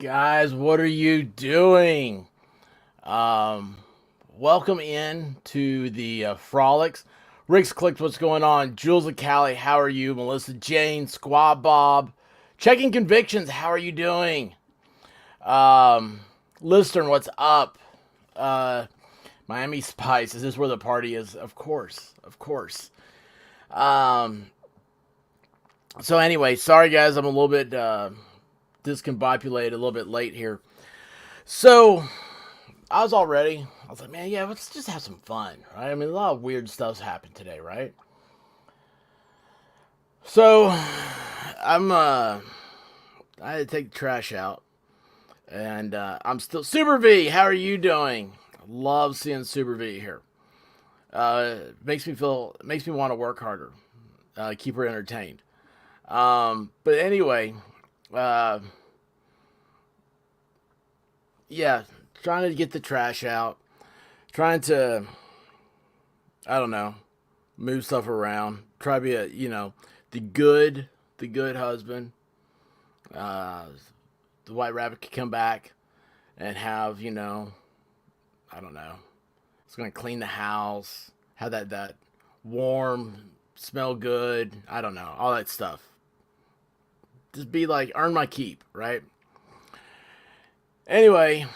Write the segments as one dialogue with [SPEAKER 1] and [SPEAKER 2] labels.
[SPEAKER 1] Guys, what are you doing? Um, Welcome in to the Frolics. Rick's clicked what's going on. Jules and Callie, how are you? Melissa Jane, Squad Bob. Checking convictions, how are you doing? Um, Lister, what's up? Uh, Miami Spice, is this where the party is? Of course, of course. Um, so anyway, sorry guys, I'm a little bit discombobulated, a little bit late here. So I was all ready. I was like, man, yeah, let's just have some fun, right? I mean, a lot of weird stuff's happened today, right? So I had to take the trash out, and I'm still Super V. How are you doing? Love seeing Super V here. Makes me want to work harder, keep her entertained. But anyway, uh, yeah, trying to get the trash out, trying to, I don't know, move stuff around. Try to be the good husband. Uh, the White Rabbit could come back and have, I don't know. It's gonna clean the house, have that warm, smell good. I don't know, all that stuff. Just be like, earn my keep, right? Anyway,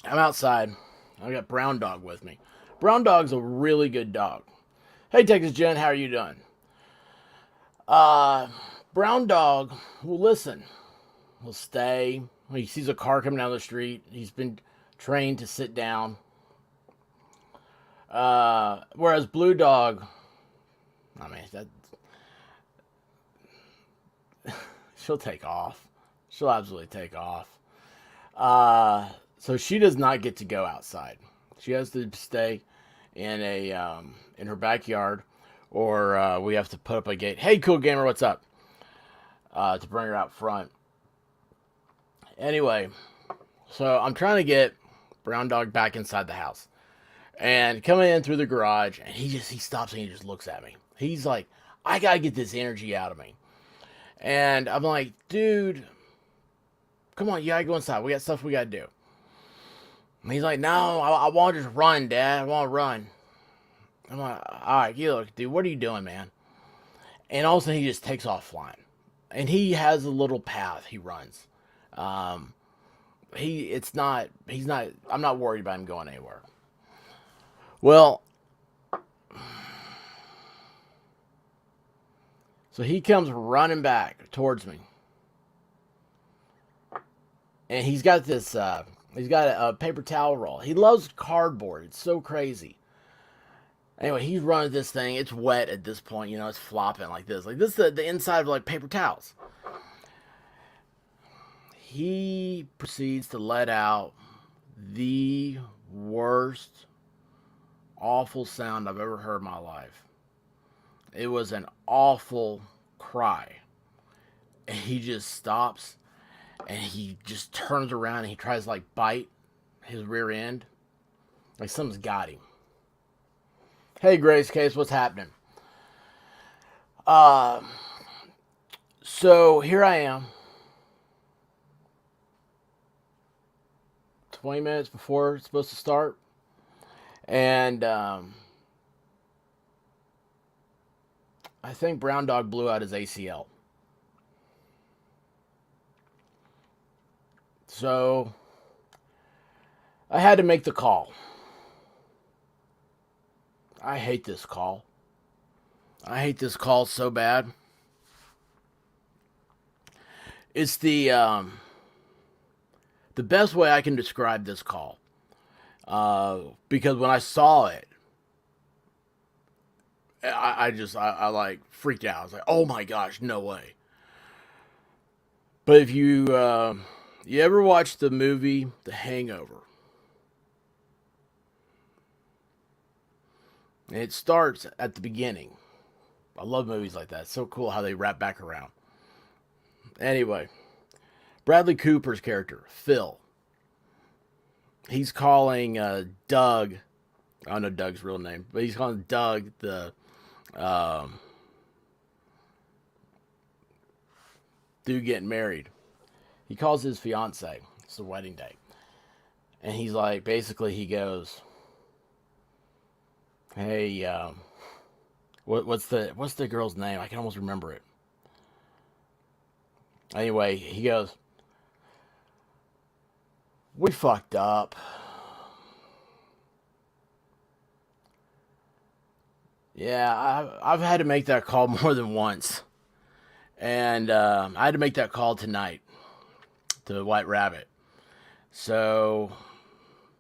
[SPEAKER 1] I'm outside. I got Brown Dog with me. Brown Dog's a really good dog. Hey, Texas Jen, how are you doing? Uh, Brown Dog will listen. He'll stay. When he sees a car coming down the street, he's been trained to sit down. Whereas Blue Dog, I mean, she'll take off. She'll absolutely take off. So she does not get to go outside. She has to stay in her backyard, or we have to put up a gate. Hey, cool gamer, what's up? To bring her out front. Anyway, so I'm trying to get Brown Dog back inside the house, and coming in through the garage, and he stops and he just looks at me. He's like, I gotta get this energy out of me, and I'm like, dude, come on, you gotta go inside. We got stuff we gotta do. And he's like, no, I want to just run, Dad. I want to run. I'm like, all right, you look, dude, what are you doing, man? And all of a sudden, he just takes off flying. And he has a little path he runs. Um, I'm not worried about him going anywhere. Well, so he comes running back towards me. And he's got a paper towel roll. He loves cardboard. It's so crazy. Anyway, he's running this thing. It's wet at this point. It's flopping like this. Like this is the inside of like paper towels. He proceeds to let out the worst, awful sound I've ever heard in my life. It was an awful cry. And he just stops and he just turns around and he tries to like bite his rear end. Like something's got him. Hey, Grace Case, what's happening? Uh, so here I am, 20 minutes before it's supposed to start, and I think Brown Dog blew out his ACL. So I had to make the call. I hate this call. I hate this call so bad. It's the best way I can describe this call. Because when I saw it, I like freaked out. I was like, oh my gosh, no way. But if you ever watch the movie The Hangover, it starts at the beginning. I love movies like that. It's so cool how they wrap back around. Anyway, Bradley Cooper's character, Phil, he's calling Doug, I don't know Doug's real name, but he's calling Doug the um, dude getting married. He calls his fiance. It's the wedding day. And he's like, basically, he goes, hey, what's the girl's name? I can almost remember it. Anyway, he goes, we fucked up. Yeah, I've had to make that call more than once. And I had to make that call tonight to the White Rabbit. So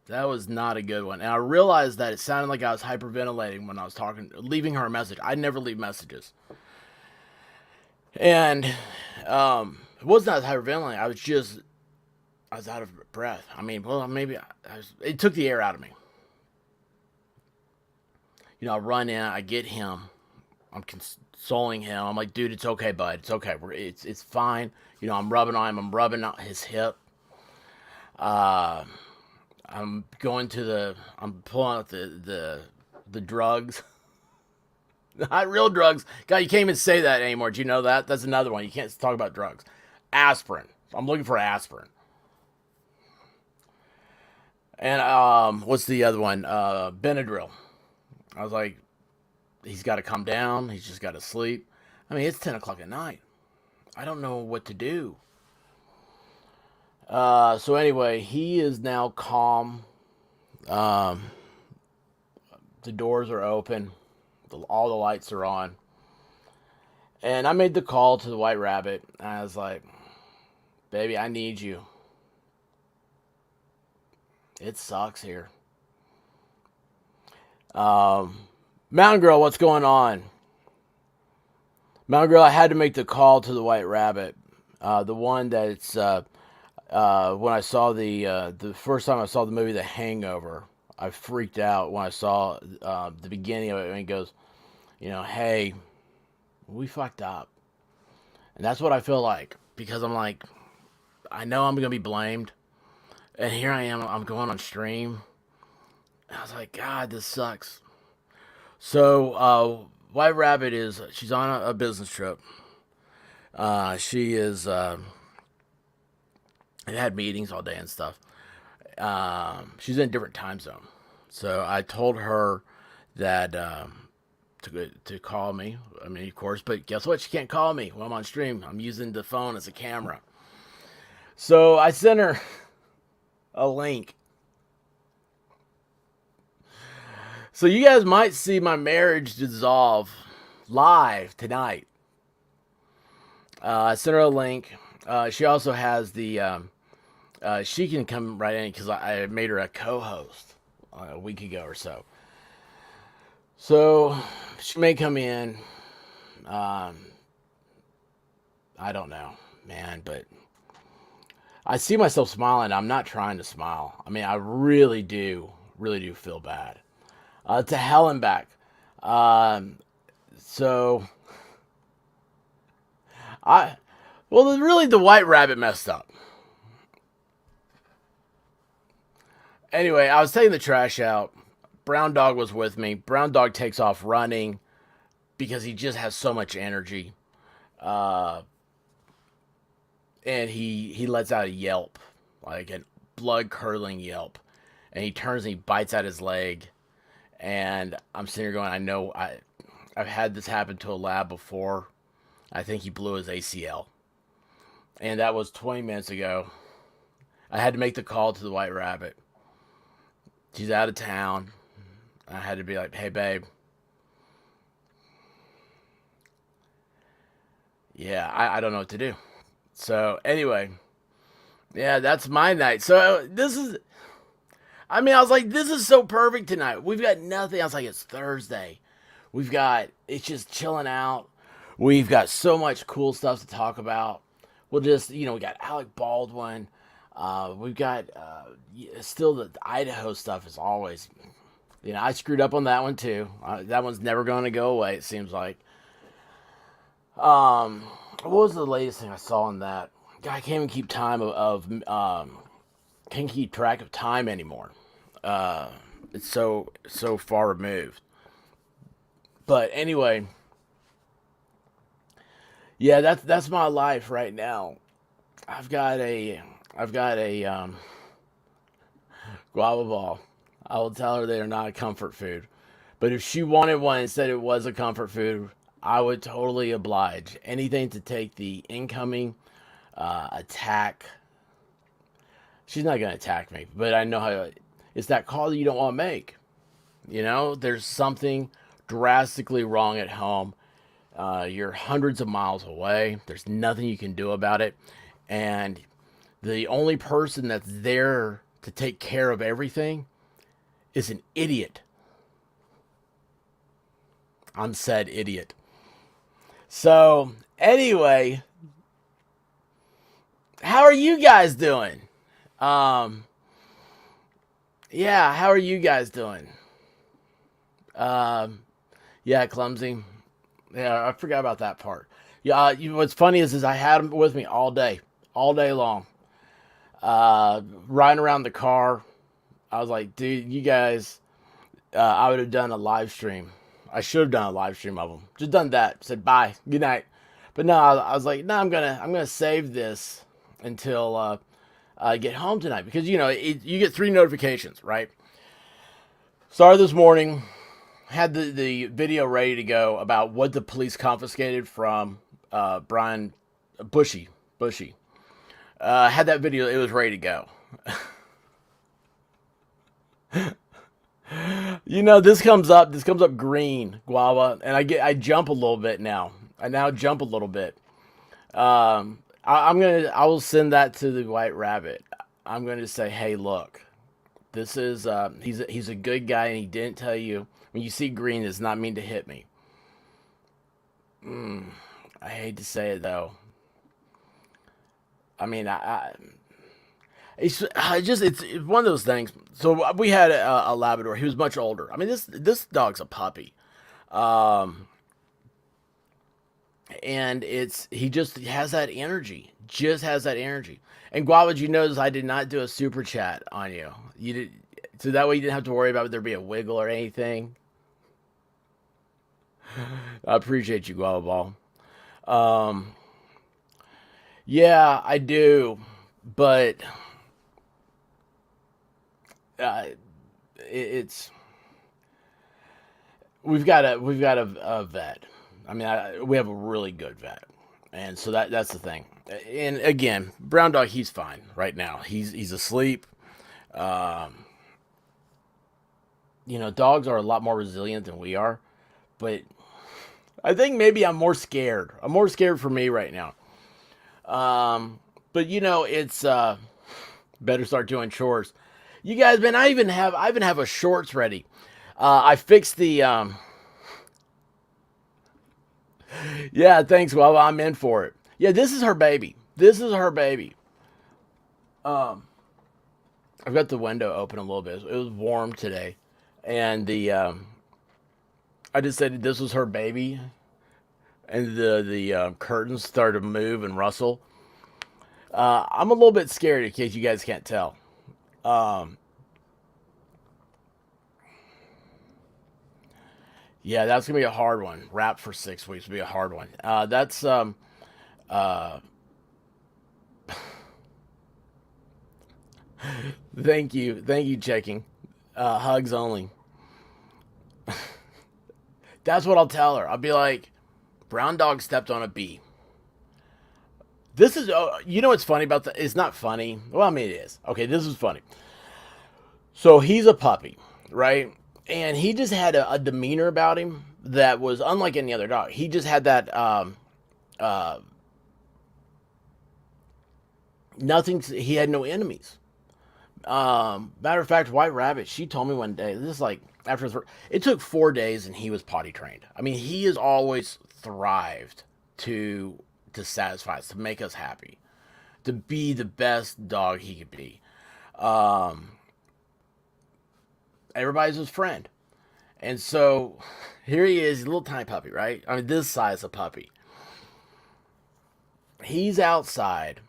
[SPEAKER 1] that was not a good one. And I realized that it sounded like I was hyperventilating when I was leaving her a message. I never leave messages. And it was not hyperventilating. I was out of breath. I mean, well, maybe it took the air out of me. I run in, I get him. I'm consoling him. I'm like, dude, it's okay, bud. It's okay. It's fine. I'm rubbing on him. I'm rubbing out his hip. I'm pulling out the drugs. Not real drugs. God, you can't even say that anymore. Do you know that? That's another one. You can't talk about drugs. Aspirin. I'm looking for aspirin. And what's the other one? Benadryl. I was like, he's got to calm down. He's just got to sleep. I mean, it's 10 o'clock at night. I don't know what to do. So anyway, he is now calm. The doors are open. All the lights are on. And I made the call to the White Rabbit. And I was like, baby, I need you. It sucks here. Mountain Girl, what's going on? Mountain Girl, I had to make the call to the White Rabbit. The one that it's when I saw the first time I saw the movie The Hangover, I freaked out when I saw the beginning of it, and he goes, hey, we fucked up. And that's what I feel like, because I'm like, I know I'm going to be blamed, and here I am, I'm going on stream. I was like, God, this sucks. So, White Rabbit she's on a business trip. She is, had meetings all day and stuff. She's in a different time zone. So I told her that, to call me. I mean, of course, but guess what? She can't call me while I'm on stream. I'm using the phone as a camera. So I sent her a link. So you guys might see my marriage dissolve live tonight. I sent her a link. She also has the, she can come right in because I made her a co-host a week ago or so. So she may come in. I don't know, man, but I see myself smiling. I'm not trying to smile. I mean, I really do feel bad. To hell and back. So really the White Rabbit messed up. Anyway, I was taking the trash out. Brown Dog was with me. Brown Dog takes off running because he just has so much energy. And he lets out a yelp, like a blood-curdling yelp. And he turns and he bites at his leg. And I'm sitting here going, I know I've had this happen to a lab before. I think he blew his ACL. And that was 20 minutes ago. I had to make the call to the White Rabbit. She's out of town. I had to be like, hey, babe. Yeah, I don't know what to do. So, anyway. Yeah, that's my night. So, I was like, this is so perfect tonight. We've got nothing. I was like, it's Thursday. It's just chilling out. We've got so much cool stuff to talk about. We'll just, we got Alec Baldwin. We've got, still the Idaho stuff is always, I screwed up on that one too. That one's never going to go away, it seems like. What was the latest thing I saw on that? God, I can't even keep can't keep track of time anymore. It's so far removed. But anyway, yeah, that's my life right now. I've got a, I've got a guava ball. I will tell her they are not a comfort food. But if she wanted one and said it was a comfort food, I would totally oblige. Anything to take the incoming attack. She's not going to attack me, but I know how it's that call that you don't want to make. You know, there's something drastically wrong at home. You're hundreds of miles away. There's nothing you can do about it. And the only person that's there to take care of everything is an idiot. I'm said idiot. So, anyway, how are you guys doing? Um, yeah, how are you guys doing? Um, yeah, clumsy. Yeah, I forgot about that part. Yeah, what's funny is I had him with me all day long. Riding around the car, I was like, dude, you guys, I would have done a live stream. I should have done a live stream of them. Just done that. Said bye, good night. But no, I was like, no, I'm gonna save this until I get home tonight because you get 3 notifications, right? Started this morning, had the video ready to go about what the police confiscated from Brian Bushy. Had that video, it was ready to go. This comes up green, guava, and I jump a little bit now. I now jump a little bit. I will send that to the White Rabbit. I'm going to say, hey, look, this is he's a good guy, and he didn't tell you when you see green, it's not mean to hit me. I hate to say it though. I mean, it's one of those things. So we had a Labrador. He was much older. I mean, this dog's a puppy, um, and he just has that energy. Just has that energy. And Guava, you notice I did not do a super chat on you. You did, so that way you didn't have to worry about there be a wiggle or anything. I appreciate you, Guava Ball. Um, yeah, I do, but uh, it's we've got a vet. I mean, we have a really good vet, and so that's the thing. And again, Brown Dog, he's fine right now. He's asleep. Um, dogs are a lot more resilient than we are, but I think maybe I'm more scared. I'm more scared for me right now. But it's better start doing chores. You guys, man, I even have a shorts ready. I fixed the yeah, thanks. Well, I'm in for it. Yeah, this is her baby. This is her baby. Um, I've got the window open a little bit. It was warm today, and the I just said this was her baby, and the curtains started to move and rustle. I'm a little bit scared in case you guys can't tell. Um, yeah, that's gonna be a hard one. Wrap for 6 weeks will be a hard one. That's uh, thank you, checking. Hugs only. That's what I'll tell her. I'll be like, brown dog stepped on a bee. This is, what's funny about that? It's not funny. Well, I mean, it is. Okay, this is funny. So he's a puppy, right? And he just had a demeanor about him that was unlike any other dog. He just had that uh, nothing. He had no enemies. Matter of fact, White Rabbit, she told me one day. This is like it took 4 days, and he was potty trained. I mean, he has always thrived to to satisfy us, to make us happy, to be the best dog he could be. Um, Everybody's his friend. And so here he is, a little tiny puppy, right? I mean, this size of puppy. He's outside,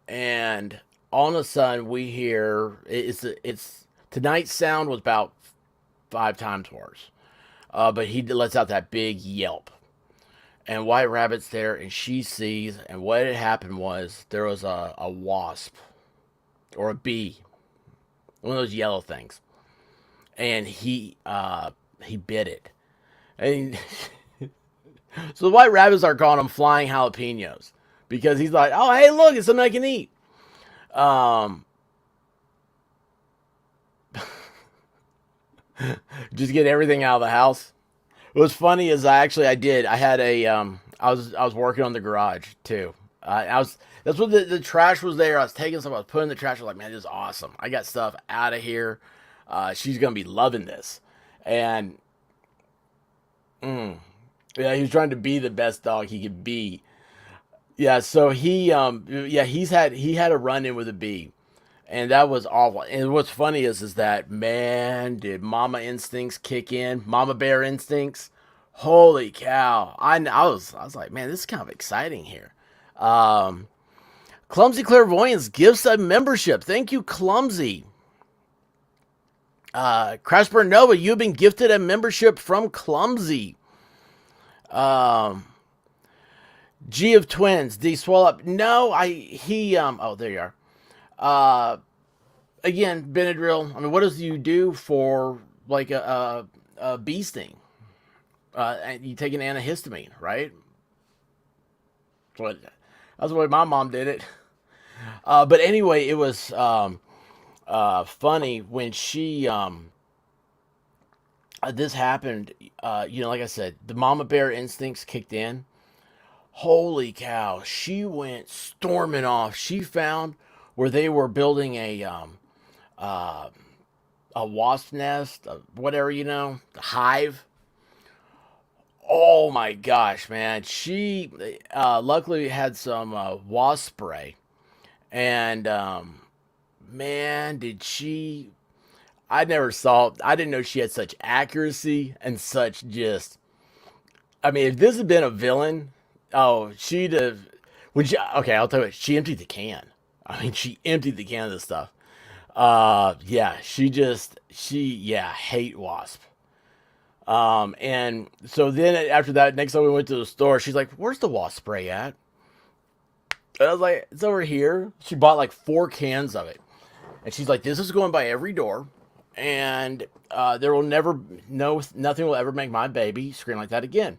[SPEAKER 1] and all of a sudden we hear it's tonight's sound was about 5 times worse. But he lets out that big yelp, And White Rabbit's there, and she sees, and what had happened was there was a wasp or a bee, one of those yellow things, and he bit it. And so the White Rabbits are calling him flying jalapenos because he's like, oh hey look, it's something I can eat. Um, just get everything out of the house. What's funny is I had a I was working on the garage too. I was that's what the trash was there. I was taking stuff. I was putting in the trash. I was like, man, this is awesome. I got stuff out of here. She's gonna be loving this. And yeah, he was trying to be the best dog he could be. Yeah, so he had a run in with a bee, and that was awful. And what's funny is that man, did mama instincts kick in? Mama bear instincts. Holy cow! I was like, man, this is kind of exciting here. Um, Clumsy Clairvoyance gives a membership. Thank you, Clumsy. Crashburn Nova, you've been gifted a membership from Clumsy. Um, G of Twins, D swell up. No, oh there you are. Uh Again, Benadryl. I mean, what does you do for like a bee sting? You take an antihistamine, right? That's the way my mom did it. But anyway, it was funny when she this happened. Like I said, the mama bear instincts kicked in. Holy cow! She went storming off. She found where they were building uh, a wasp nest, whatever the hive. Oh my gosh, man! She luckily had some wasp spray, and man, did she! I never saw. I didn't know she had such accuracy and such just. I mean, if this had been a villain, oh, she'd have. Okay, I'll tell you what. She emptied the can. I mean, she emptied the can of this stuff. Yeah, yeah, hate wasp. And so then after that, next time we went to the store, she's like, "Where's the wasp spray at?" And I was like, "It's over here." She bought like 4 cans of it, and she's like, "This is going by every door, and there will never, no, nothing will ever make my baby scream like that again."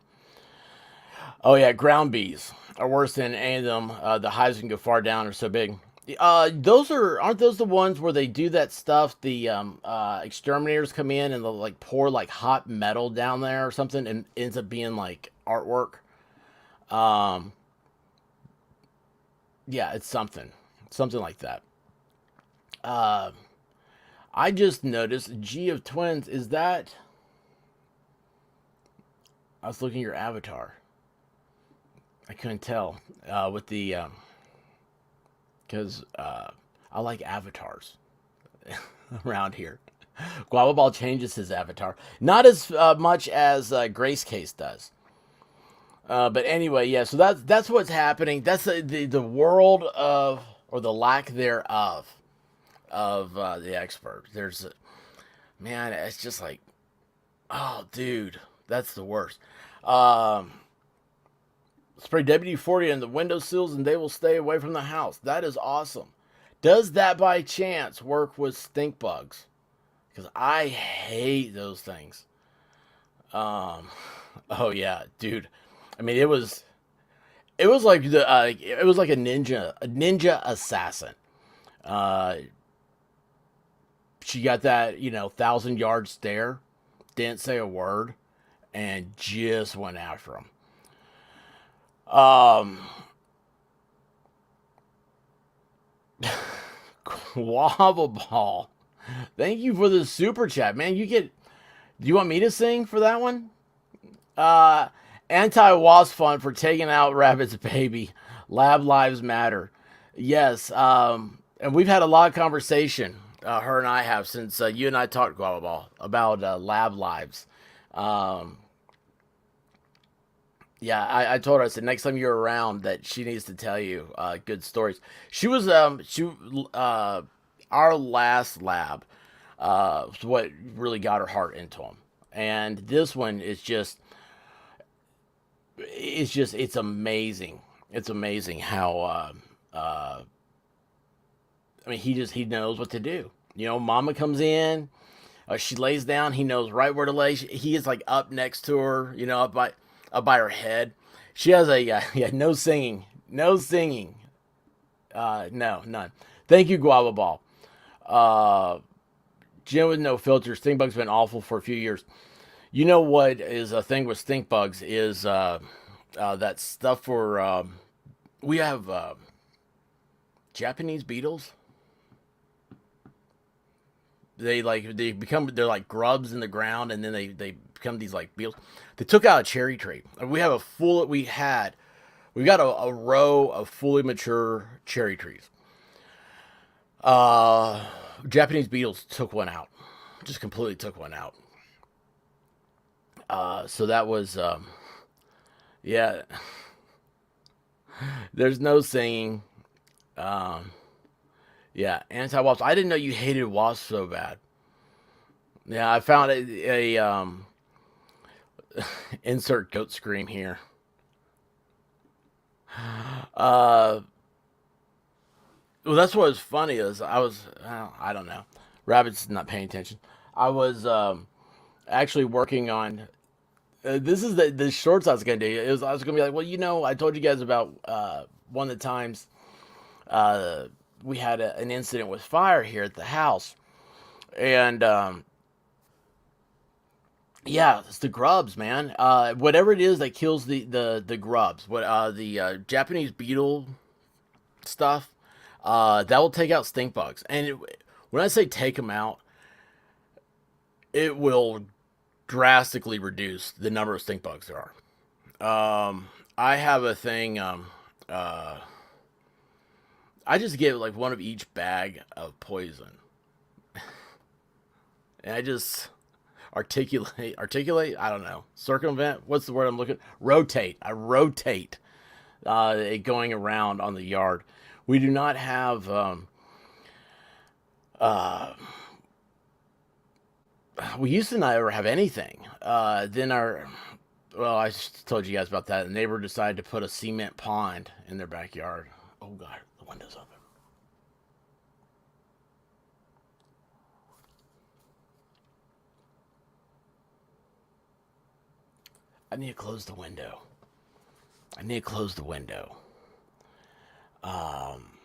[SPEAKER 1] Oh yeah, ground bees are worse than any of them. The hives can go far down; are so big. Those aren't those the ones where they do that stuff? The exterminators come in and they'll like pour like hot metal down there or something, and ends up being like artwork. Um, yeah, it's something like that. Uh, I just noticed G of Twins. Is that? I was looking at your avatar. I couldn't tell with the because I like avatars around here. Guava Ball changes his avatar, not as much as Grace Case does. But anyway, yeah. So that's what's happening. That's the world of or the lack thereof of the expert. Man, it's just like, oh, dude, that's the worst. Um, Spray WD-40 in the windowsills and they will stay away from the house. That is awesome. Does that by chance work with stink bugs? Because I hate those things. Um, oh yeah, dude. I mean, it was like it was like a ninja assassin. Uh, she got that 1,000 yard stare, didn't say a word, and just went after him. Um, Guava Ball. Thank you for the super chat, man. Do you want me to sing for that one? Uh, Anti Wasp Fund for taking out Rabbit's baby. Lab lives matter. Yes. And we've had a lot of conversation. Her and I have since you and I talked Guava Ball about lab lives. Um, yeah, I told her, I said next time you're around that she needs to tell you good stories. Uh our last lab was what really got her heart into them, and this one is just it's amazing. It's amazing how I mean he knows what to do. You know, Mama comes in, she lays down. He knows right where to lay. He is like up next to her. You know, up by her head. She has a yeah, no singing, no singing, no, none. Thank you, Guava Ball. Uh, Jim with no filter. Stink bug's been awful for a few years. You know what is a thing with stink bugs is that stuff for we have Japanese beetles. They're like grubs in the ground, and then they become these like beetles. They took out a cherry tree. We got a row of fully mature cherry trees. Uh, Japanese beetles took one out, just completely took one out. So that was yeah. There's no singing. Um, yeah, anti wasp. I didn't know you hated wasps so bad. Yeah, I found a insert goat scream here. Uh, well, that's what was funny is I don't know, rabbits not paying attention. I was actually working on. This is the shorts I was gonna do. I was gonna be like, well, you know, I told you guys about one of the times uh, we had an incident with fire here at the house, and yeah, it's the grubs, man. Whatever it is that kills the grubs, what the Japanese beetle stuff, that will take out stink bugs. And when I say take them out, it will drastically reduce the number of stink bugs there are. I have a thing. Uh, I just get like one of each bag of poison, and I just articulate. I don't know. Circumvent. What's the word I'm looking? Rotate. I rotate it going around on the yard. We do not have. Uh, we used to not ever have anything. Then our. Well, I just told you guys about that. The neighbor decided to put a cement pond in their backyard. Oh God, the window's open. I need to close the window. I need to close the window. Um,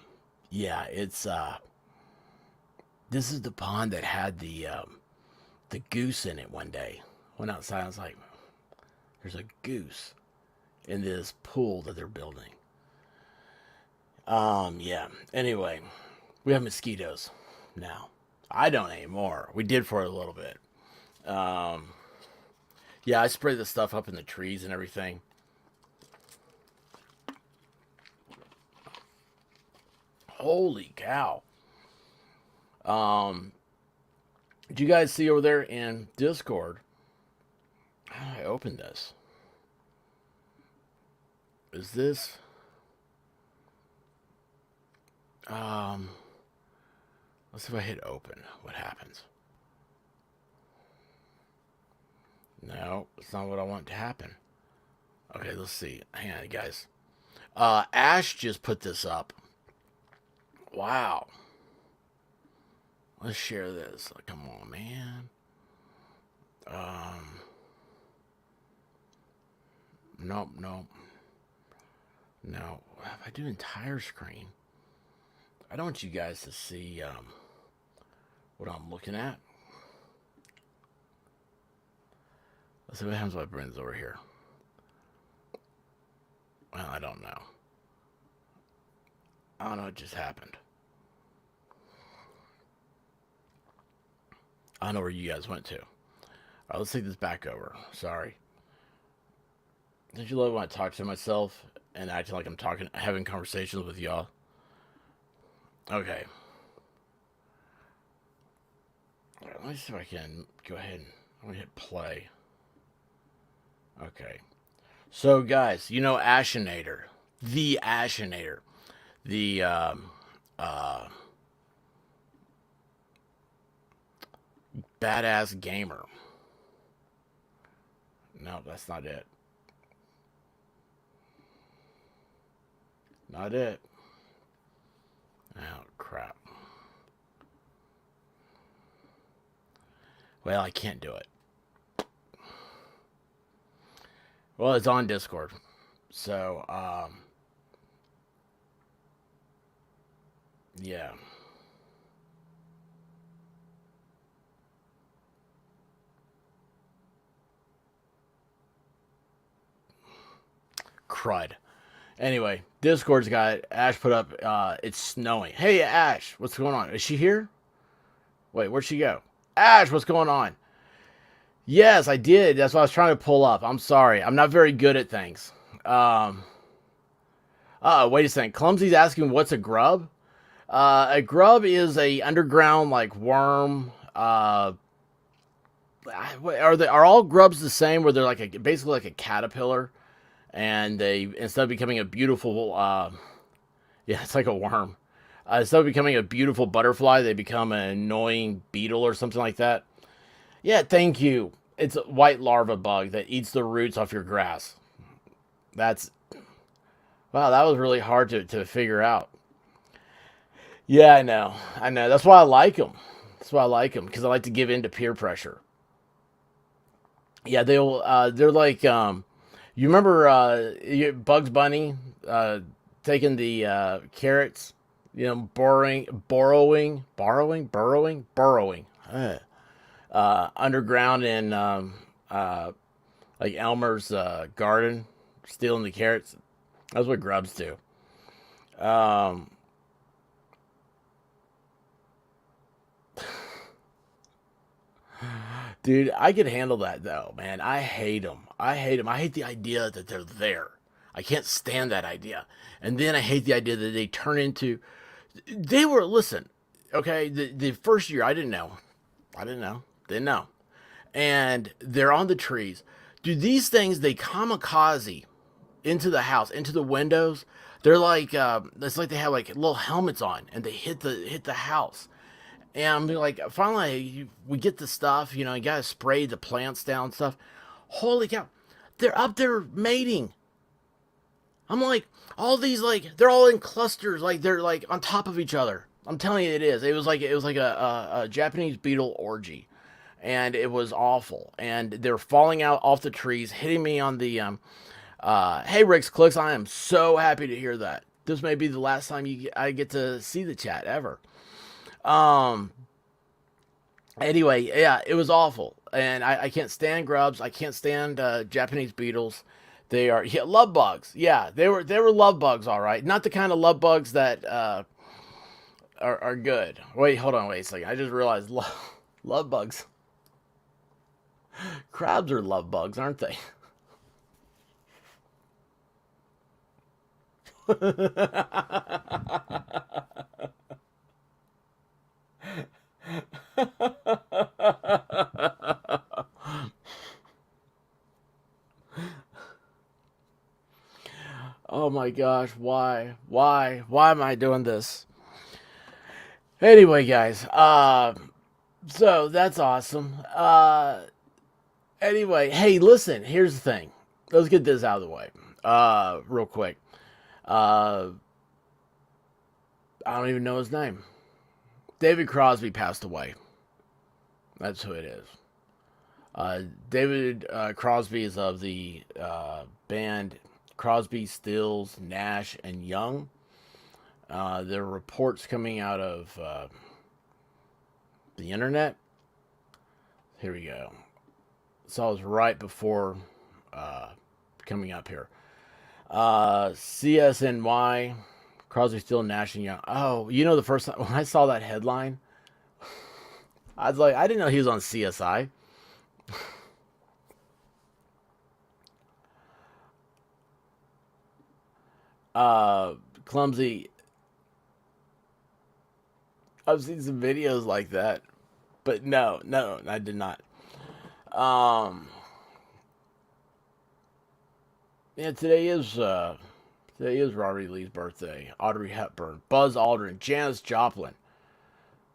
[SPEAKER 1] yeah, it's this is the pond that had the goose in it one day. Went outside, I was like, there's a goose in this pool that they're building. Yeah. Anyway, we have mosquitoes now. I don't anymore. We did for a little bit. Um, yeah, I spray the stuff up in the trees and everything. Holy cow. Um, did you guys see over there in Discord? How do I open this? Is this um let's see if I hit open. What happens? No, it's not what I want to happen. Okay, let's see. Hang on, guys. Ash just put this up. Wow. Let's share this. Come on, man. Um, nope, nope, no. If I do entire screen, I don't want you guys to see what I'm looking at. Let's see what happens when I bring this over here. Well, I don't know. I don't know what just happened. I don't know where you guys went to. All right, let's take this back over. Sorry. Don't you love when I talk to myself and acting like I'm talking, having conversations with y'all? Okay. All right, let me see if I can go ahead and I'm gonna hit play. Okay. So, guys, you know Ashinator, the Ashinator, the uh, badass gamer. No, that's not it. Not it. Oh, crap. Well, I can't do it. Well, it's on Discord. So, yeah. Crud. Anyway, Discord's got Ash put up, it's snowing. Hey, Ash, what's going on? Is she here? Wait, where'd she go? Ash, what's going on? Yes, I did. That's what I was trying to pull up. I'm sorry. I'm not very good at things. Um, Wait a second. Clumsy's asking what's a grub? A grub is a underground like worm. Are all grubs the same? Where they're like basically like a caterpillar, and they instead of becoming a beautiful, yeah, it's like a worm. Instead of becoming a beautiful butterfly, they become an annoying beetle or something like that. Yeah, thank you. It's a white larva bug that eats the roots off your grass. That's wow. That was really hard to figure out. Yeah, I know. I know. That's why I like them. That's why I like them because I like to give in to peer pressure. Yeah, they'll. They're like. You remember Bugs Bunny taking the carrots? You know, burrowing underground in like Elmer's garden, stealing the carrots. That's what grubs do. Um, Dude, I could handle that though, man. I hate them. I hate them. I hate the idea that they're there. I can't stand that idea. And then I hate the idea that they turn into. They were listen, okay. The first year I didn't know. I didn't know. Didn't know. And they're on the trees. Do these things they kamikaze into the house, into the windows? They're like it's like they have like little helmets on, and they hit the house. And I'm like, finally, we get the stuff, you know, you gotta spray the plants down and stuff. Holy cow, they're up there mating. I'm like, all these like they're all in clusters, like they're like on top of each other. I'm telling you, it is. It was like a Japanese beetle orgy, and it was awful. And they're falling out off the trees, hitting me on the Hey, Rick's Clicks. I am so happy to hear that. This may be the last time I get to see the chat ever. Um, Anyway, yeah, it was awful, and I can't stand grubs. I can't stand Japanese beetles. They are yeah, love bugs. Yeah, they were love bugs, all right. Not the kind of love bugs that are good. Wait, hold on, wait a second. I just realized love bugs. Crabs are love bugs, aren't they? Oh my gosh, why? Why am I doing this? Anyway, guys, so that's awesome. Anyway, hey, listen, here's the thing. Let's get this out of the way. Real quick. Uh, I don't even know his name. David Crosby passed away. That's who it is. David Crosby is of the band Crosby, Stills, Nash, and Young. There are reports coming out of the internet. Here we go. So it was right before coming up here. CSNY, Crosby, Still, Nash, and Young. Oh, you know the first time when I saw that headline, I was like, I didn't know he was on CSI. Clumsy. I've seen some videos like that, but no, I did not. Um, yeah, today is Robert E. Lee's birthday. Audrey Hepburn, Buzz Aldrin, Janis Joplin.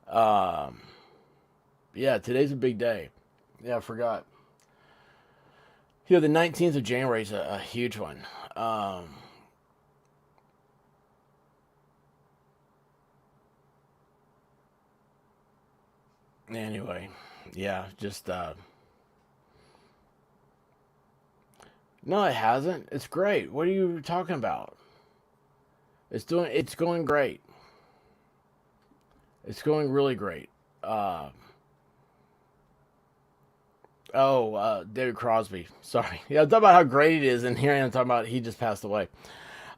[SPEAKER 1] Um, yeah, today's a big day. Yeah, I forgot. You know, the 19th of January is a huge one. Um, Anyway, yeah, just no, it hasn't. It's great. What are you talking about? It's going great. It's going really great. Uh, David Crosby. Sorry. Yeah, I'm talking about how great it is, and here I am talking about he just passed away.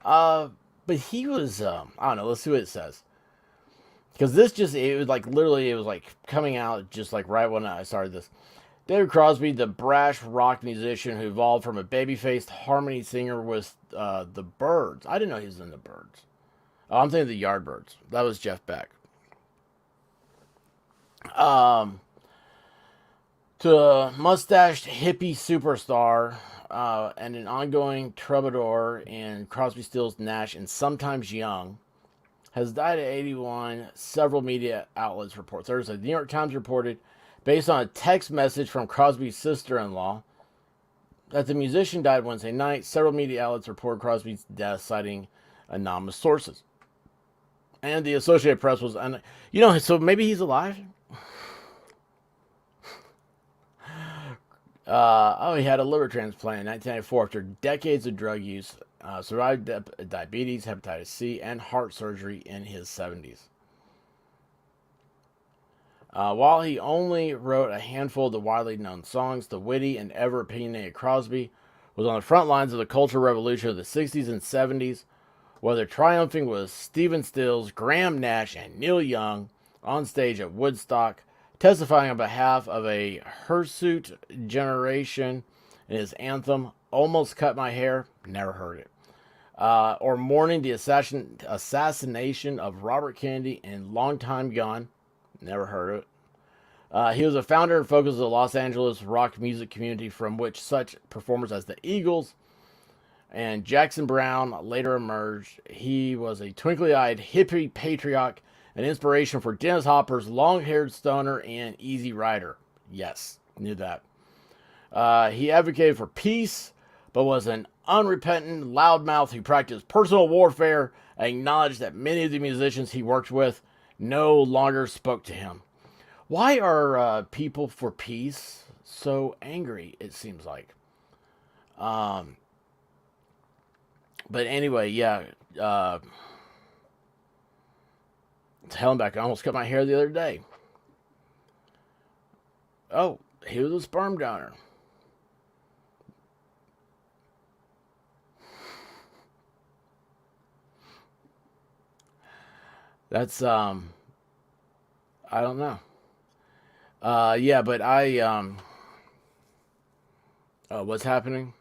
[SPEAKER 1] Uh, but he was, I don't know, let's see what it says. Because it was like literally, it was like coming out just like right when I started this. David Crosby, the brash rock musician who evolved from a baby-faced harmony singer with the Byrds. I didn't know he was in the Byrds. Oh, I'm thinking of the Yardbirds. That was Jeff Beck. Um, to a mustached hippie superstar and an ongoing troubadour in Crosby, Stills, Nash, and sometimes Young, has died at 81. Several media outlets report. Thursday, the New York Times reported, based on a text message from Crosby's sister-in-law, that the musician died Wednesday night. Several media outlets reported Crosby's death, citing anonymous sources. And the Associated Press was, so maybe he's alive. He had a liver transplant in 1994 after decades of drug use. Survived diabetes, hepatitis C, and heart surgery in his 70s. While he only wrote a handful of the widely known songs, the witty and ever opinionated Crosby was on the front lines of the cultural revolution of the 60s and 70s, whether triumphing with Stephen Stills, Graham Nash, and Neil Young on stage at Woodstock, testifying on behalf of a hirsute generation in his anthem, Almost Cut My Hair, never heard it, or mourning the assassination of Robert Kennedy in Long Time Gone, never heard of it. He was a founder and focus of the Los Angeles rock music community, from which such performers as the Eagles and Jackson Browne later emerged. He was a twinkly-eyed hippie patriarch, an inspiration for Dennis Hopper's long-haired stoner and Easy Rider. Yes, knew that. He advocated for peace, but was an unrepentant loudmouth who practiced personal warfare and acknowledged that many of the musicians he worked with no longer spoke to him. Why are people for peace so angry, it seems like? But anyway, yeah. Helen back. I almost cut my hair the other day. Oh, he was a sperm donor. That's I don't know. Yeah, but what's happening?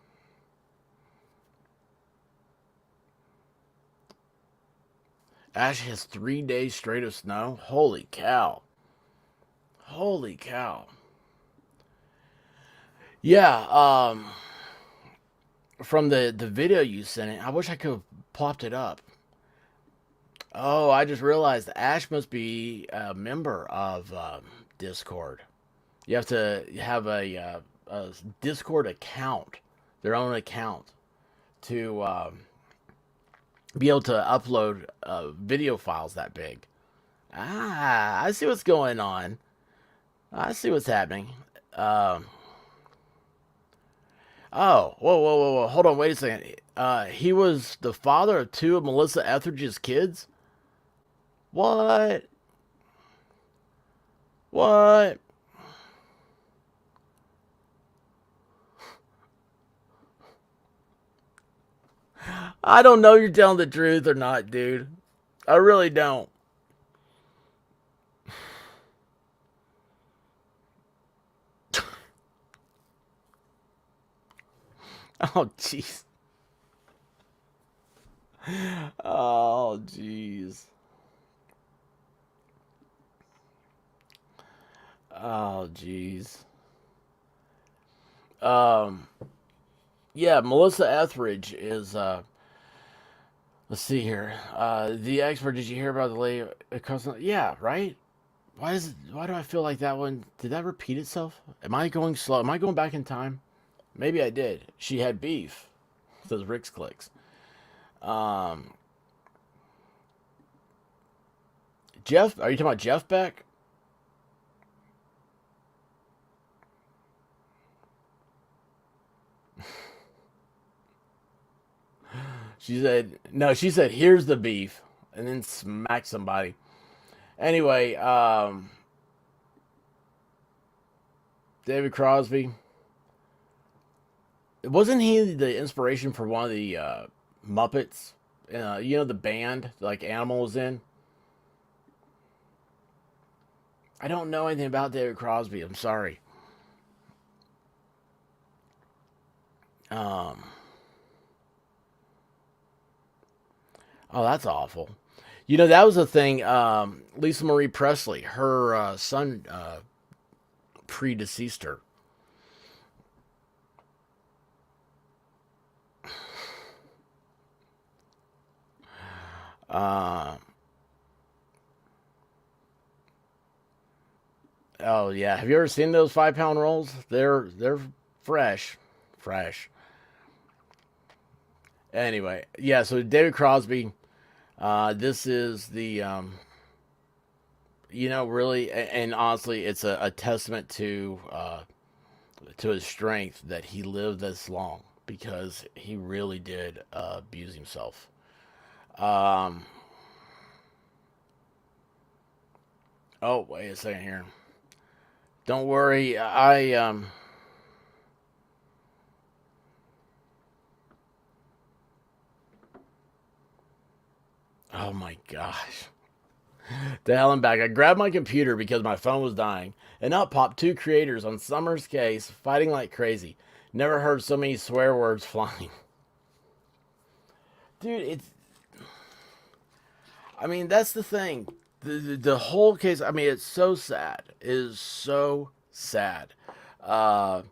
[SPEAKER 1] Ash has 3 days straight of snow. Holy cow! Holy cow! Yeah. From the video you sent it, I wish I could have plopped it up. Oh, I just realized Ash must be a member of Discord. You have to have a Discord account, their own account, to be able to upload video files that big. Ah, I see what's going on. I see what's happening. Um, whoa. Hold on, wait a second. He was the father of two of Melissa Etheridge's kids? What? What? I don't know if you're telling the truth or not, dude. I really don't. Oh, jeez. Oh, jeez. Oh, jeez. Um, yeah, Melissa Etheridge is, let's see here. The expert, did you hear about the lady? Yeah, right? Why do I feel like that one, did that repeat itself? Am I going slow? Am I going back in time? Maybe I did. She had beef, says Rick's Clicks. Um, Jeff, are you talking about Jeff Beck? She said, no, she said, here's the beef, and then smacked somebody. Anyway, David Crosby. Wasn't he the inspiration for one of the Muppets? The band, like Animal was in? I don't know anything about David Crosby. I'm sorry. Um, oh, that's awful. That was the thing. Lisa Marie Presley, her son predeceased her. Uh, oh yeah, have you ever seen those 5 pound rolls? They're fresh, fresh. Anyway, yeah. So David Crosby, this is the really, and honestly, it's a testament to his strength that he lived this long because he really did abuse himself. Um, oh, wait a second here. Don't worry, oh my gosh. The hell I'm back. I grabbed my computer because my phone was dying, and up popped two creators on Summer's case fighting like crazy. Never heard so many swear words flying. Dude, I mean, that's the thing. The whole case, I mean, it's so sad. It is so sad. Uh,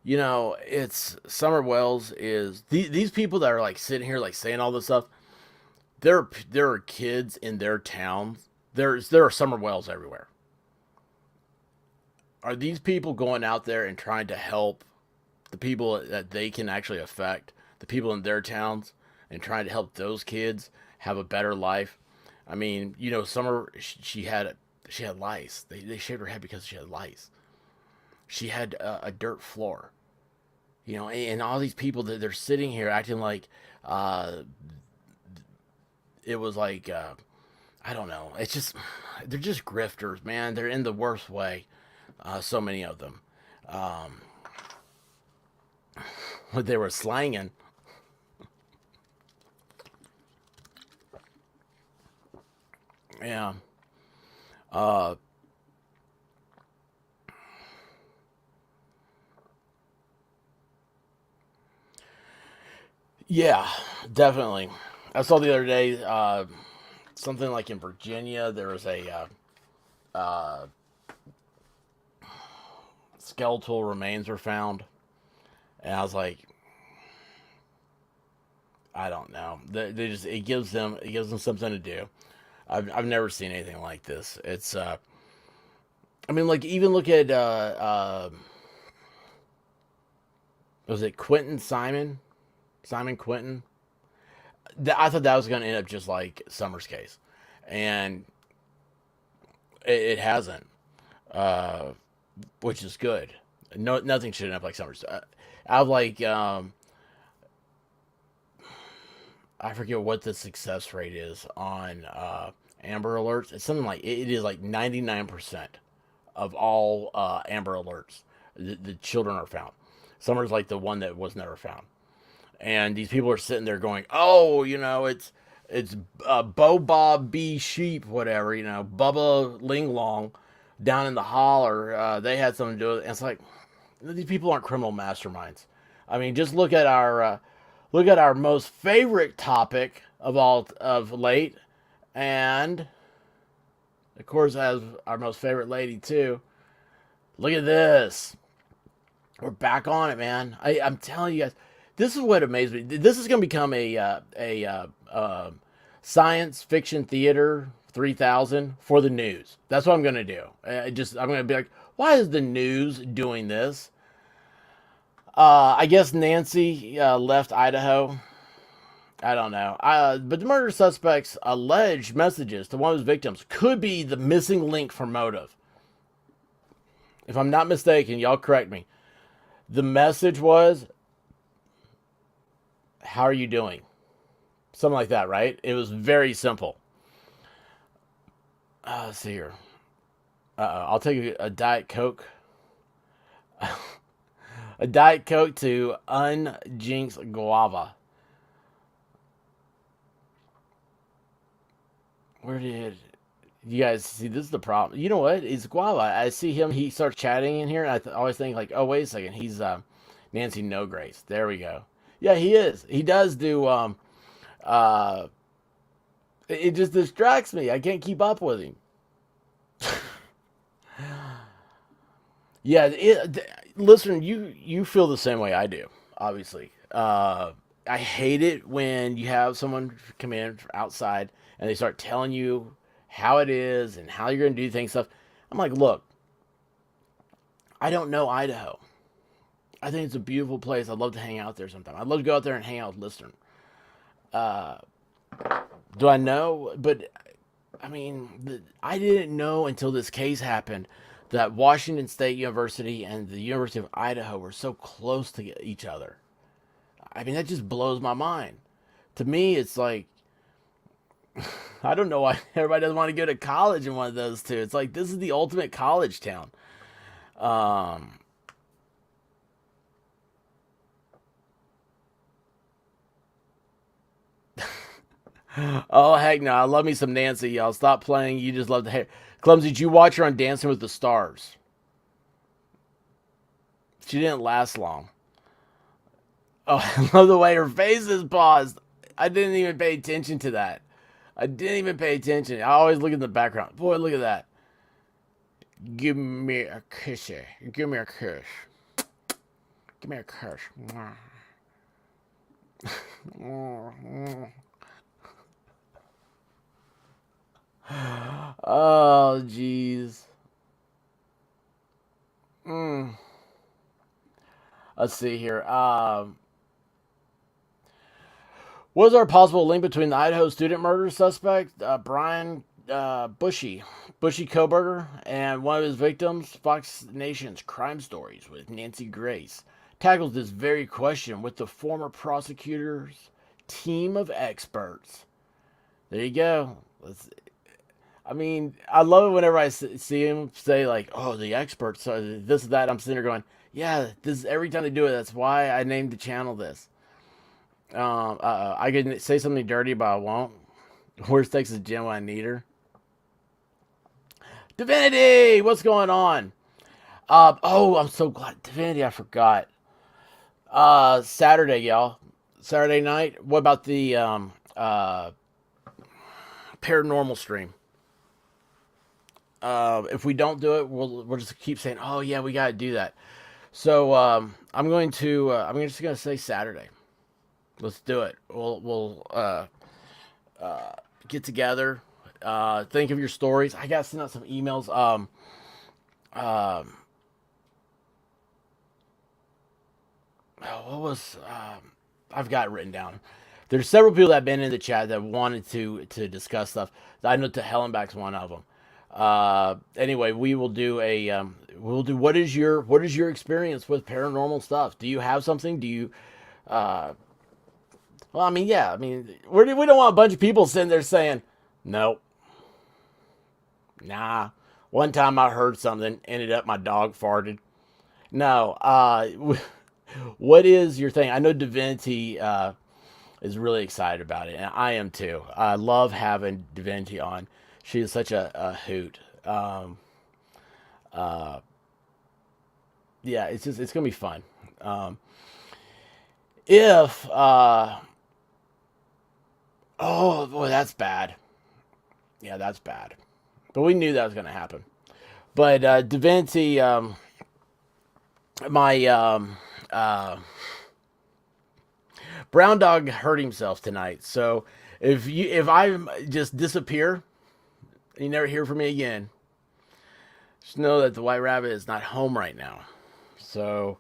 [SPEAKER 1] it's Summer Wells is these people that are like sitting here like saying all this stuff. There are kids in their towns. There are Summer Wells everywhere. Are these people going out there and trying to help the people that they can actually affect, the people in their towns, and trying to help those kids have a better life? I mean, Summer, she had lice. They shaved her head because she had lice. She had a dirt floor. And all these people that they're sitting here acting like uh, it was like I don't know. It's just they're just grifters, man. They're in the worst way. So many of them. Um, what they were slanging. Yeah. Uh, yeah, definitely. I saw the other day something like in Virginia there was a skeletal remains were found, and I was like, I don't know. They just it gives them something to do. I've never seen anything like this. It's I mean, like, even look at was it Quentin Simon Quentin? I thought that was going to end up just like Summer's case, and it hasn't, uh, which is good. No, nothing should end up like Summer's. I have like I forget what the success rate is on Amber Alerts. It's something like it is like 99% of all Amber Alerts. The children are found. Summer's like the one that was never found. And these people are sitting there going, "Oh, it's Bo Bob B Sheep, whatever, Bubba Ling Long down in the holler. They had something to do with it." And it's like these people aren't criminal masterminds. I mean, just look at our most favorite topic of all of late, and of course, as our most favorite lady too. Look at this. We're back on it, man. I'm telling you guys, this is what amazed me. This is going to become science fiction theater 3000 for the news. That's what I'm going to do. I'm going to be like, why is the news doing this? I guess Nancy left Idaho. I don't know. But the murder suspect's alleged messages to one of his victims could be the missing link for motive. If I'm not mistaken, y'all correct me. The message was, "How are you doing?" something like that, right? It was very simple. Let's see here. I'll take a Diet Coke. A Diet Coke to Unjinx Guava. Where did you guys see? This is the problem. You know what? It's Guava. I see him. He starts chatting in here, and always think like, oh wait a second, he's Nancy No Grace. There we go. Yeah, he is. He does do. Uh, it just distracts me. I can't keep up with him. Yeah, listen, you feel the same way I do. Obviously, I hate it when you have someone come in outside and they start telling you how it is and how you're going to do things stuff. I'm like, look, I don't know Idaho. I think it's a beautiful place. I'd love to hang out there sometime. I'd love to go out there and hang out with listeners. Uh, do I know? But I mean, I didn't know until this case happened that Washington State University and the University of Idaho were so close to each other. I mean, that just blows my mind. To me, it's like, I don't know why everybody doesn't want to go to college in one of those two. It's like, this is the ultimate college town. Um, oh, heck no. I love me some Nancy, y'all. Stop playing. You just love the hair. Clumsy, did you watch her on Dancing with the Stars? She didn't last long. Oh, I love the way her face is paused. I didn't even pay attention to that. I didn't even pay attention. I always look in the background. Boy, look at that. Give me a kissy. Give me a kiss. Give me a kiss. Oh, jeez. Mm. Let's see here. Was there a possible link between the Idaho student murder suspect, Brian Bushy Koberger, and one of his victims? Fox Nation's Crime Stories with Nancy Grace tackles this very question with the former prosecutor's team of experts. There you go. I mean, I love it whenever I see him say like, "Oh, the experts, this that." I'm sitting there going, "Yeah, this every time they do it. That's why I named the channel this." I can say something dirty, but I won't. Where's Texas Jen when I need her? Divinity, what's going on? Oh, I'm so glad. Divinity, I forgot. Saturday, y'all. Saturday night. What about the paranormal stream? If we don't do it, we'll just keep saying, "Oh yeah, we gotta do that." So I'm just gonna say Saturday. Let's do it. We'll get together. Think of your stories. I gotta send out some emails. Um, what was I've got it written down. There's several people that have been in the chat that wanted to discuss stuff. I know to Hellenbach's one of them. Anyway, we will do a we'll do what is your experience with paranormal stuff? Do you have something? Do you uh well, I mean, yeah, I mean, we don't want a bunch of people sitting there saying, "Nope, nah." One time I heard something, ended up my dog farted. No, what is your thing? I know Divinity is really excited about it, and I am too. I love having Divinity on. She is such a hoot. Uh, yeah, it's gonna be fun. Um, if oh boy, that's bad. Yeah, that's bad. But we knew that was gonna happen. But Divinity, my brown dog hurt himself tonight. So if I just disappear, you never hear from me again, just know that the white rabbit is not home right now. So,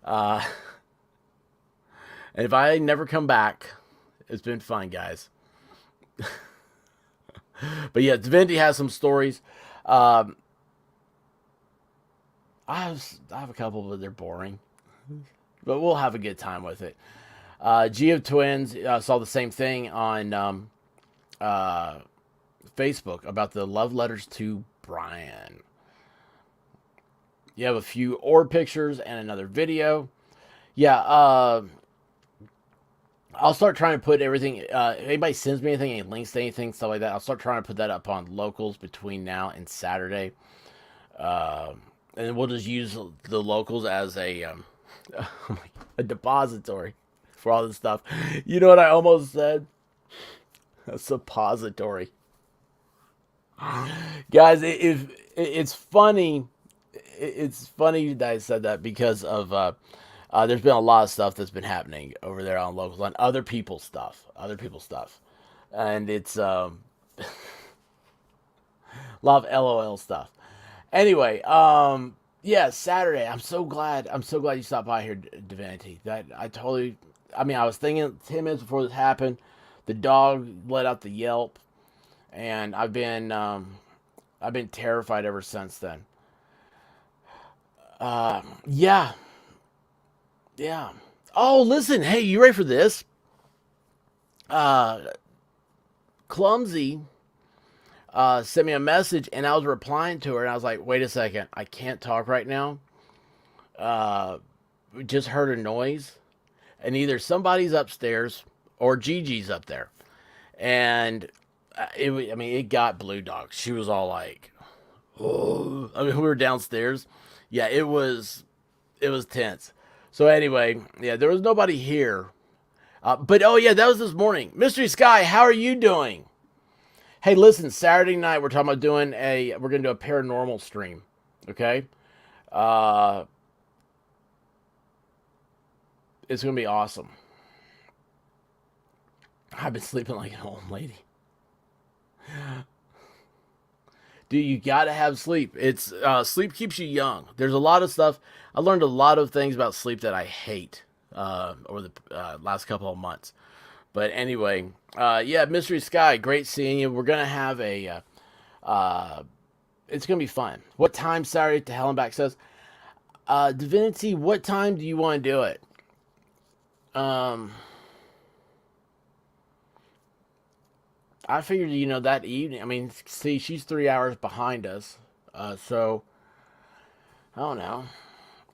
[SPEAKER 1] uh, if I never come back, it's been fun, guys. But yeah, Divinity has some stories. Um, I have a couple, but they're boring. But we'll have a good time with it. G of Twins saw the same thing on uh, Facebook about the love letters to Brian. You have a few orb pictures and another video. Yeah, I'll start trying to put everything. If anybody sends me anything, any links to anything, stuff like that, I'll start trying to put that up on locals between now and Saturday. Uh, and we'll just use the locals as a depository for all this stuff. You know what I almost said? A suppository. Guys, it's funny. It's funny that I said that because of there's been a lot of stuff that's been happening over there on locals on other people's stuff, and it's a lot of LOL stuff. Anyway, yeah, Saturday. I'm so glad you stopped by here, Divinity. That I totally. I mean, I was thinking 10 minutes before this happened, the dog let out the yelp, and I've been terrified ever since then. Yeah, yeah. Oh, listen, hey, you ready for this? Uh, Clumsy sent me a message, and I was replying to her, and I was like, wait a second, I can't talk right now. Uh, we just heard a noise, and either somebody's upstairs or Gigi's up there, and I mean, it got Blue Dog. She was all like, "Oh," I mean, we were downstairs. Yeah, it was tense. So anyway, yeah, there was nobody here. But oh yeah, that was this morning. Mystery Sky, how are you doing? Hey, listen, Saturday night we're talking about we're gonna do a paranormal stream. Okay, uh, it's gonna be awesome. I've been sleeping like an old lady. Dude, you gotta have sleep. It's sleep keeps you young. There's a lot of stuff. I learned a lot of things about sleep that I hate over the last couple of months. But anyway, yeah, Mystery Sky, great seeing you. We're gonna have uh, it's gonna be fun. What time Saturday to Hell and Back says? Divinity, what time do you want to do it? Um, I figured, that evening. I mean, see, she's 3 hours behind us. So, I don't know.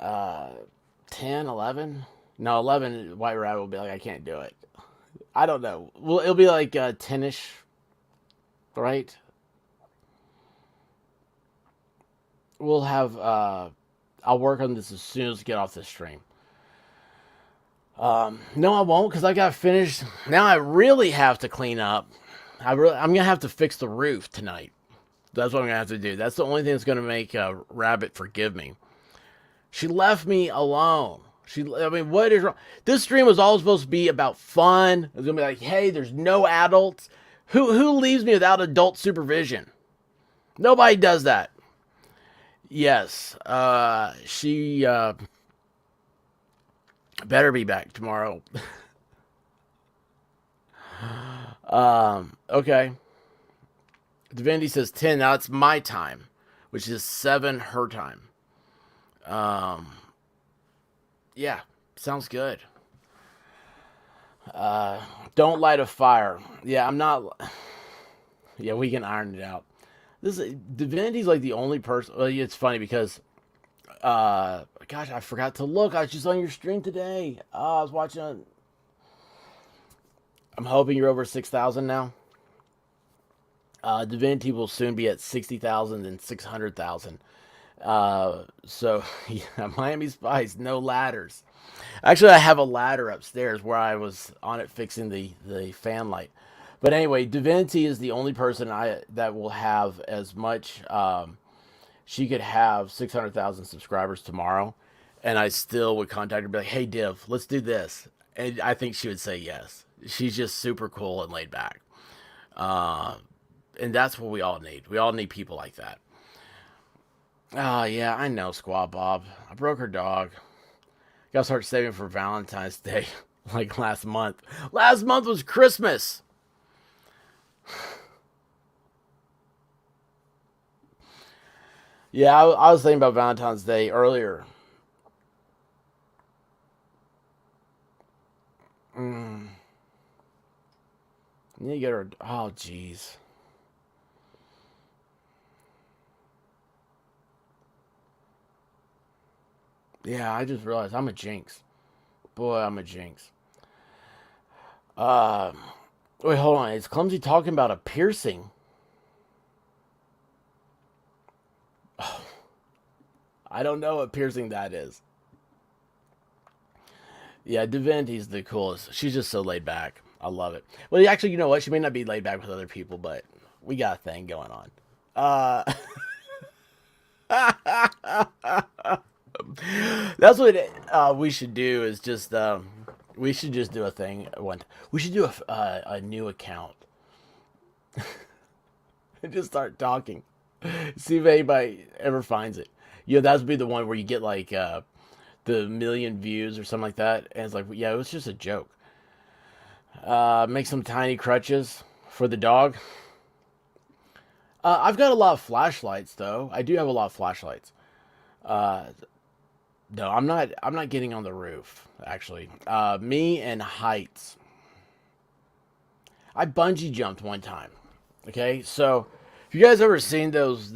[SPEAKER 1] Uh, 10, 11? No, 11, White Rabbit will be like, I can't do it. I don't know. Well, it'll be like 10ish, right? We'll have, I'll work on this as soon as we get off this stream. No, I won't because I got finished. Now I really have to clean up. I'm gonna have to fix the roof tonight. That's what I'm gonna have to do. That's the only thing that's gonna make Rabbit forgive me. She left me alone. I mean, what is wrong? This stream was all supposed to be about fun. It was gonna be like, hey, there's no adults. Who leaves me without adult supervision? Nobody does that. Yes, she better be back tomorrow. Okay. Divinity says 10. Now it's my time, which is 7 her time. Um, yeah, sounds good. Don't light a fire. Yeah, I'm not. Yeah, we can iron it out. Divinity's like the only person. Well, it's funny because, gosh, I forgot to look. I was just on your stream today. I was watching. I'm hoping you're over 6,000 now. Divinity will soon be at 60,000 and 600,000. So yeah, Miami Spice, no ladders. Actually, I have a ladder upstairs where I was on it fixing the fan light. But anyway, Divinity is the only person that will have as much. She could have 600,000 subscribers tomorrow, and I still would contact her and be like, "Hey, Div, let's do this." And I think she would say yes. She's just super cool and laid back. Uh, and that's what we all need. We all need people like that. Oh, yeah, I know, Squaw Bob. I broke her dog. Gotta start saving for Valentine's Day, like last month. Last month was Christmas. Yeah, I was thinking about Valentine's Day earlier. Mm. You need to get her. Oh, jeez. Yeah, I just realized I'm a jinx. Boy, I'm a jinx. Um, Wait, hold on. Is Clumsy talking about a piercing? I don't know what piercing that is. Yeah, Divinity's the coolest. She's just so laid back. I love it. Well, actually, you know what? She may not be laid back with other people, but we got a thing going on. Uh, that's what we should do. Is just we should just do a thing. We should do a new account and just start talking. See if anybody ever finds it. You know, that would be the one where you get like the million views or something like that, and it's like, yeah, it was just a joke. Make some tiny crutches for the dog. I've got a lot of flashlights, though. I do have a lot of flashlights. Uh, no, I'm not. I'm not getting on the roof. Actually, me and heights. I bungee jumped one time. Okay, so if you guys ever seen those,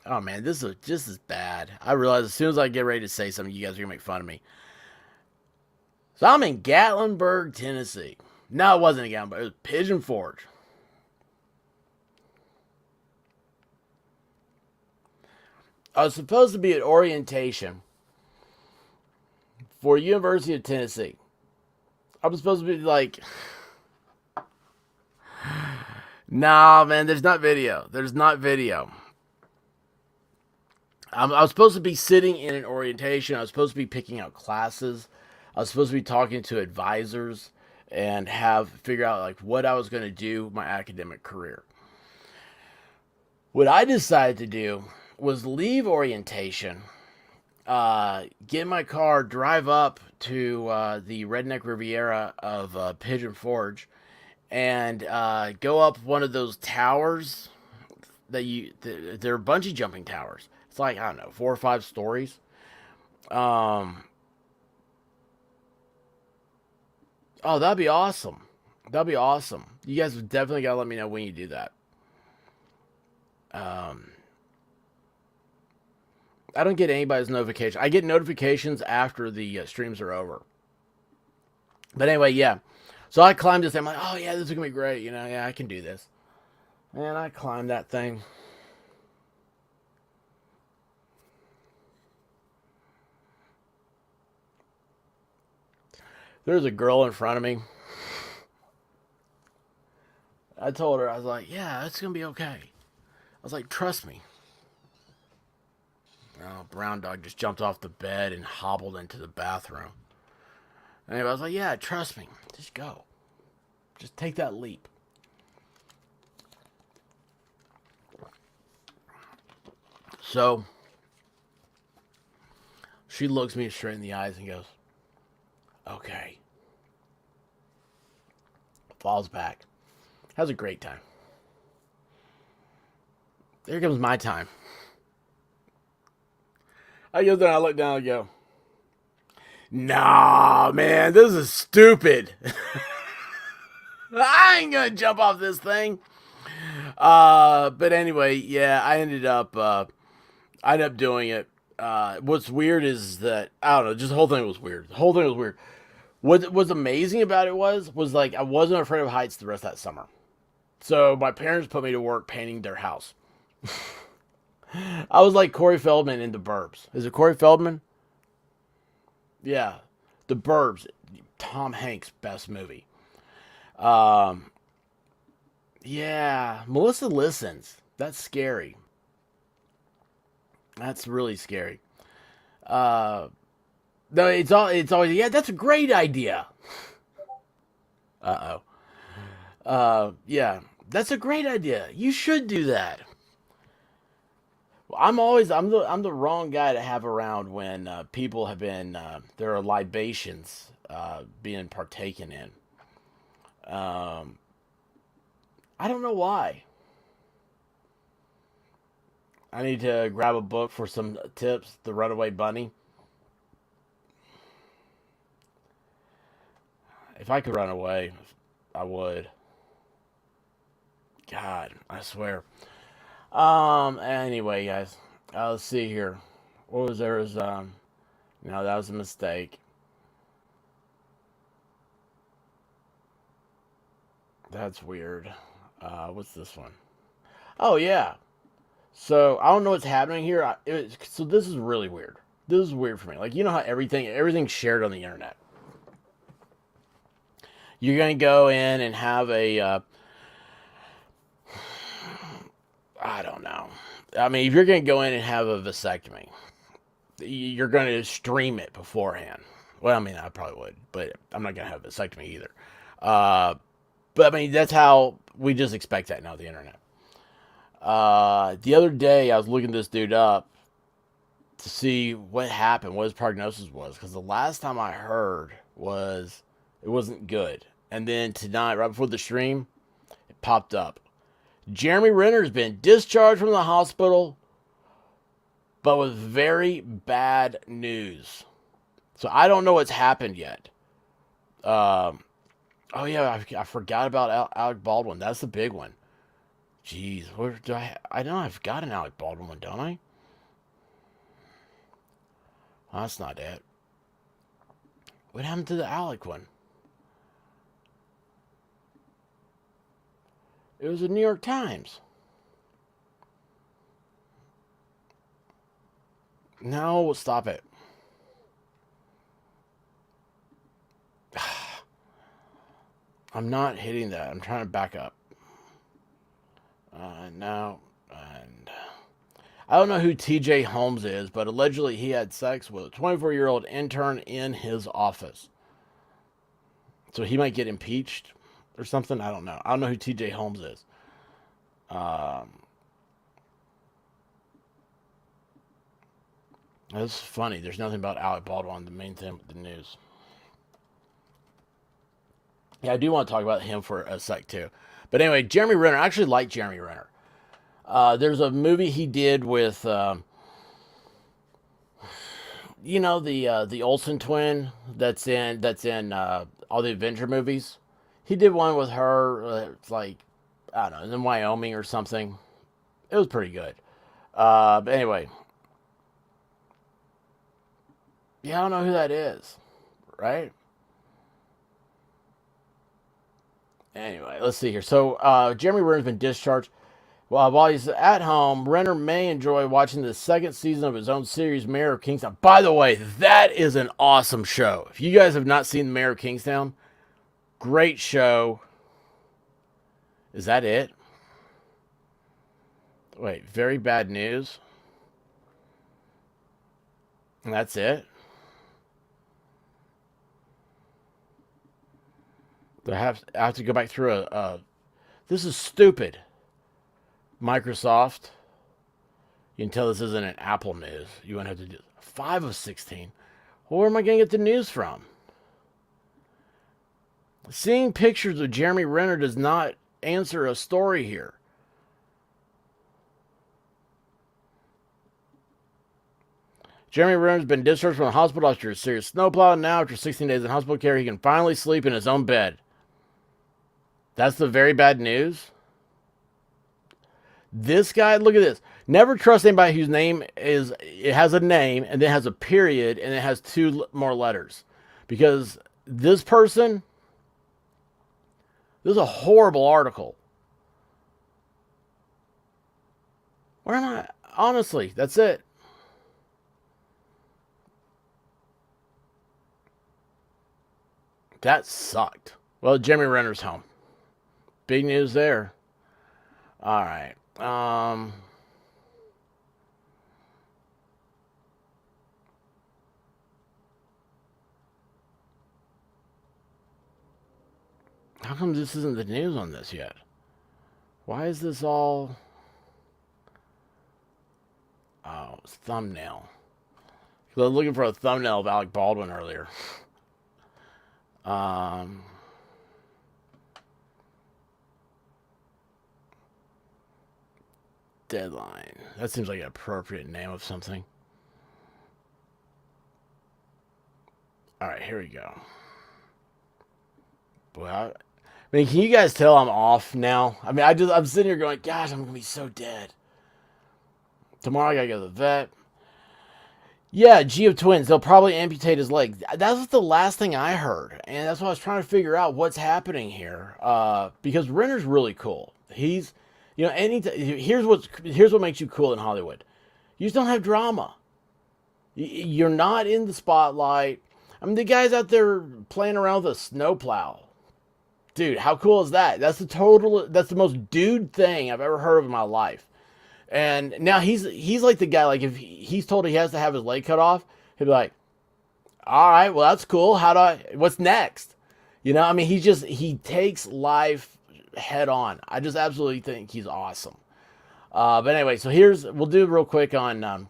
[SPEAKER 1] oh man, this is just as bad. I realize as soon as I get ready to say something, you guys are gonna make fun of me. So I'm in Gatlinburg, Tennessee. No, it wasn't in Gatlinburg. It was Pigeon Forge. I was supposed to be at orientation for University of Tennessee. I was supposed to be like, nah, man, there's not video. There's not video. I was supposed to be sitting in an orientation. I was supposed to be picking out classes. I was supposed to be talking to advisors and have figure out like what I was going to do my academic career. What I decided to do was leave orientation, get in my car, drive up to the Redneck Riviera of Pigeon Forge, and go up one of those towers they're bungee jumping towers. It's like, I don't know, 4 or 5 stories. Um, oh, that'd be awesome. That'd be awesome. You guys definitely gotta let me know when you do that. Um, I don't get anybody's notification. I get notifications after the streams are over. But anyway, yeah. So I climbed this thing. I'm like, oh yeah, this is gonna be great. You know, yeah, I can do this. And I climbed that thing. There's a girl in front of me. I told her, I was like, yeah, it's gonna be okay. I was like, trust me. Oh, brown dog just jumped off the bed and hobbled into the bathroom. Anyway, I was like, yeah, trust me. Just go. Just take that leap. So she looks me straight in the eyes and goes, okay. Falls back. Has a great time. Here comes my time. I go there, I look down and go, nah, man, this is stupid. I ain't gonna jump off this thing. But anyway, yeah, I ended up doing it. What's weird is that I don't know, just the whole thing was weird. The whole thing was weird. What was amazing about it was like I wasn't afraid of heights the rest of that summer. So my parents put me to work painting their house. I was like Corey Feldman in The Burbs. Is it Corey Feldman? Yeah, The Burbs. Tom Hanks' best movie. Um, yeah, Melissa listens. That's scary. That's really scary. Uh, no, it's always yeah. That's a great idea. Uh oh. Yeah, that's a great idea. You should do that. I'm the wrong guy to have around when people have been there are libations being partaken in. Um, I don't know why. I need to grab a book for some tips. The Runaway Bunny. If I could run away, I would. God, I swear. Anyway, guys, let's see here. What was there? Was no, that was a mistake. That's weird. What's this one? Oh yeah. So I don't know what's happening here. So this is really weird. This is weird for me. Like, you know how everything's shared on the internet. You're gonna go in and have a I don't know. I mean, if you're gonna go in and have a vasectomy, you're gonna stream it beforehand. Well, I mean, I probably would, but I'm not gonna have a vasectomy either. Uh, but I mean, that's how we just expect that now, the internet. The other day, I was looking this dude up to see what happened, what his prognosis was, because the last time I heard was it wasn't good. And then tonight, right before the stream, it popped up. Jeremy Renner's been discharged from the hospital, but with very bad news. So I don't know what's happened yet. Oh yeah, I forgot about Alec Baldwin. That's the big one. Jeez, where do I know I've got an Alec Baldwin one, don't I? Well, that's not it. What happened to the Alec one? It was the New York Times. No, stop it. I'm not hitting that. I'm trying to back up. No. And I don't know who TJ Holmes is, but allegedly he had sex with a 24-year-old intern in his office. So he might get impeached or something. I don't know. I don't know who TJ Holmes is. That's funny. There's nothing about Alec Baldwin on the main thing with the news. Yeah, I do want to talk about him for a sec too. But anyway, Jeremy Renner. I actually like Jeremy Renner. There's a movie he did with, the Olsen twin that's in all the Avenger movies. He did one with her. It's like, I don't know, in Wyoming or something. It was pretty good. But anyway, yeah, I don't know who that is, right? Anyway, let's see here. So Jeremy Renner's been discharged. Well, while he's at home, Renner may enjoy watching the second season of his own series, Mayor of Kingstown. By the way, that is an awesome show. If you guys have not seen Mayor of Kingstown, great show. Is that it? Wait, very bad news. And that's it? I have to go back through this is stupid. Microsoft. You can tell this isn't an Apple news. You won't have to do 5 of 16. Well, where am I going to get the news from? Seeing pictures of Jeremy Renner does not answer a story here. Jeremy Renner has been discharged from the hospital after a serious snowplow. Now, after 16 days in hospital care, he can finally sleep in his own bed. That's the very bad news. This guy, look at this. Never trust anybody whose name it has a name and then has a period and it has 2 more letters. Because this person, this is a horrible article. Where am I? Honestly, that's it. That sucked. Well, Jeremy Renner's home. Big news there. All right. How come this isn't the news on this yet? Why is this all... Oh, it's thumbnail. I was looking for a thumbnail of Alec Baldwin earlier. um... Deadline. That seems like an appropriate name of something. All right, here we go. Well, I mean, can you guys tell I'm off now? I mean, I'm sitting here going, gosh, I'm gonna be so dead. Tomorrow I gotta go to the vet. Yeah, G of twins. They'll probably amputate his leg. That was the last thing I heard, and that's why I was trying to figure out what's happening here. Because Renner's really cool. He's, here's what makes you cool in Hollywood. You just don't have drama. You're not in the spotlight. I mean, the guy's out there playing around with a snowplow. Dude, how cool is that? That's the most dude thing I've ever heard of in my life. And now he's like the guy, like if he's told he has to have his leg cut off, he'll be like, all right, well, that's cool. What's next? I mean, he takes life head on. I just absolutely think he's awesome. But anyway, so we'll do real quick on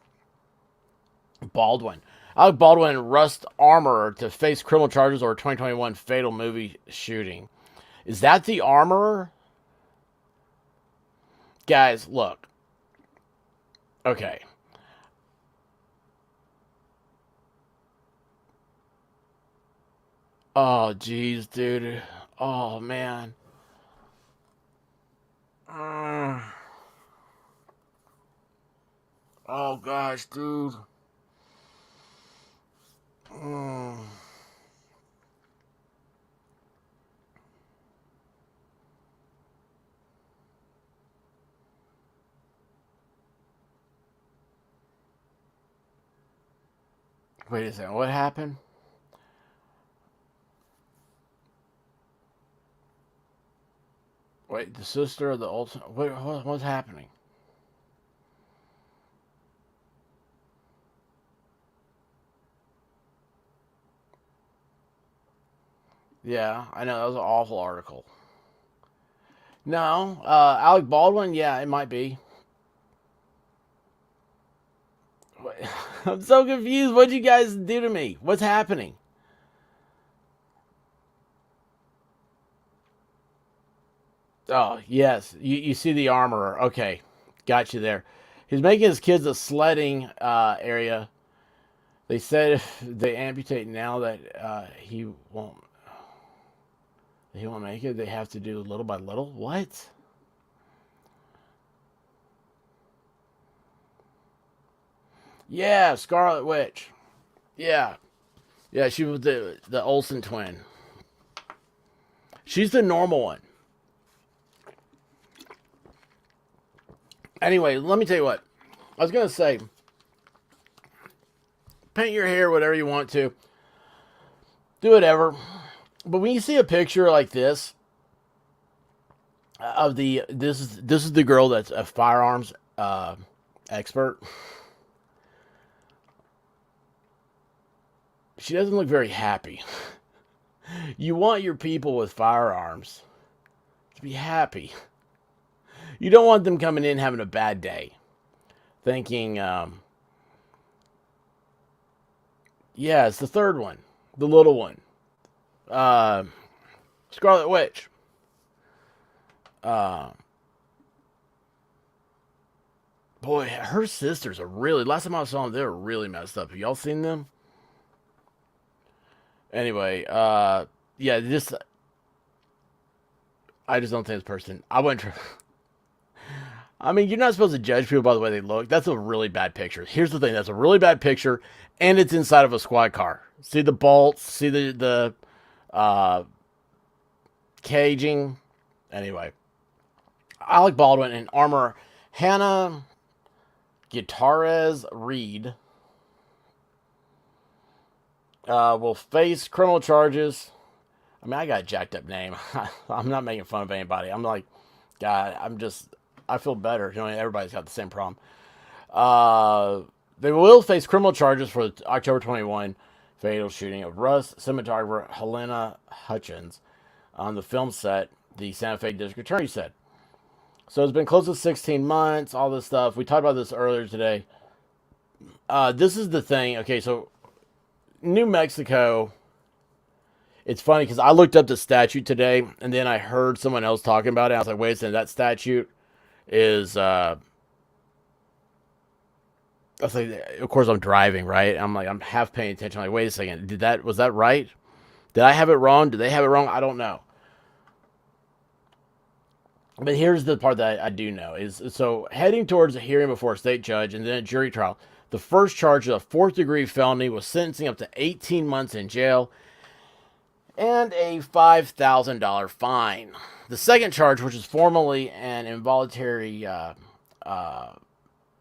[SPEAKER 1] Baldwin. Alec Baldwin rust armorer to face criminal charges over 2021 fatal movie shooting. Is that the armorer? Guys, look. Okay. Oh, jeez, dude. Oh, man. Oh, gosh, dude. Wait a second. What happened? Wait, the sister of the ultimate. What's happening? Yeah, I know that was an awful article. No, Alec Baldwin. Yeah, it might be. I'm so confused. What'd you guys do to me? What's happening? Oh, yes. You see the armorer. Okay. Got you there. He's making his kids a sledding area. They said if they amputate now that he won't make it. They have to do little by little. What? Yeah, Scarlet Witch. Yeah. Yeah, she was the Olsen twin. She's the normal one. Anyway, let me tell you what. I was going to say, paint your hair whatever you want to. Do whatever. But when you see a picture like this of this is the girl that's a firearms expert. She doesn't look very happy. You want your people with firearms to be happy. You don't want them coming in having a bad day, thinking, yeah, it's the third one, the little one, Scarlet Witch. Uh, Boy, her sisters are really. Last time I saw them, they were really messed up. Have y'all seen them? Anyway, yeah, I just don't think this person. I wouldn't. I mean, you're not supposed to judge people by the way they look. That's a really bad picture. Here's the thing: that's a really bad picture, and it's inside of a squad car. See the bolts. See the caging. Anyway, Alec Baldwin and armor Hannah Guitarez Reed will face criminal charges. I mean, I got a jacked up name. I'm not making fun of anybody. I'm like, God, I feel better. Everybody's got the same problem. They will face criminal charges for the October 21 fatal shooting of Russ cinematographer Helena Hutchins on the film set, the Santa Fe District Attorney said. So it's been close to 16 months, all this stuff. We talked about this earlier today. This is the thing. Okay, so New Mexico, it's funny because I looked up the statute today and then I heard someone else talking about it. I was like, wait a second, that statute is, I was like, of course I'm driving, right? I'm like, I'm half paying attention. I'm like, wait a second, was that right? Did I have it wrong? Did they have it wrong? I don't know. But here's the part that I do know is so heading towards a hearing before a state judge and then a jury trial. The first charge of a fourth degree felony was sentencing up to 18 months in jail and a $5,000 fine. The second charge, which is formally an involuntary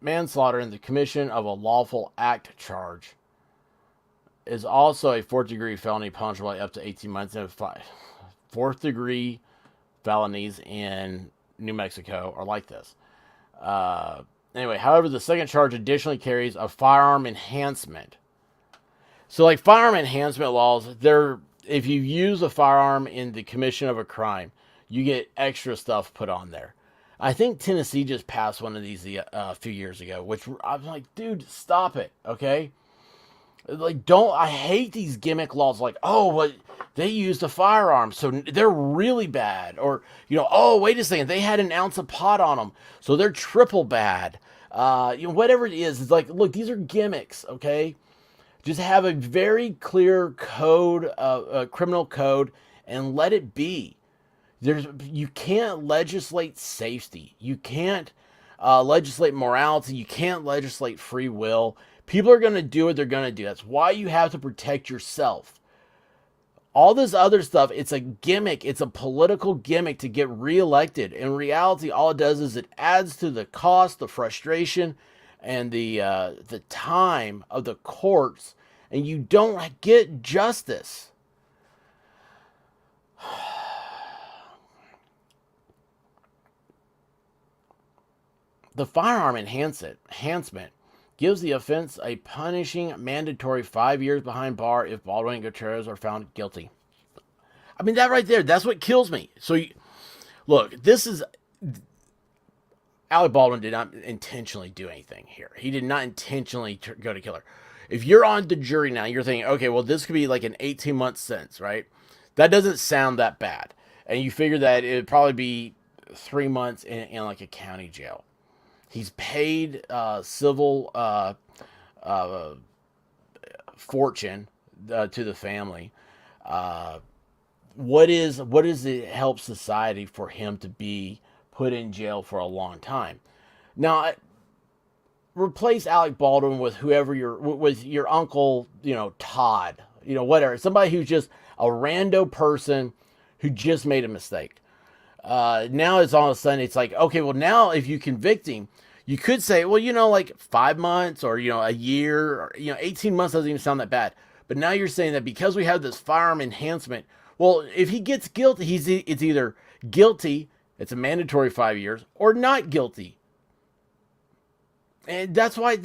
[SPEAKER 1] manslaughter in the commission of a lawful act charge, is also a fourth degree felony punishable by up to 18 months and five. Fourth degree felonies in New Mexico are like this. Anyway, however, the second charge additionally carries a firearm enhancement. So, like firearm enhancement laws, they're if you use a firearm in the commission of a crime, you get extra stuff put on there. I think Tennessee just passed one of these a few years ago, which I'm like, dude, stop it, okay? Like, don't I hate these gimmick laws? Like, oh, but they used a firearm, so they're really bad. Or oh, wait a second, they had an ounce of pot on them, so they're triple bad. Whatever it is, it's like, look, these are gimmicks, okay? Just have a very clear code, criminal code, and let it be. You can't legislate safety. You can't legislate morality. You can't legislate free will. People are going to do what they're going to do. That's why you have to protect yourself. All this other stuff, it's a gimmick. It's a political gimmick to get reelected. In reality, all it does is it adds to the cost, the frustration, and the time of the courts, and you don't get justice. The firearm enhancement gives the offense a punishing mandatory 5 years behind bar if Baldwin and Gutierrez are found guilty. I mean, that right there, that's what kills me. So, look, this is Alec Baldwin did not intentionally do anything here. He did not intentionally go to kill her. If you're on the jury now, you're thinking, okay, well, this could be like an 18-month sentence, right? That doesn't sound that bad. And you figure that it would probably be 3 months in like a county jail. He's paid civil fortune to the family. What does it help society for him to be put in jail for a long time? Now, replace Alec Baldwin with with your uncle, Todd, whatever, somebody who's just a rando person who just made a mistake. Now it's all of a sudden it's like, okay, well now if you convict him, you could say, well, like 5 months or a year, or 18 months doesn't even sound that bad. But now you're saying that because we have this firearm enhancement, well, if he gets guilty, it's either guilty, it's a mandatory 5 years, or not guilty. And that's why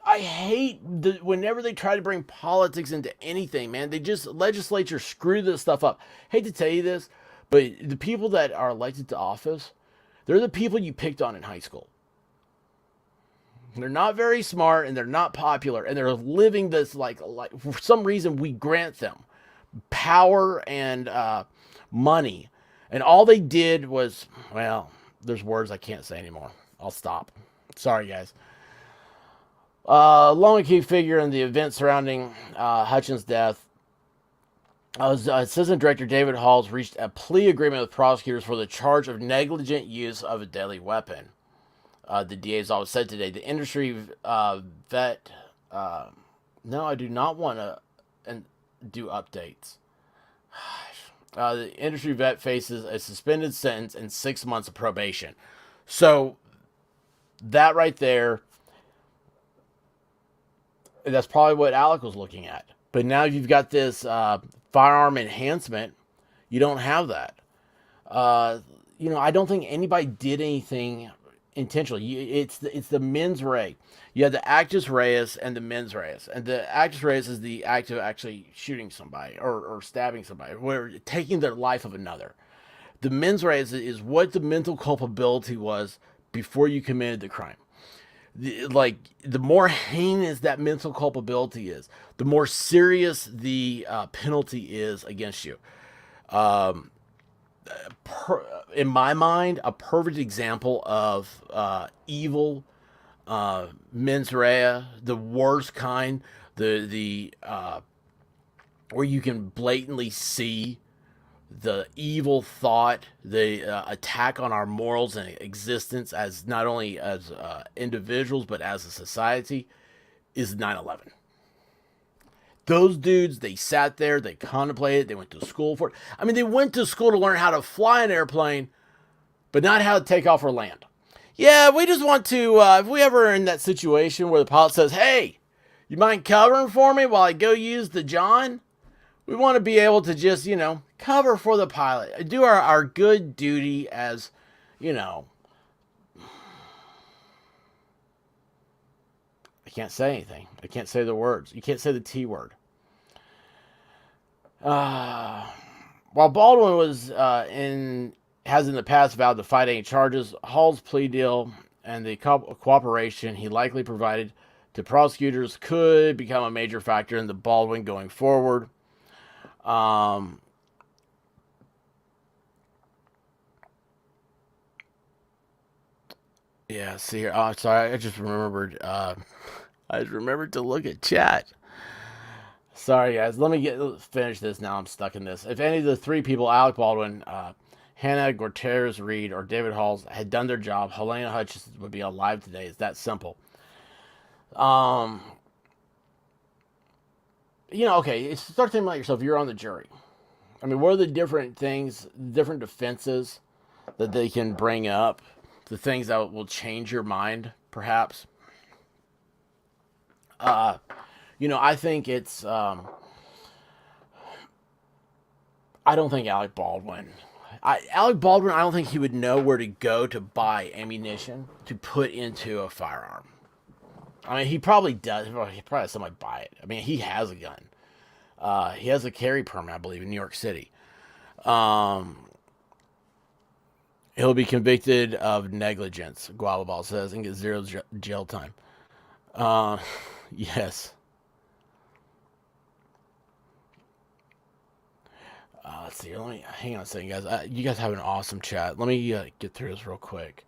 [SPEAKER 1] I hate whenever they try to bring politics into anything, man. They just legislature screw this stuff up. Hate to tell you this, but the people that are elected to office, they're the people you picked on in high school. They're not very smart and they're not popular and they're living this like for some reason we grant them power and money, and all they did was, well, there's words I can't say anymore. I'll stop. Sorry, guys. Long key figure in the event surrounding Hutchins' death. Assistant Director David Halls reached a plea agreement with prosecutors for the charge of negligent use of a deadly weapon. The DA's office said today the industry vet. No, I do not want to do updates. The industry vet faces a suspended sentence and 6 months of probation. So that right there, that's probably what Alec was looking at. But now you've got this firearm enhancement. You don't have that. I don't think anybody did anything intentionally. It's the mens rea. You have the actus reus and the mens reus, and the actus reus is the act of actually shooting somebody or stabbing somebody, or taking the life of another. The mens reus is what the mental culpability was before you committed the crime. The more heinous that mental culpability is, the more serious the penalty is against you. In my mind, a perfect example of evil mens rea, the worst kind, the where you can blatantly see the evil thought, the attack on our morals and existence as not only as individuals but as a society is 9/11. Those dudes, they sat there, they contemplated, they went to school for it. I mean, they went to school to learn how to fly an airplane, but not how to take off or land. Yeah, we just want to, if we ever are in that situation where the pilot says, hey, you mind covering for me while I go use the John? We want to be able to just, cover for the pilot. Do our good duty as, I can't say anything. I can't say the words. You can't say the T word. While Baldwin has in the past vowed to fight any charges, Hall's plea deal and the cooperation he likely provided to prosecutors could become a major factor in the Baldwin going forward. Yeah, see here. Oh, sorry. I just remembered. I just remembered to look at chat. Sorry, guys. Let me finish this. Now I'm stuck in this. If any of the three people, Alec Baldwin, Hannah Gutierrez Reed, or David Halls, had done their job, Helena Hutchinson would be alive today. It's that simple. Okay. Start thinking about yourself. You're on the jury. I mean, what are the different things, different defenses that they can bring up? The things that will change your mind, perhaps. I think it's. I don't think Alec Baldwin. Alec Baldwin, I don't think he would know where to go to buy ammunition to put into a firearm. I mean, he probably does. He probably has somebody buy it. I mean, he has a gun. He has a carry permit, I believe, in New York City. He'll be convicted of negligence, Guava Ball says, and get 0 jail time. Yes. Let's see. Let me hang on a second, guys. You guys have an awesome chat. Let me get through this real quick.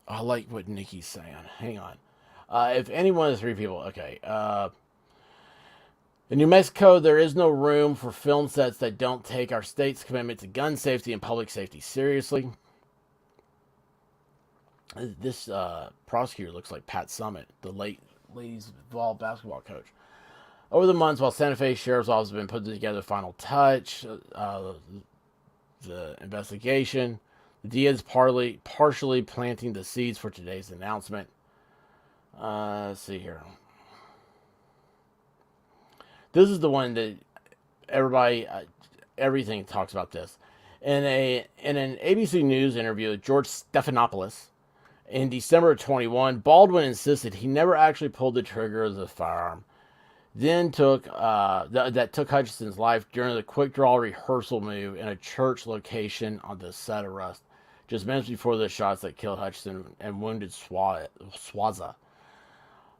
[SPEAKER 1] I like what Nikki's saying. Hang on. If any one of the three people, okay. In New Mexico, there is no room for film sets that don't take our state's commitment to gun safety and public safety seriously. This prosecutor looks like Pat Summitt, the late ladies volleyball basketball coach. Over the months, while Santa Fe Sheriff's Office has been putting together the final touch, the investigation, the DA is partially planting the seeds for today's announcement. Let's see here. This is the one that everything talks about this. In an ABC News interview with George Stephanopoulos in December of 21, Baldwin insisted he never actually pulled the trigger of the firearm. Then took Hutchinson's life during the quick draw rehearsal move in a church location on the set arrest, just minutes before the shots that killed Hutchinson and wounded Swaza.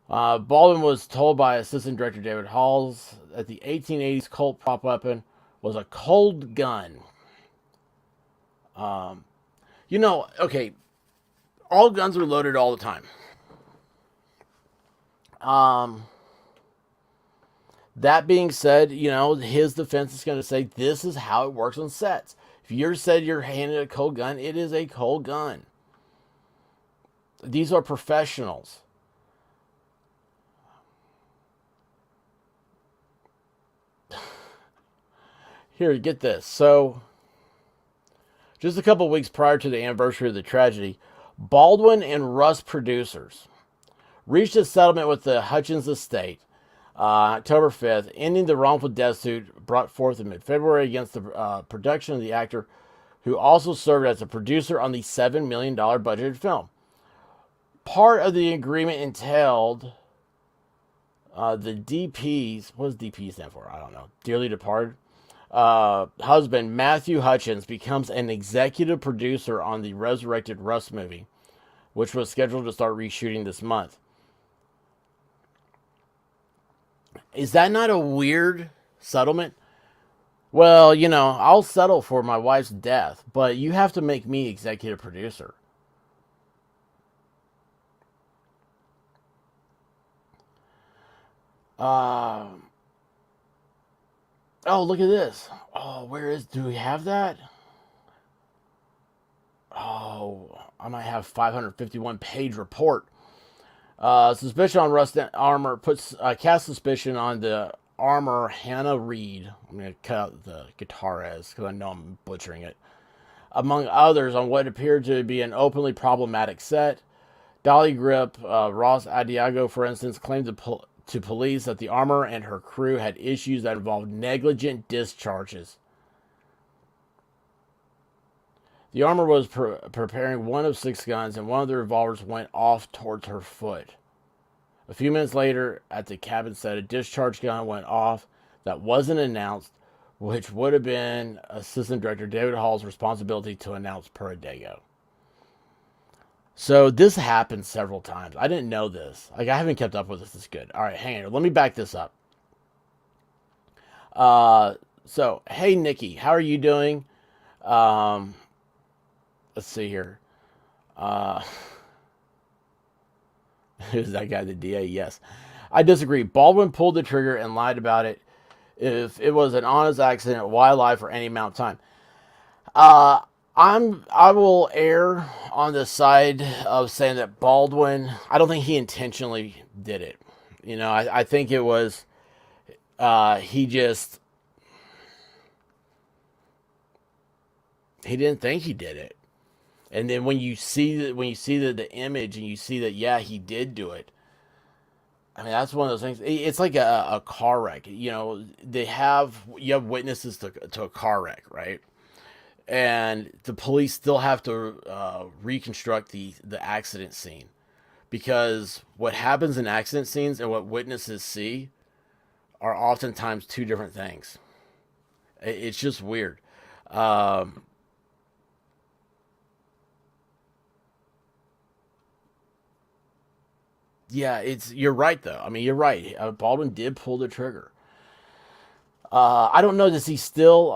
[SPEAKER 1] Baldwin was told by Assistant Director David Halls that the 1880s Colt prop weapon was a cold gun. Okay, all guns are loaded all the time. That being said, his defense is going to say this is how it works on sets. If you're said you're handed a cold gun, it is a cold gun. These are professionals. Here, get this. So, just a couple weeks prior to the anniversary of the tragedy, Baldwin and Rust Producers reached a settlement with the Hutchins estate October 5th, ending the wrongful death suit brought forth in mid-February against the production of the actor, who also served as a producer on the $7 million budgeted film. Part of the agreement entailed the DP's, what does DP stand for? I don't know. Dearly departed. Husband, Matthew Hutchins, becomes an executive producer on the resurrected Rust movie, which was scheduled to start reshooting this month. Is that not a weird settlement? Well, I'll settle for my wife's death, but you have to make me executive producer. Oh, look at this. Oh, do we have that? Oh, I might have 551 page report. Suspicion on Rust Armor puts cast suspicion on the armor Hannah Reed. I'm going to cut out the guitar as because I know I'm butchering it. Among others, on what appeared to be an openly problematic set. Dolly Grip, Ross Adiago, for instance, claimed to police that the armor and her crew had issues that involved negligent discharges. The armor was preparing one of 6 guns, and one of the revolvers went off towards her foot. A few minutes later, at the cabin set, a discharge gun went off that wasn't announced, which would have been Assistant Director David Hall's responsibility to announce per Adego. So this happened several times. I didn't know this. Like, I haven't kept up with this. It's good. All right, hang on. Let me back this up. So, hey, Nikki, how are you doing? Um, let's see here. Uh, who's that guy, the DA? Yes. I disagree. Baldwin pulled the trigger and lied about it. If it was an honest accident, why lie for any amount of time? Uh, I will err on the side of saying that Baldwin. I don't think he intentionally did it. I think it was he just he didn't think he did it. And then when you see the image and you see that yeah he did do it. I mean that's one of those things. It's like a car wreck. You have witnesses to a car wreck, right? And the police still have to reconstruct the accident scene because what happens in accident scenes and what witnesses see are oftentimes two different things. It's just weird. Um, yeah, you're right though. I mean, you're right. Baldwin did pull the trigger. I don't know. Does he still?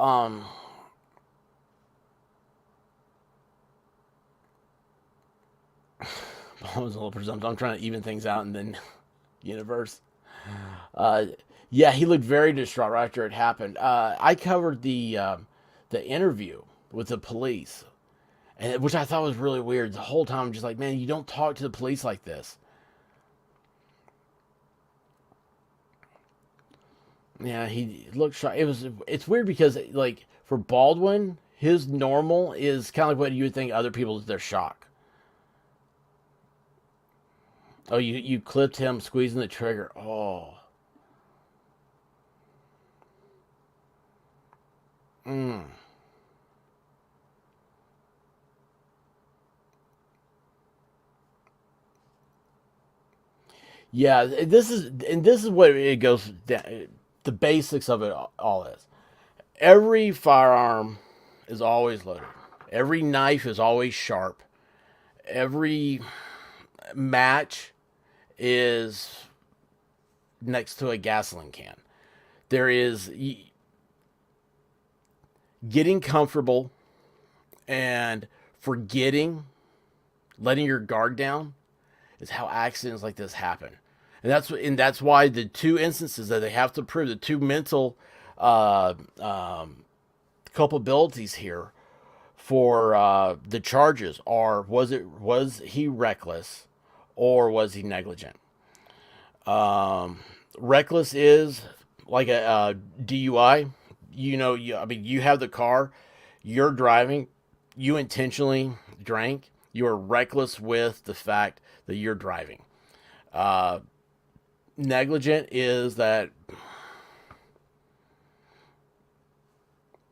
[SPEAKER 1] Baldwin's a little presumptive. I'm trying to even things out in the universe. Uh, yeah, he looked very distraught right after it happened. I covered the interview with the police, and which I thought was really weird. The whole time, I'm just like, man, you don't talk to the police like this. Yeah, he looked shocked. It's weird because like for Baldwin, his normal is kind of like what you would think other people's their shock. Oh, you clipped him squeezing the trigger. Oh, mm. Yeah. This is what it goes down. The basics of it all is every firearm is always loaded. Every knife is always sharp. Every match is next to a gasoline can. There is getting comfortable and forgetting, letting your guard down is how accidents like this happen. And that's why the two instances that they have to prove the two mental uh, um, culpabilities here for the charges are was he reckless or was he negligent? Reckless is like a DUI. I mean, you have the car, you're driving, you intentionally drank, you are reckless with the fact that you're driving. Uh, Negligent is that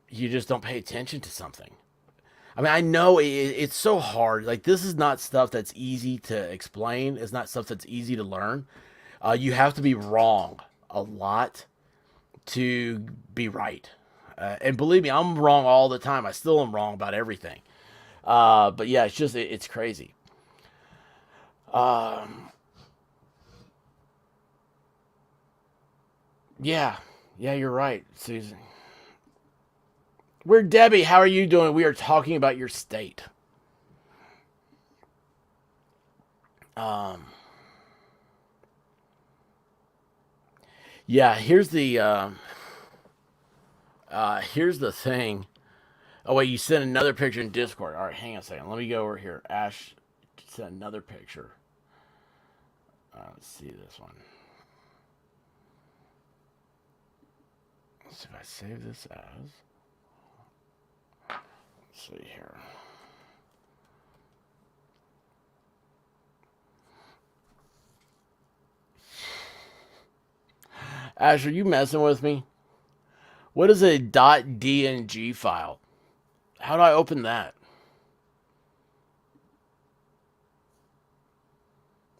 [SPEAKER 1] you just don't pay attention to something. I mean, I know it's so hard. Like, this is not stuff that's easy to explain. It's not stuff that's easy to learn. You have to be wrong a lot to be right. And believe me, I'm wrong all the time. I still am wrong about everything. But yeah, it's crazy. Um, yeah, yeah, you're right, Susan. We're Debbie. How are you doing? We are talking about your state. Um, yeah, here's the. Here's the thing. Oh wait, you sent another picture in Discord. All right, hang on a second. Let me go over here. Ash sent another picture. Let's see this one. Let's see if I save this as. Let's see here. Ash, are you messing with me? What is a .dng file? How do I open that?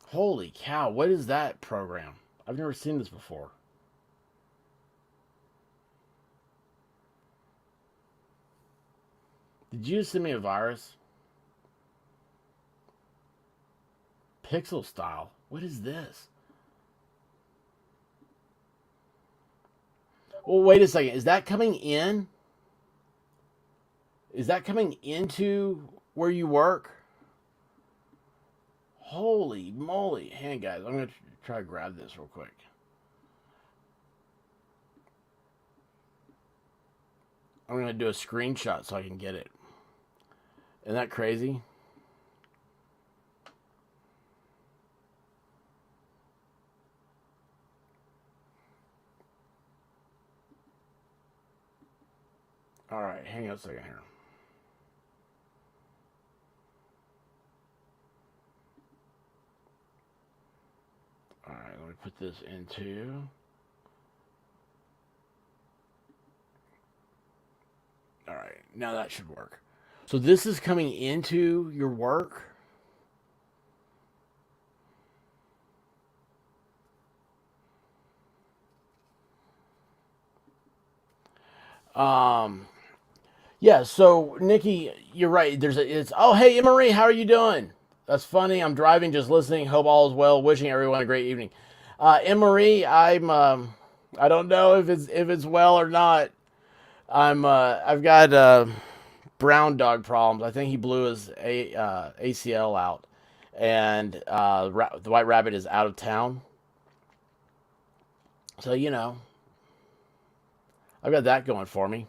[SPEAKER 1] Holy cow, what is that program? I've never seen this before. Did you send me a virus? Pixel style? What is this? Well, wait a second. Is that coming in? Is that coming into where you work? Holy moly. Hang on, guys. I'm going to try to grab this real quick. I'm going to do a screenshot so I can get it. Isn't that crazy? All right, hang on a second here. All right, let me put this into. All right, now that should work. So this is coming into your work. Yeah, so Nikki, you're right. Oh hey Marie, how are you doing? That's funny. I'm driving, just listening. Hope all is well. Wishing everyone a great evening. Marie, I don't know if it's well or not. I've got brown dog problems. I think he blew his ACL out, and the white rabbit is out of town. So I've got that going for me.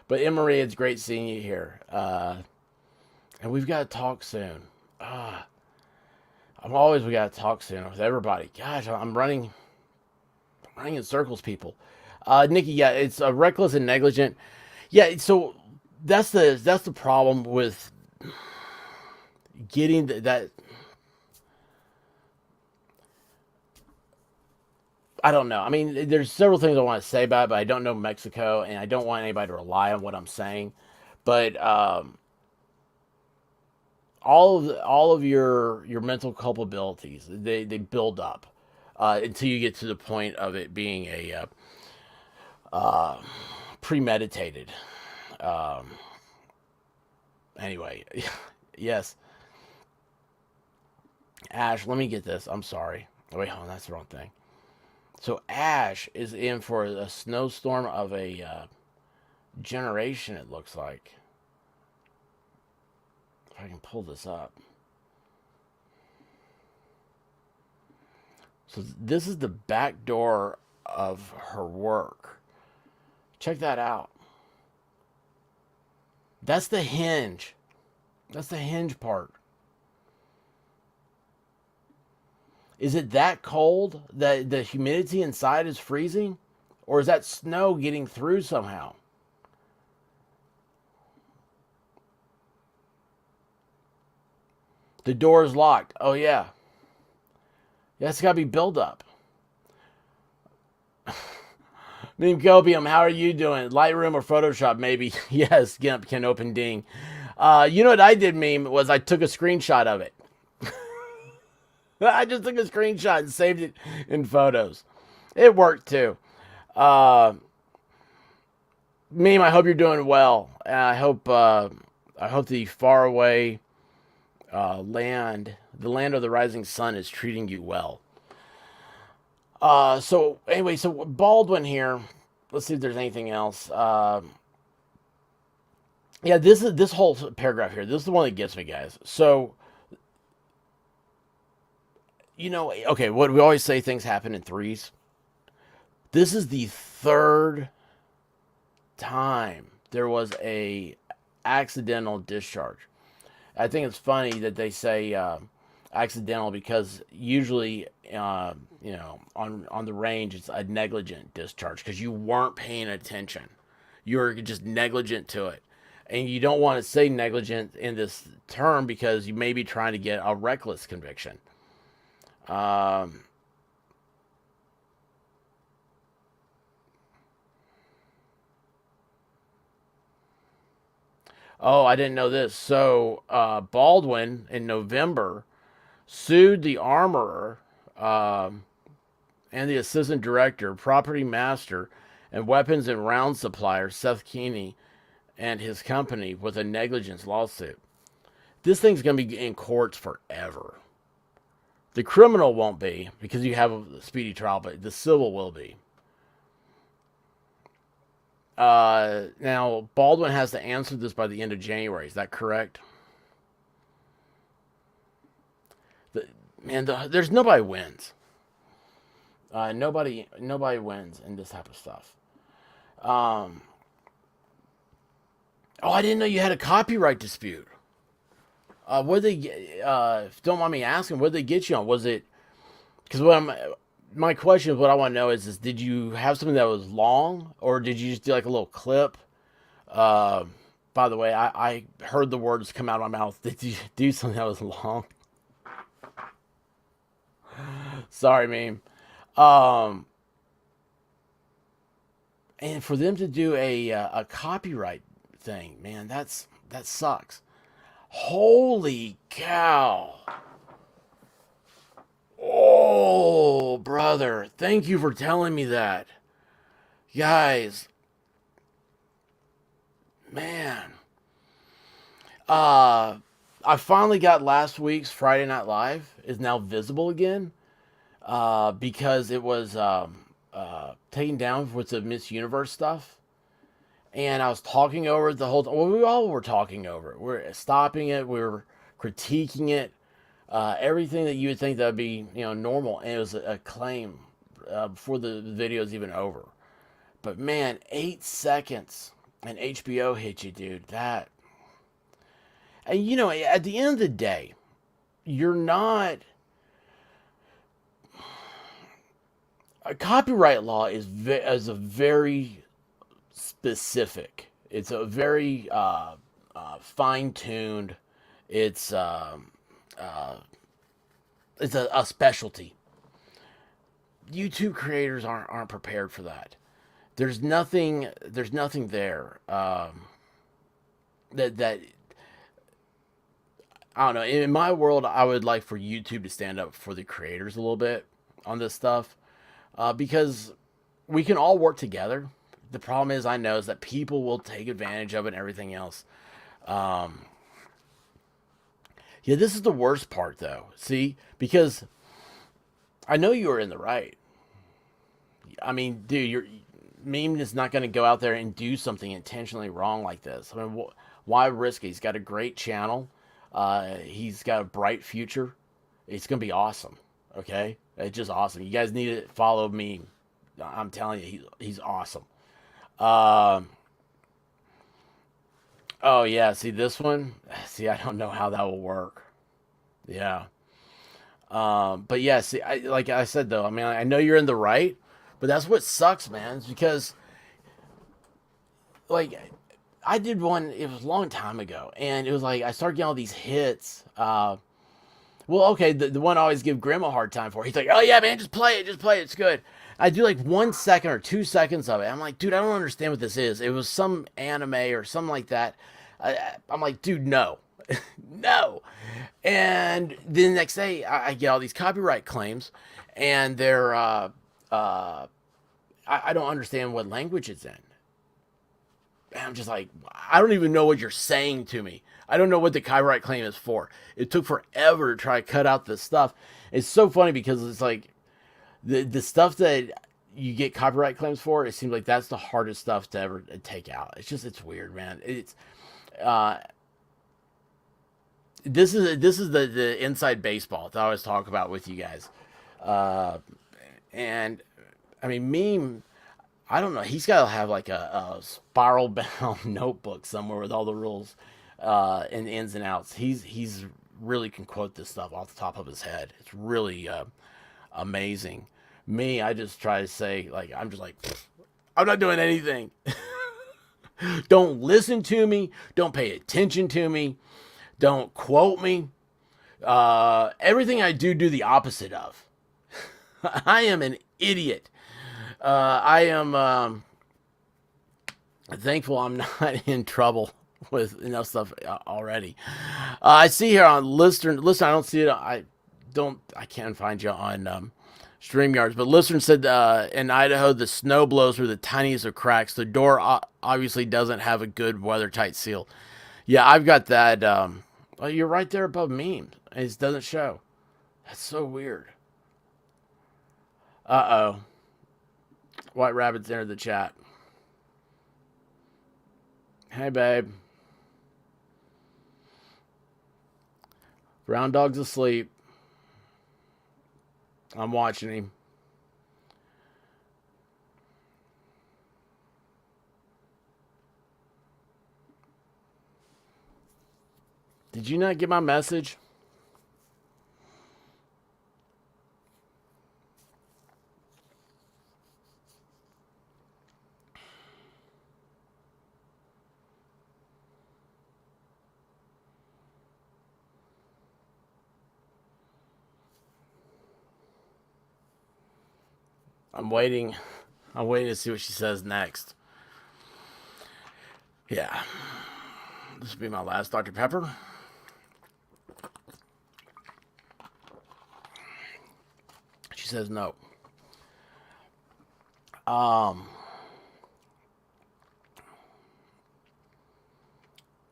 [SPEAKER 1] But Marie, it's great seeing you here. And we've got to talk soon. We got to talk soon with everybody. Gosh, I'm running in circles, people. Nikki, yeah, it's reckless and negligent. Yeah, so that's the problem with getting that. I don't know. I mean, there's several things I want to say about it, but I don't know Mexico, and I don't want anybody to rely on what I'm saying. But all of your mental culpabilities, they build up until you get to the point of it being a premeditated. Anyway, yes, Ash. Let me get this. I'm sorry. Wait, hold on. That's the wrong thing. So Ash is in for a snowstorm of a generation. It looks like. If I can pull this up. So this is the back door of her work. Check that out. That's the hinge. That's the hinge part. Is it that cold that the humidity inside is freezing? Or is that snow getting through somehow? The door is locked. Oh, yeah. That's got to be build up. Meme Copium, how are you doing? Lightroom or Photoshop, maybe? Yes, Gimp can open Ding. You know what I did, Meme, was I took a screenshot of it. I just took a screenshot and saved it in photos. It worked too. Meme, I hope you're doing well. I hope the faraway the land of the rising sun, is treating you well. So anyway, so Baldwin here. Let's see if there's anything else. Yeah, this whole paragraph here. This is the one that gets me, guys. So okay, what we always say, things happen in threes. This is the third time there was a accidental discharge. I think it's funny that they say accidental because usually, on the range it's a negligent discharge because you weren't paying attention. You're just negligent to it, and you don't want to say negligent in this term because you may be trying to get a reckless conviction. Um, oh, I didn't know this. So Baldwin in November sued the armorer um, and the assistant director, property master, and weapons and round supplier Seth Keeney and his company with a negligence lawsuit. This thing's going to be in courts forever. The criminal won't be because you have a speedy trial, but the civil will be. Now, Baldwin has to answer this by the end of January. Is that correct? The, there's nobody wins. Nobody wins in this type of stuff. Um, oh, I didn't know you had a copyright dispute. What they don't mind me asking, what did they get you on? Was it because my question is what I want to know is did you have something that was long or did you just do like a little clip? Uh, by the way, I heard the words come out of my mouth. Did you do something that was long? Sorry, meme. Um, and for them to do a copyright thing, man, that sucks. Holy cow! Oh, brother, thank you for telling me that, guys. Man, uh, I finally got last week's Friday Night Live is now visible again. Because it was taken down with the Miss Universe stuff. And I was talking over it the whole time. Well, we all were talking over it. We're stopping it. We were critiquing it. Everything that you would think that would be, normal. And it was a claim before the video is even over. But man, 8 seconds and HBO hit you, dude. And at the end of the day, you're not. A copyright law is a very specific. It's a very fine tuned. It's uh, it's a specialty. YouTube creators aren't prepared for that. There's nothing there that I don't know. In my world, I would like for YouTube to stand up for the creators a little bit on this stuff because we can all work together. The problem is, I know, is that people will take advantage of it and everything else. Um, yeah, this is the worst part, though. See, because I know you are in the right. I mean, dude, your meme is not going to go out there and do something intentionally wrong like this. I mean, why risk it? He's got a great channel. He's got a bright future. It's going to be awesome. Okay, it's just awesome. You guys need to follow me. I'm telling you, he's awesome. Um, oh yeah, see this one. See, I don't know how that will work. Yeah. But yeah, see, like I said though, I mean, I know you're in the right, but that's what sucks, man. Is because like I did one. It was a long time ago, and it was like I started getting all these hits. Well, okay, the one I always give Grim a hard time for. He's like, "Oh yeah, man, just play it, it's good." I do like 1 second or 2 seconds of it. I'm like, dude, I don't understand what this is. It was some anime or something like that. I'm like, dude, no, no. And then the next day, I get all these copyright claims, and uh, I don't understand what language it's in. And I'm just like, I don't even know what you're saying to me. I don't know what the copyright claim is for. It took forever to try to cut out this stuff. It's so funny because it's like the stuff that you get copyright claims for. It seems like that's the hardest stuff to ever take out. It's weird, man. Uh, this is the inside baseball that I always talk about with you guys. Uh, and I mean, meme. I don't know. He's got to have like a spiral bound notebook somewhere with all the rules and ins and outs. He's really can quote this stuff off the top of his head. It's really amazing. Me, I just try to say like I'm just like I'm not doing anything. Don't listen to me. Don't pay attention to me. Don't quote me. Everything I do the opposite of. I am an idiot. I am thankful I'm not in trouble with enough stuff already. I see here on Listen, I don't see it. I can't find you on StreamYards, but Lister said in Idaho the snow blows through the tiniest of cracks. The door obviously doesn't have a good weather tight seal. Yeah, I've got that. Oh, you're right there above memes. It doesn't show. That's so weird. Uh oh. White Rabbit's entered the chat. Hey, babe. Brown Dog's asleep. I'm watching him. Did you not get my message? I'm waiting. I'm waiting to see what she says next. Yeah. This will be my last Dr. Pepper. She says no.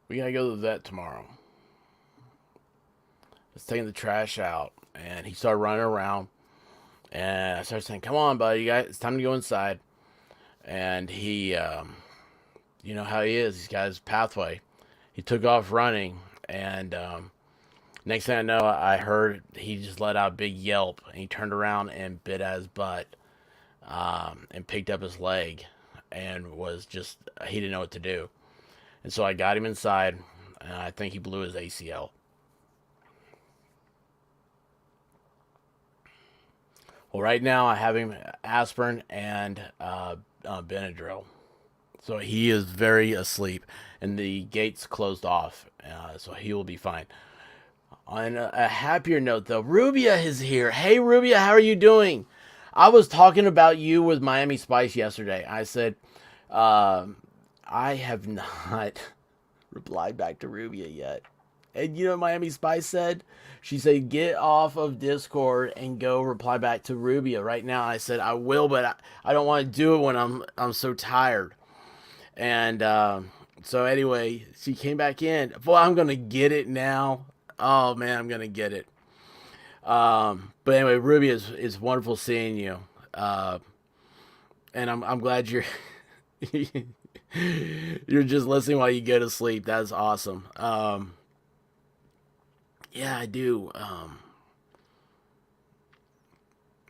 [SPEAKER 1] We gotta go to the vet tomorrow. It's taking the trash out, and he started running around. And I started saying, "Come on, buddy, you guys, it's time to go inside." And he, you know how he is. He's got his pathway. He took off running, and next thing I know, I heard he just let out a big yelp, and he turned around and bit at his butt, and picked up his leg, and was just he didn't know what to do. And so I got him inside, and I think he blew his ACL. Well, right now I have him aspirin and Benadryl. So he is very asleep, and the gate's closed off, so he will be fine. On a happier note, though, Rubia is here. Hey, Rubia, how are you doing? I was talking about you with Miami Spice yesterday. I said, I have not replied back to Rubia yet. And you know what Miami Spice said? She said, get off of Discord and go reply back to Rubia right now. I said, I will, but I don't want to do it when I'm so tired. And so anyway, she came back in. Boy, I'm going to get it now. Oh, man, I'm going to get it. But anyway, Rubia, is wonderful seeing you. And I'm glad you're you're just listening while you go to sleep. That's awesome. Yeah, I do. I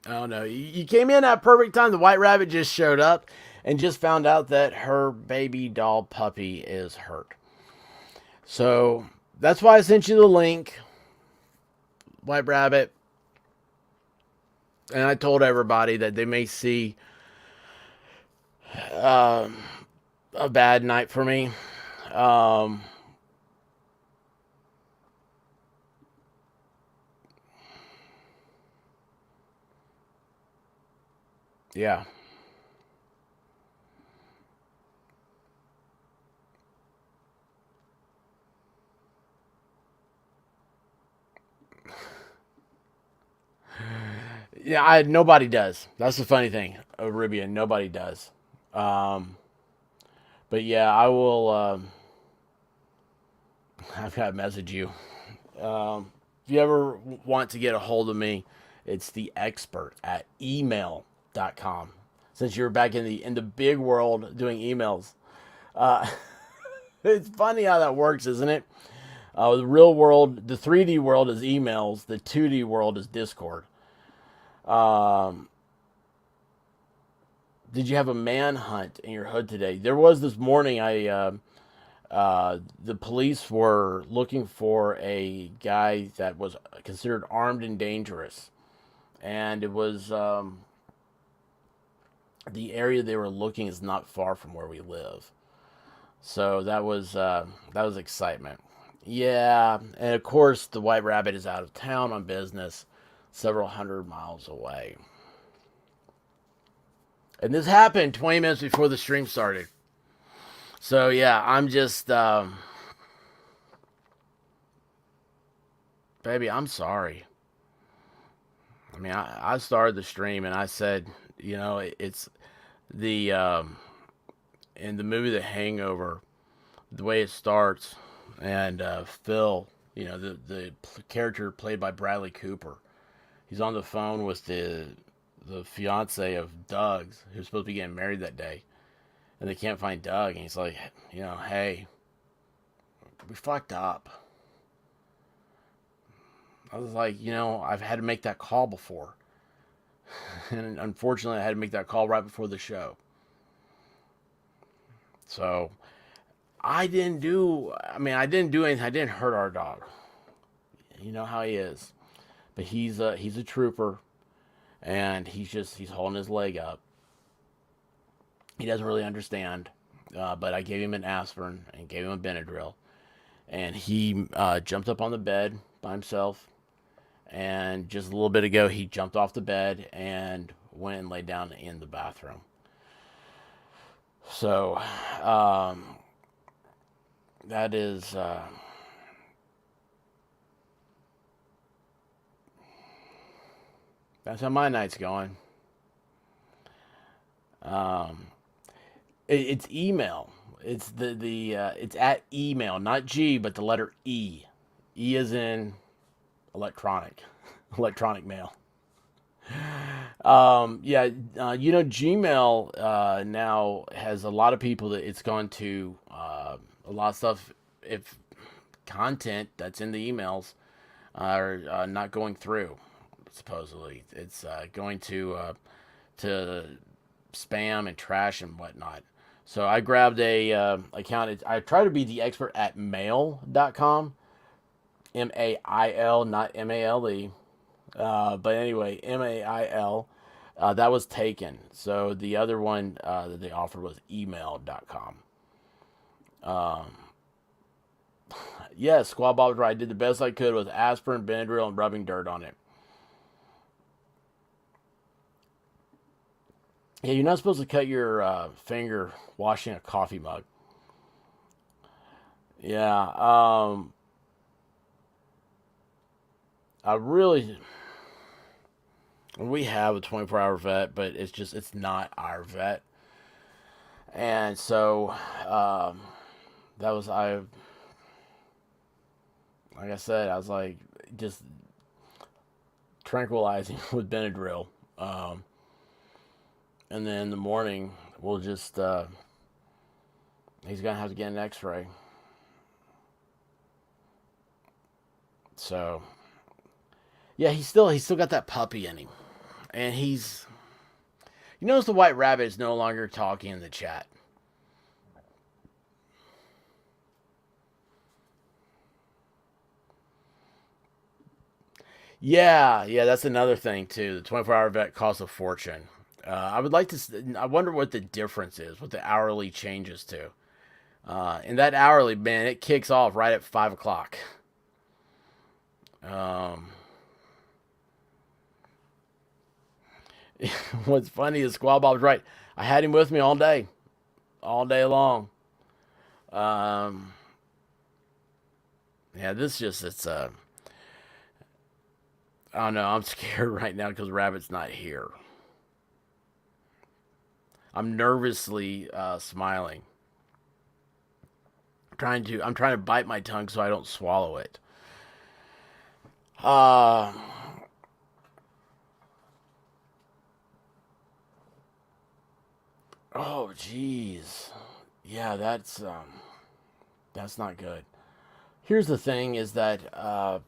[SPEAKER 1] don't know. You came in at perfect time. The White Rabbit just showed up and just found out that her baby doll puppy is hurt. So that's why I sent you the link, White Rabbit. And I told everybody that they may see a bad night for me. Yeah. Yeah, nobody does. That's the funny thing, Rubia. Nobody does. But yeah, I will. I've got to message you. If you ever want to get a hold of me, it's the expert at email.com. Since you're back in the big world doing emails, uh, it's funny how that works, isn't it? The real world, the 3D world is emails. The 2D world is Discord. Um, Did you have a manhunt in your hood today? There was this morning. The police were looking for a guy that was considered armed and dangerous, and it was the area they were looking is not far from where we live. So that was excitement. Yeah, and of course the White Rabbit is out of town on business, several hundred miles away. And this happened 20 minutes before the stream started. So yeah, I'm just, baby, I'm sorry. I mean, I started the stream and I said, it's the in the movie The Hangover, the way it starts, and Phil, the character played by Bradley Cooper, he's on the phone with the fiance of Doug's, who's supposed to be getting married that day, and they can't find Doug, and he's like, hey, we fucked up. I was like, I've had to make that call before. And unfortunately, I had to make that call right before the show. So, I didn't do anything. I didn't hurt our dog. You know how he is. But he's a trooper, and he's holding his leg up. He doesn't really understand, but I gave him an aspirin and gave him a Benadryl, and he jumped up on the bed by himself. And just a little bit ago, he jumped off the bed and went and laid down in the bathroom. So, that is, that's how my night's going. Um, it's email. It's it's at email, not G, but the letter E. E is in electronic, electronic mail. Yeah, Gmail now has a lot of people that it's gone to a lot of stuff. If content that's in the emails are not going through, supposedly it's going to spam and trash and whatnot. So I grabbed a account. I try to be the expert at mail.com, MAIL, not MALE. But anyway, MAIL, that was taken. So the other one that they offered was email.com. Um, yes, Squad Bob was right. I did the best I could with aspirin, Benadryl, and rubbing dirt on it. Yeah, you're not supposed to cut your finger washing a coffee mug. Yeah, I really, we have a 24-hour vet, but it's not our vet. And so, that was, like I said, I was like, just tranquilizing with Benadryl. Um, and then in the morning, we'll just, he's going to have to get an x ray. So, yeah, he's still got that puppy in him. And you notice the White Rabbit is no longer talking in the chat. Yeah, that's another thing too. The 24-hour vet costs a fortune. I would like to. I wonder what the difference is, what the hourly changes to. And that hourly, man, it kicks off right at 5 o'clock. Um, what's funny is Squall Bob's right. I had him with me all day long. Um, yeah, this just I don't know. I'm scared right now because Rabbit's not here. I'm nervously smiling. I'm trying to bite my tongue so I don't swallow it. Uh, oh, jeez. Yeah, that's not good. Here's the thing: is that oh,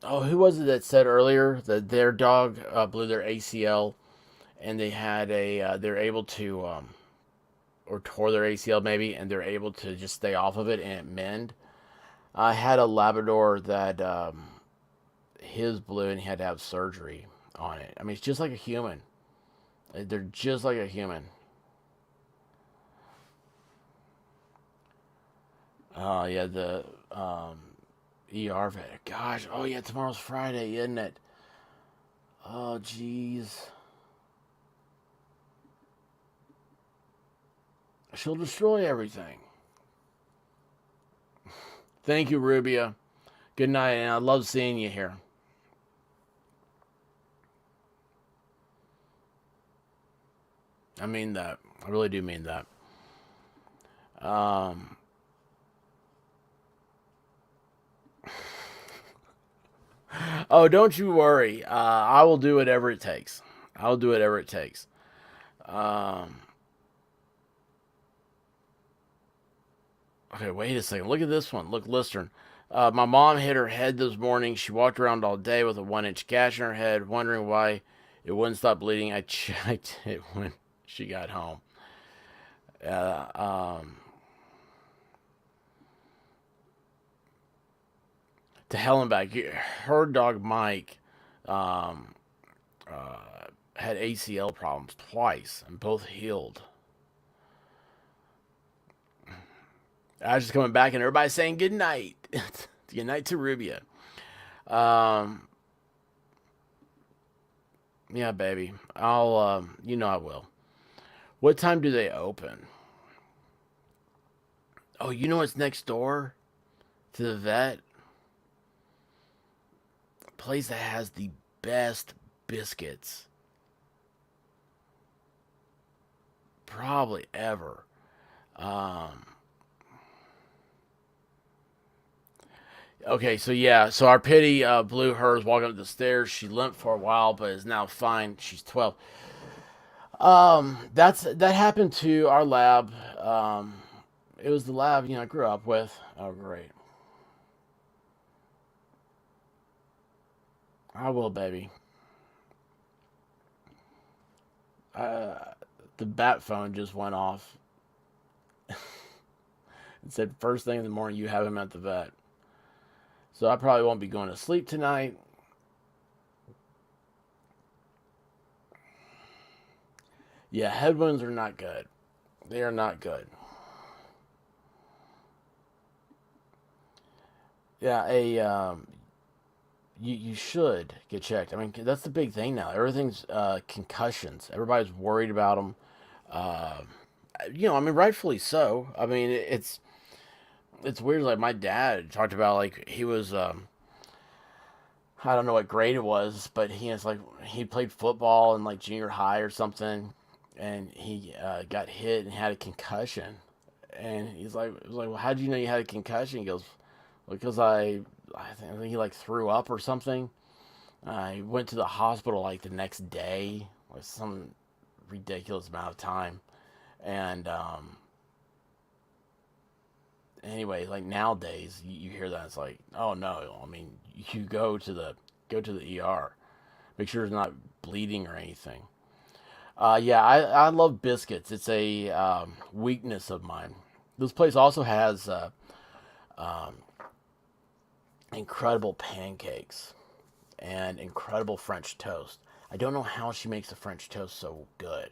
[SPEAKER 1] who was it that said earlier that their dog blew their ACL and they had they're able to or tore their ACL maybe, and they're able to just stay off of it and it mend. I had a Labrador that his blew and he had to have surgery on it. I mean, it's just like a human. They're just like a human. Yeah, the ER vet. Gosh, oh yeah, tomorrow's Friday, isn't it? Oh, jeez. She'll destroy everything. Thank you, Rubia. Good night, and I love seeing you here. I mean that. I really do mean that. Um, oh, don't you worry. I will do whatever it takes. I'll do whatever it takes. Um, okay, wait a second. Look at this one. Look, Listern. My mom hit her head this morning. She walked around all day with a 1 inch gash in her head, wondering why it wouldn't stop bleeding. I checked it when she got home. Uh, um, to hell and back. Her dog Mike um, had ACL problems twice, and both healed. I was just coming back, and everybody's saying good night. Good night to Rubia. Um, yeah, baby. I will. What time do they open? Oh, you know what's next door to the vet? Place that has the best biscuits probably ever. Um, okay, so yeah, so our pity blew hers walking up the stairs. She limped for a while, but is now fine. She's 12. That happened to our lab. It was the lab I grew up with. Oh, great. I will, baby. Uh, the bat phone just went off. It said first thing in the morning you have him at the vet. So I probably won't be going to sleep tonight. Yeah, head wounds are not good. They are not good. Yeah, you should get checked. I mean, that's the big thing now. Everything's concussions. Everybody's worried about them. Uh, I mean, rightfully so. I mean, it's weird. Like my dad talked about, like he was, I don't know what grade it was, but he played football in like junior high or something, and he got hit and had a concussion. And it was like, well, how did you know you had a concussion? He goes, well, because I think he like threw up or something. I went to the hospital like the next day, like some ridiculous amount of time, and anyway, like nowadays you hear that it's like, oh no, I mean you go to the ER, make sure it's not bleeding or anything. Yeah, I love biscuits. It's a weakness of mine. This place also has um, incredible pancakes and incredible French toast. I don't know how she makes the French toast so good.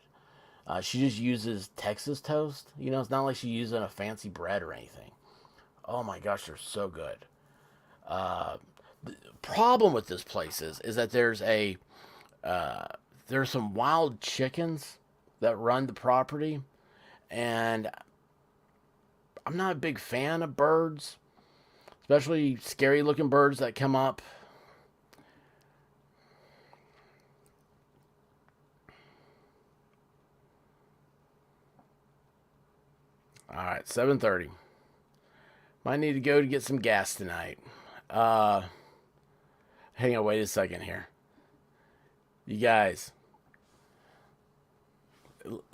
[SPEAKER 1] She just uses Texas toast. It's not like she's using a fancy bread or anything. Oh my gosh, they're so good. Uh, the problem with this place is that uh, there's some wild chickens that run the property, and I'm not a big fan of birds, especially scary looking birds that come up. All right, 7:30. Might need to go to get some gas tonight. Uh, Hang on, wait a second here. You guys,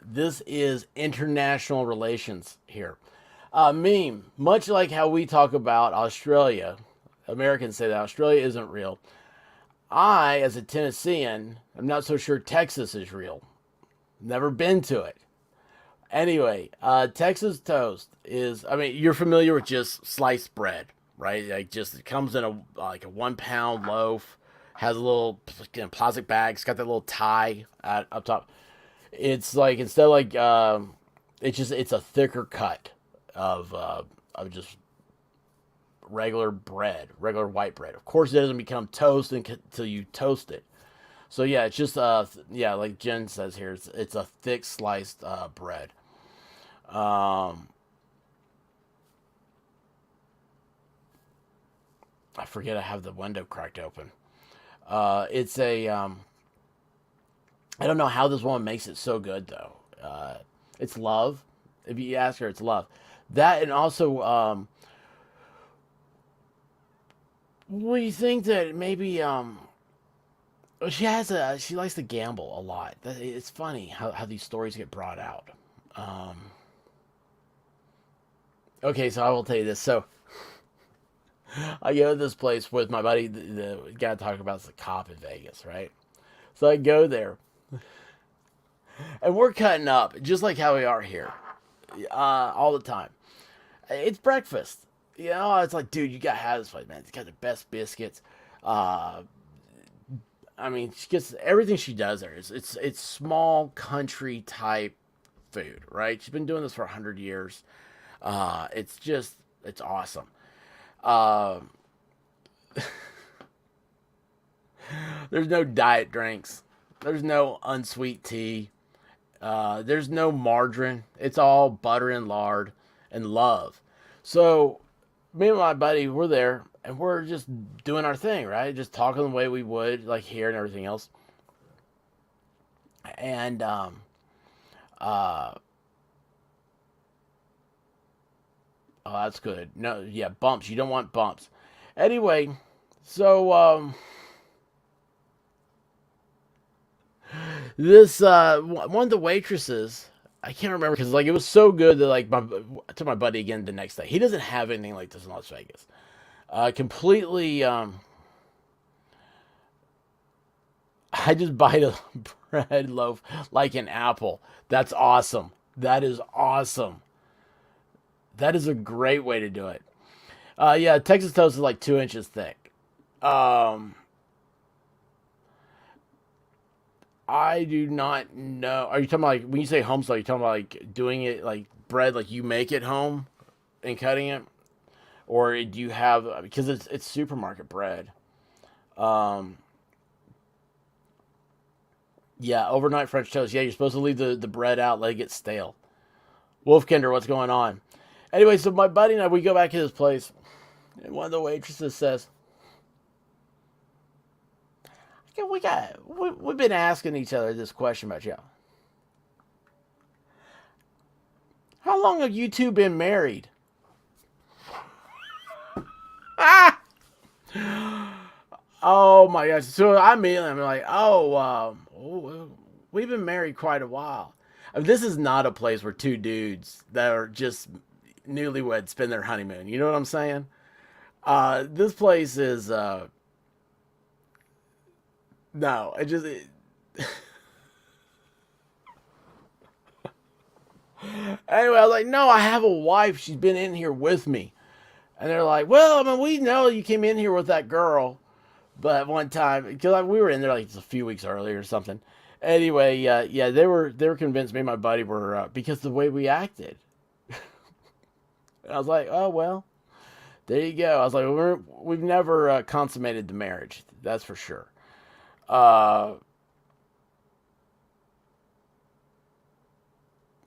[SPEAKER 1] this is international relations here. Meme, much like how we talk about Australia, Americans say that Australia isn't real. I, as a Tennessean, am not so sure Texas is real. Never been to it. Anyway, Texas toast is, I mean, you're familiar with just sliced bread, right? Like just it comes in a like a 1 pound loaf, has a little plastic bag. It's got that little tie up top. It's like instead of like it's a thicker cut of just regular bread, regular white bread. Of course, it doesn't become toast until you toast it. So yeah, it's just yeah, like Jen says here, it's a thick sliced bread. Um, I forget I have the window cracked open. It's a I don't know how this woman makes it so good though. It's love. If you ask her, it's love. That and also, we think that maybe she likes to gamble a lot. It's funny how these stories get brought out. Um, okay, so I will tell you this. So I go to this place with my buddy. The guy I talk about is the cop in Vegas, right? So I go there, and we're cutting up just like how we are here, all the time. It's breakfast. You know, it's like, dude, you gotta have this place, man. It's got the best biscuits. Uh, I mean, she gets everything she does there. It's small country type food, right? She's been doing this for 100 years. It's just it's awesome. Uh, there's no diet drinks. There's no unsweet tea. There's no margarine. It's all butter and lard and love. So me and my buddy, we're there and we're just doing our thing, right? Just talking the way we would like here and everything else. And uh, oh, that's good. No, yeah, bumps. You don't want bumps. Anyway, so this one of the waitresses, I can't remember because like it was so good that like I took my buddy again the next day. He doesn't have anything like this in Las Vegas. Completely. I just bite a bread loaf like an apple. That's awesome. That is awesome. That is a great way to do it. Yeah, Texas toast is like 2 inches thick. Um, I do not know. Are you talking about like when you say home style? Are you talking about like doing it like bread, like you make it home and cutting it, or do you have because it's supermarket bread? Um, yeah, overnight French toast. Yeah, you're supposed to leave the bread out, let it get stale. Wolfkinder, what's going on? Anyway, so my buddy and I we go back to his place, and one of the waitresses says, "Okay, we've been asking each other this question about you. How long have you two been married?" Ah! Oh my gosh! So I'm like, we've been married quite a while. I mean, this is not a place where two dudes that are just newlyweds spend their honeymoon. You know what I'm saying? This place is no. Anyway, I was like, no, I have a wife. She's been in here with me. And they're like, well, I mean, we know you came in here with that girl, but one time because we were in there like just a few weeks earlier or something. Anyway, yeah, they were convinced me and my buddy were because the way we acted. And I was like, oh well, there you go. I was like, we've never consummated the marriage, that's for sure. Uh,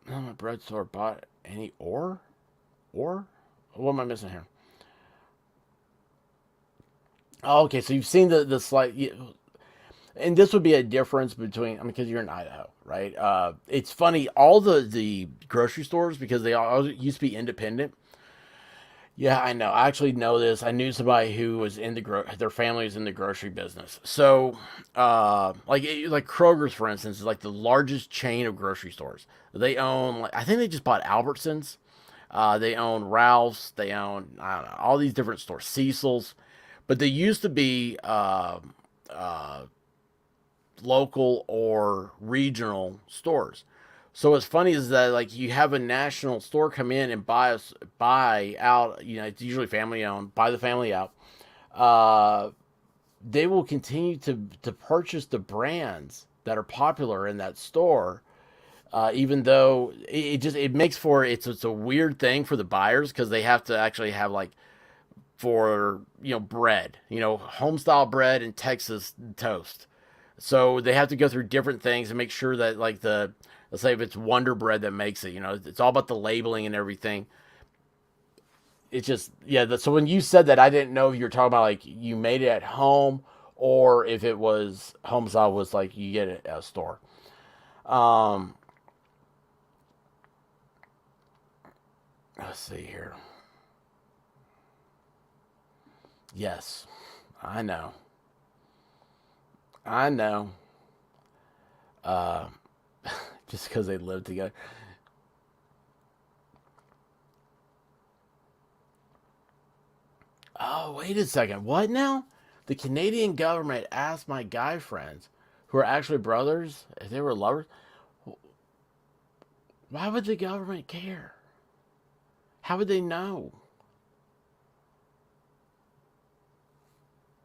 [SPEAKER 1] my bread store bought any or what am I missing here? Oh, okay, so you've seen the slight, and this would be a difference between, I mean, because you're in Idaho, right? It's funny, all the grocery stores because they all used to be independent. Yeah, I know. I actually know this. I knew somebody who was in their family was in the grocery business. So, like Kroger's, for instance, is like the largest chain of grocery stores. They own, like, I think they just bought Albertsons. They own Ralph's. They own, I don't know, all these different stores, Cecil's. But they used to be local or regional stores. So what's funny is that like you have a national store come in and buy out. It's usually family owned. Buy the family out. Uh, they will continue to purchase the brands that are popular in that store, even though it makes for it's a weird thing for the buyers because they have to actually have like for bread, home style bread and Texas toast. So they have to go through different things and make sure that like let's say if it's Wonder Bread that makes it, it's all about the labeling and everything. It's just so when you said that, I didn't know if you were talking about like you made it at home or if it was home style was like you get it at a store. Um, let's see here. Yes, I know. I know. Uh, just because they live together. Oh, wait a second. What now? The Canadian government asked my guy friends, who are actually brothers, if they were lovers. Why would the government care? How would they know?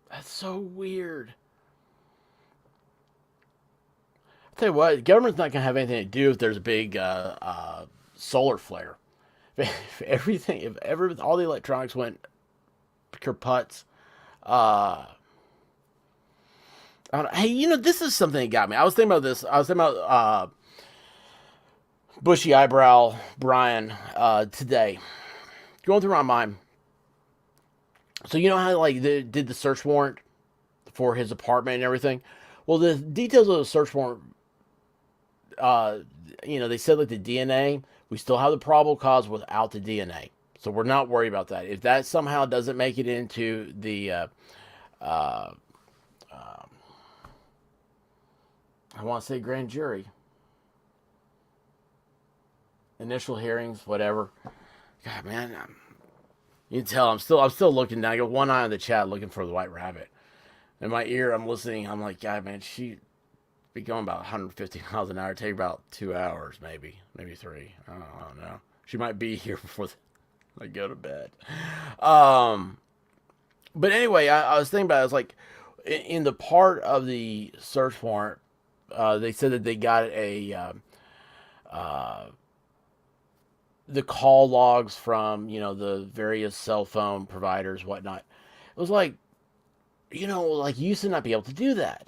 [SPEAKER 1] That's so weird. I'll tell you what, the government's not going to have anything to do if there's a big solar flare. If everything, all the electronics went kaputz, uh, I don't know. Hey, this is something that got me. I was thinking about this. I was thinking about bushy eyebrow Brian today. Going through my mind. So you know how like they did the search warrant for his apartment and everything. Well, the details of the search warrant, uh, they said like the DNA, we still have the probable cause without the DNA, so we're not worried about that. If that somehow doesn't make it into the, uh, I want to say grand jury, initial hearings, whatever. God, man, you can tell I'm still looking down. I got one eye on the chat, looking for the white rabbit. In my ear, I'm listening. I'm like, God, man, she be going about 150 miles an hour. Take about 2 hours, maybe three. I don't know. She might be here before I go to bed. Um, but anyway, I was thinking about it. I was like, in the part of the search warrant, they said that they got uh, the call logs from the various cell phone providers, whatnot. It was like like you used to not be able to do that.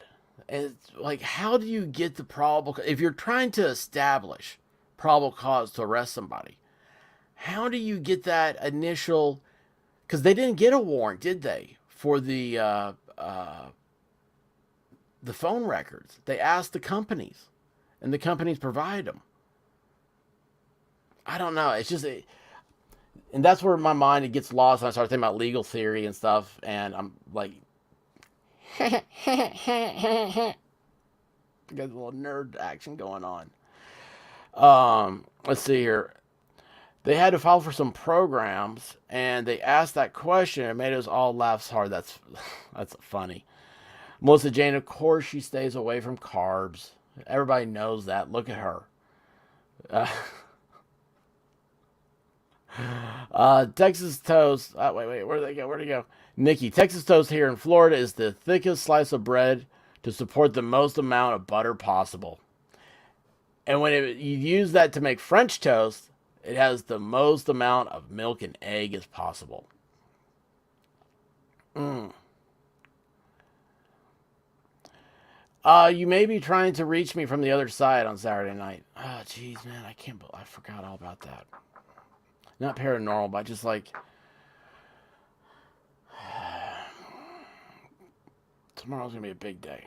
[SPEAKER 1] And it's like, how do you get the probable if you're trying to establish probable cause to arrest somebody? How do you get that initial? Because they didn't get a warrant, did they, for the phone records? They asked the companies, and the companies provide them. I don't know. It's just, and that's where my mind it gets lost, and I start thinking about legal theory and stuff, and I'm like, got a little nerd action going on. Let's see here. They had to file for some programs, and they asked that question. It made us all laugh hard. That's funny. Melissa Jane, of course, she stays away from carbs. Everybody knows that. Look at her. Uh, Texas toast. Wait. Where'd they go? Where'd they go? Nikki, Texas toast here in Florida is the thickest slice of bread to support the most amount of butter possible. And when you use that to make French toast, it has the most amount of milk and egg as possible. Mm. You may be trying to reach me from the other side on Saturday night. Oh, jeez, man, I forgot all about that. Not paranormal, but just like tomorrow's gonna be a big day.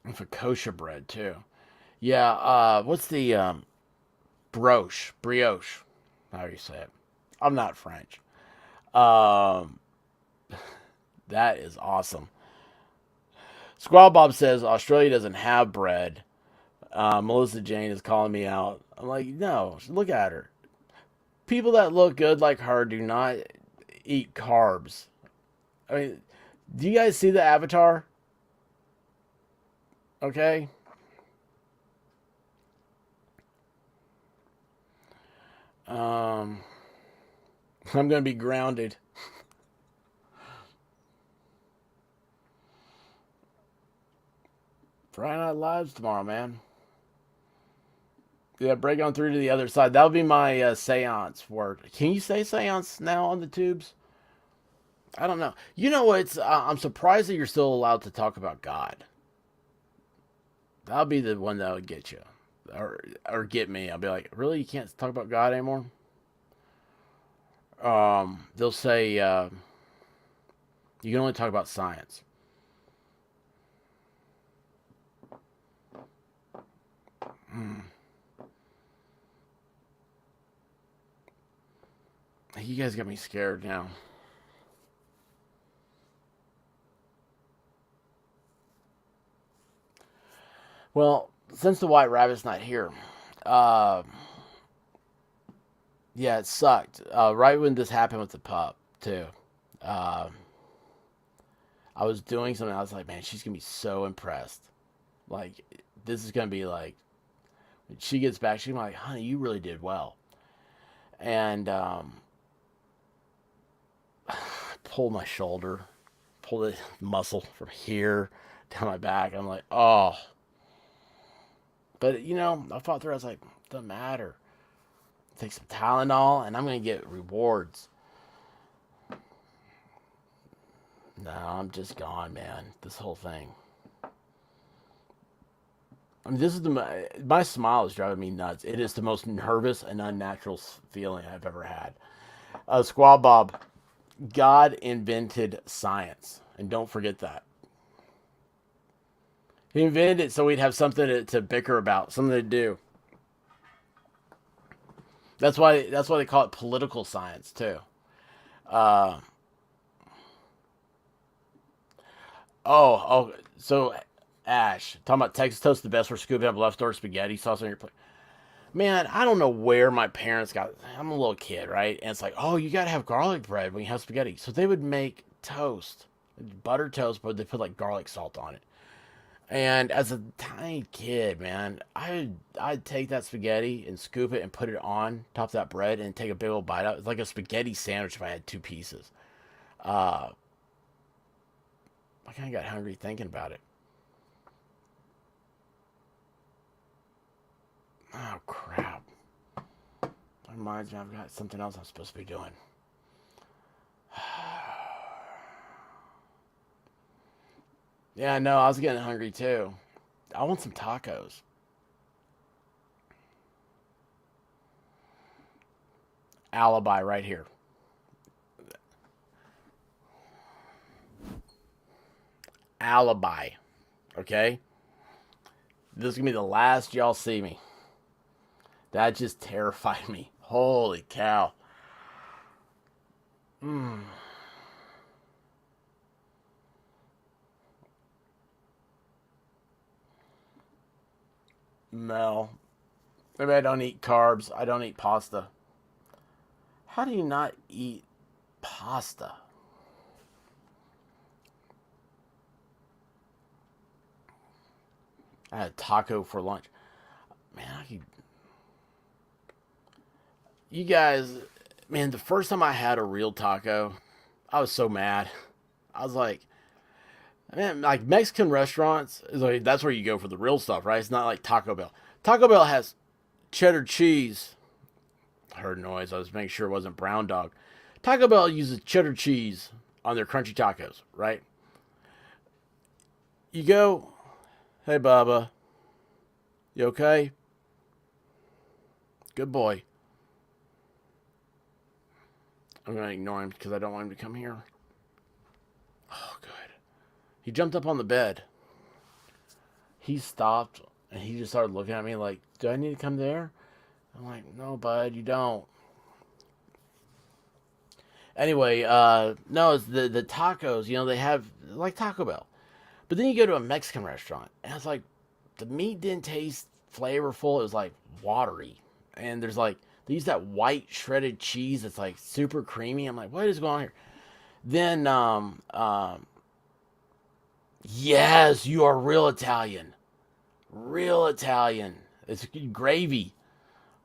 [SPEAKER 1] And for kosher bread too. Yeah. What's the brioche? How do you say it? I'm not French. Um, that is awesome. Squall Bob says Australia doesn't have bread. Melissa Jane is calling me out. I'm like, no, look at her. People that look good like her do not eat carbs. I mean, do you guys see the avatar? Okay. Um, I'm gonna be grounded. Friday Night Lives tomorrow, man. Yeah, break on through to the other side. That'll be my seance word. Can you say seance now on the tubes? I don't know. You know what? I'm surprised that you're still allowed to talk about God. That'll be the one that would get you, or get me. I'll be like, really? You can't talk about God anymore? They'll say you can only talk about science. Mm. You guys got me scared now. Well, since the White Rabbit's not here, uh, yeah, it sucked. Right when this happened with the pup, too. Uh, I was doing something. I was like, man, she's gonna be so impressed. Like, this is gonna be like, when she gets back, she's gonna be like, honey, you really did well. And pull my shoulder, pull the muscle from here down my back. I'm like, oh. But I fought through. I was like, doesn't matter. Take some Tylenol, and I'm gonna get rewards. No, I'm just gone, man. This whole thing. I mean, this is my smile is driving me nuts. It is the most nervous and unnatural feeling I've ever had. Squad Bob, God invented science, and don't forget that. He invented it so we'd have something to bicker about, something to do. That's why they call it political science too. Uh, so Ash talking about Texas toast the best for scooping up leftover spaghetti sauce on your plate. Man, I don't know where my parents got. I'm a little kid, right? And it's like, oh, you gotta have garlic bread when you have spaghetti. So they would make toast, butter toast, but they put like garlic salt on it. And as a tiny kid, man, I'd take that spaghetti and scoop it and put it on top of that bread and take a big old bite out. It's like a spaghetti sandwich if I had two pieces. Uh, I kind of got hungry thinking about it. Oh crap! That reminds me, I've got something else I'm supposed to be doing. Yeah, no, I was getting hungry too. I want some tacos. Alibi right here. Alibi. Okay? This is gonna be the last y'all see me. That just terrified me. Holy cow. Mm. No. Maybe I don't eat carbs. I don't eat pasta. How do you not eat pasta? I had a taco for lunch. Man, you guys, man, the first time I had a real taco, I was so mad. I was like, man, like Mexican restaurants is like that's where you go for the real stuff, right? It's not like Taco Bell. Taco Bell has cheddar cheese. I heard noise. I was making sure it wasn't brown dog. Taco Bell uses cheddar cheese on their crunchy tacos, right? You go, hey Bubba, you okay? Good boy. I'm gonna ignore him because I don't want him to come here. Oh, good. He jumped up on the bed. He stopped and he just started looking at me like, do I need to come there? I'm like, no, bud, you don't. Anyway, no, it's the tacos. They have like Taco Bell, but then you go to a Mexican restaurant, and it's like the meat didn't taste flavorful. It was like watery, and there's like They use that white shredded cheese that's like super creamy. I'm like, what is going on here? Then, yes, you are real Italian. Real Italian. It's gravy.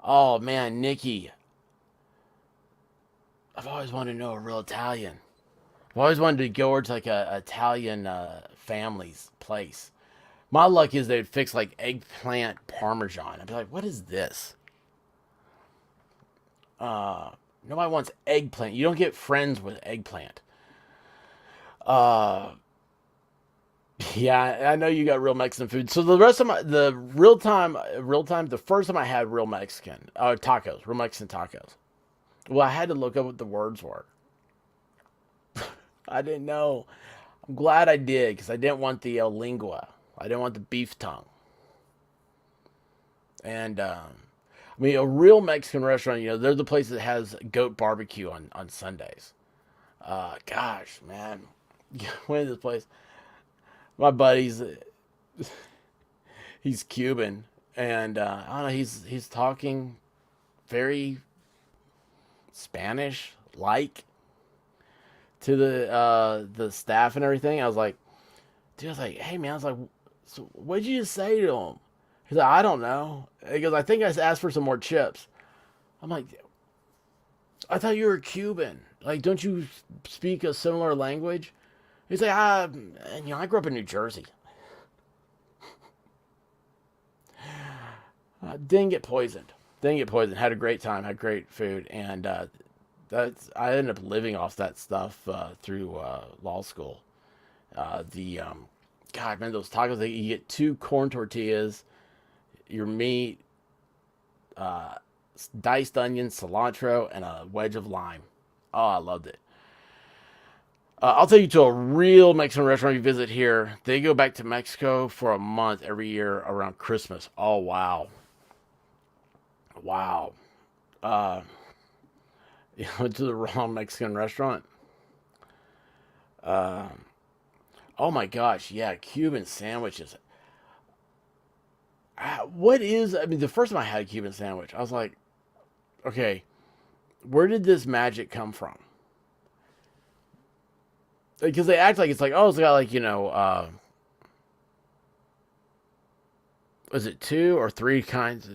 [SPEAKER 1] Oh man, Nikki, I've always wanted to know a real Italian. I've always wanted to go over to like a Italian family's place. My luck is they'd fix like eggplant parmesan. I'd be like, what is this? Uh, Nobody wants eggplant. You don't get friends with eggplant. Uh, yeah, I know you got real Mexican food. So the rest of the real time, the first time I had real Mexican, tacos, real Mexican tacos. Well, I had to look up what the words were. I didn't know. I'm glad I did because I didn't want the lingua. I didn't want the beef tongue. And I mean, a real Mexican restaurant, they're the place that has goat barbecue on Sundays. Gosh, man, went to this place. My buddy's he's Cuban, and I don't know. He's talking very Spanish like to the staff and everything. I was like, dude, I was like, hey man, I was like, so what'd you just say to him? He's like, I don't know. He goes, I think I just asked for some more chips. I'm like, I thought you were Cuban. Like, don't you speak a similar language? He's like, I grew up in New Jersey. Didn't get poisoned. Didn't get poisoned. Had a great time. Had great food, and I ended up living off that stuff through law school. The God, man, those tacos. You get two corn tortillas, your meat, uh, diced onion, cilantro, and a wedge of lime. Oh, I loved it. I'll take you to a real Mexican restaurant you visit here. They go back to Mexico for a month every year around Christmas. Oh, wow. Wow. Uh, you went to the wrong Mexican restaurant. Uh, oh my gosh, yeah, Cuban sandwiches. I mean, the first time I had a Cuban sandwich, I was like, okay, where did this magic come from? Because they act like it's like, oh, it's got like, was it two or three kinds?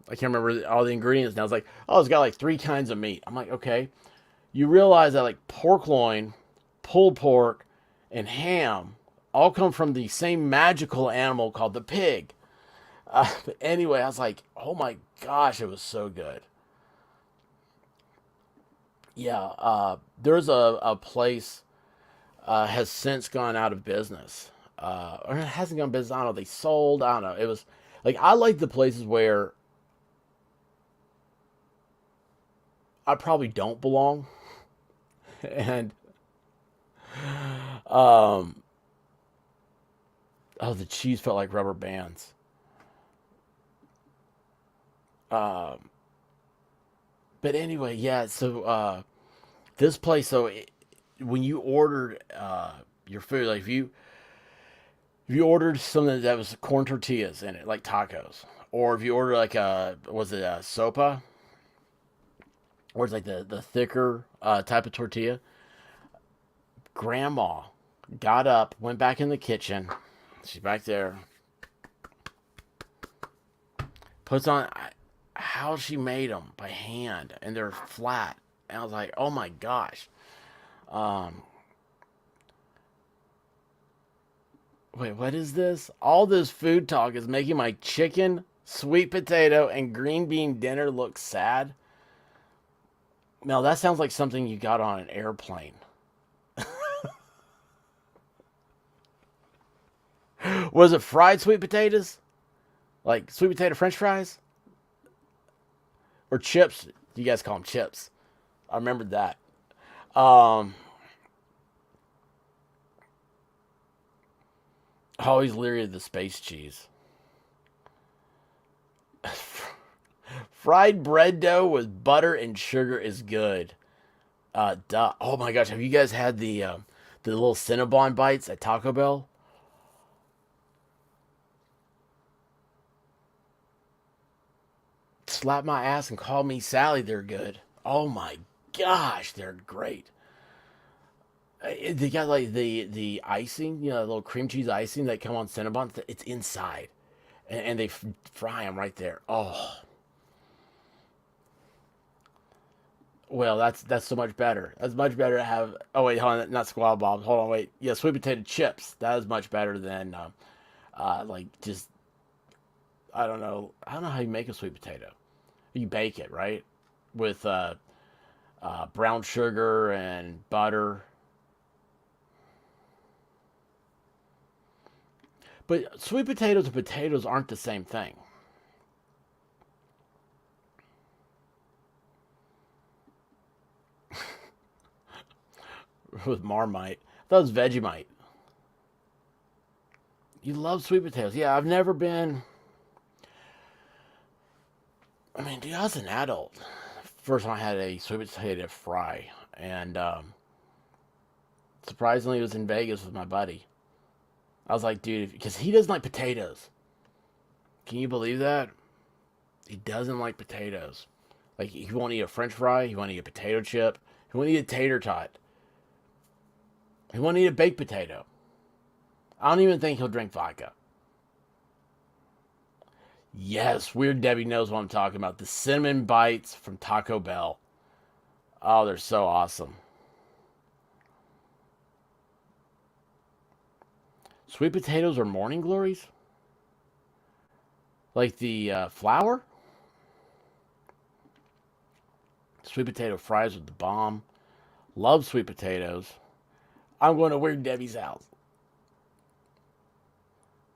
[SPEAKER 1] I can't remember all the ingredients now. It's like, oh, it's got like three kinds of meat. I'm like, okay. You realize that like pork loin, pulled pork, and ham all come from the same magical animal called the pig. But anyway, I was like, oh my gosh, it was so good. Yeah, there's a place has since gone out of business. Or it hasn't gone business. I don't know. They sold. I don't know. It was like I like the places where I probably don't belong, and um, oh, the cheese felt like rubber bands. Um, but anyway, yeah. So this place, when you ordered your food, like if you ordered something that was corn tortillas in it, like tacos, or if you order like was it a sopa, or it's like the thicker type of tortilla, grandma got up, went back in the kitchen. She's back there, puts on how she made them by hand, and they're flat. And I was like, oh my gosh. Um, Wait, what is this? All this food talk is making my chicken, sweet potato, and green bean dinner look sad. Mel, that sounds like something you got on an airplane. Was it fried sweet potatoes? Like sweet potato french fries? Or chips? You guys call them chips. I remembered that. Um, Always leery of the space cheese. Fried bread dough with butter and sugar is good. Duh. Oh my gosh, have you guys had the little Cinnabon bites at Taco Bell? slap my ass and call me Sally, they're good. Oh my gosh, they're great. They got like the icing, you know, the little cream cheese icing that come on Cinnabons. It's inside, and they fry them right there. Oh, well, that's so much better. That's much better to have. Oh wait, hold on, not squab bobs. Hold on, wait. Yeah, sweet potato chips. That is much better than like just I don't know. I don't know how you make a sweet potato. You bake it, right? With brown sugar and butter. But sweet potatoes and potatoes aren't the same thing. With Marmite, that was Vegemite. You love sweet potatoes. Yeah, I've never been. I mean, dude, I was an adult. First time I had a sweet potato fry, and surprisingly, it was in Vegas with my buddy. I was like, dude, because he doesn't like potatoes. Can you believe that? He doesn't like potatoes. Like, he won't eat a French fry. He won't eat a potato chip. He won't eat a tater tot. He won't eat a baked potato. I don't even think he'll drink vodka. Yes, Weird Debbie knows what I'm talking about. The cinnamon bites from Taco Bell. Oh, they're so awesome. Sweet potatoes are morning glories? Like the flour? Sweet potato fries with the bomb. Love sweet potatoes. I'm going to Weird Debbie's house.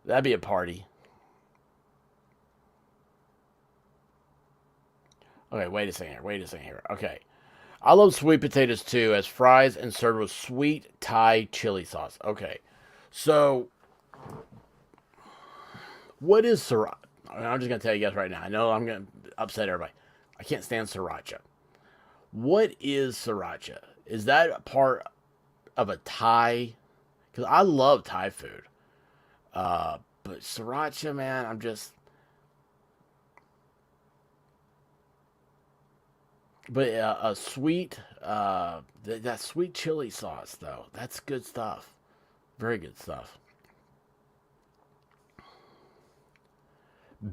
[SPEAKER 1] That'd be a party. Okay, wait a second here. Wait a second here. Okay. I love sweet potatoes too, as fries and served with sweet Thai chili sauce. Okay. So, what is sriracha? I'm just going to tell you guys right now. I know I'm going to upset everybody. I can't stand sriracha. What is sriracha? Is that a part of a Thai? Because I love Thai food. But sriracha, man, I'm just. But a sweet, that sweet chili sauce, though, that's good stuff. Very good stuff.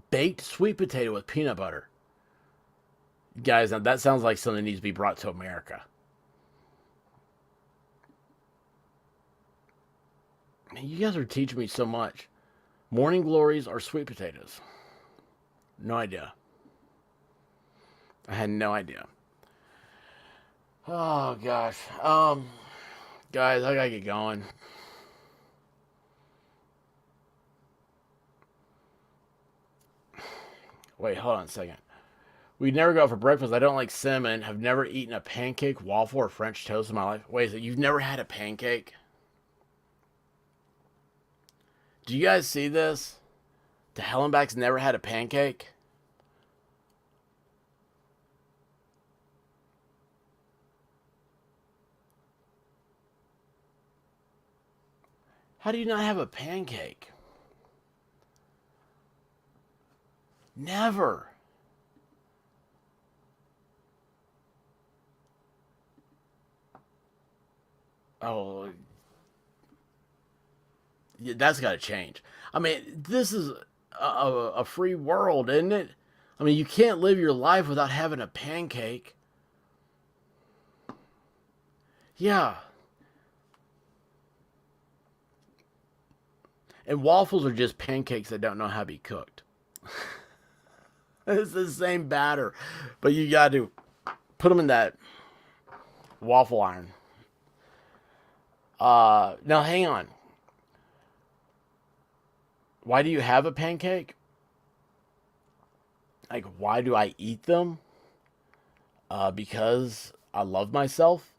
[SPEAKER 1] Baked sweet potato with peanut butter. Guys, now that sounds like something that needs to be brought to America. Man, you guys are teaching me so much. Morning glories are sweet potatoes. No idea. I had no idea. Oh gosh. Guys, I gotta get going. Wait, hold on a second. We never go out for breakfast. I don't like cinnamon. Have never eaten a pancake, waffle, or French toast in my life. Wait a second. You've never had a pancake? Do you guys see this? The Hellenbach's never had a pancake? How do you not have a pancake? Never. Oh, yeah, that's got to change. I mean, this is a free world, isn't it? I mean, you can't live your life without having a pancake. Yeah. And waffles are just pancakes that don't know how to be cooked. It's the same batter, but you got to put them in that waffle iron. Now hang on. Why do you have a pancake? Like, why do I eat them? Because I love myself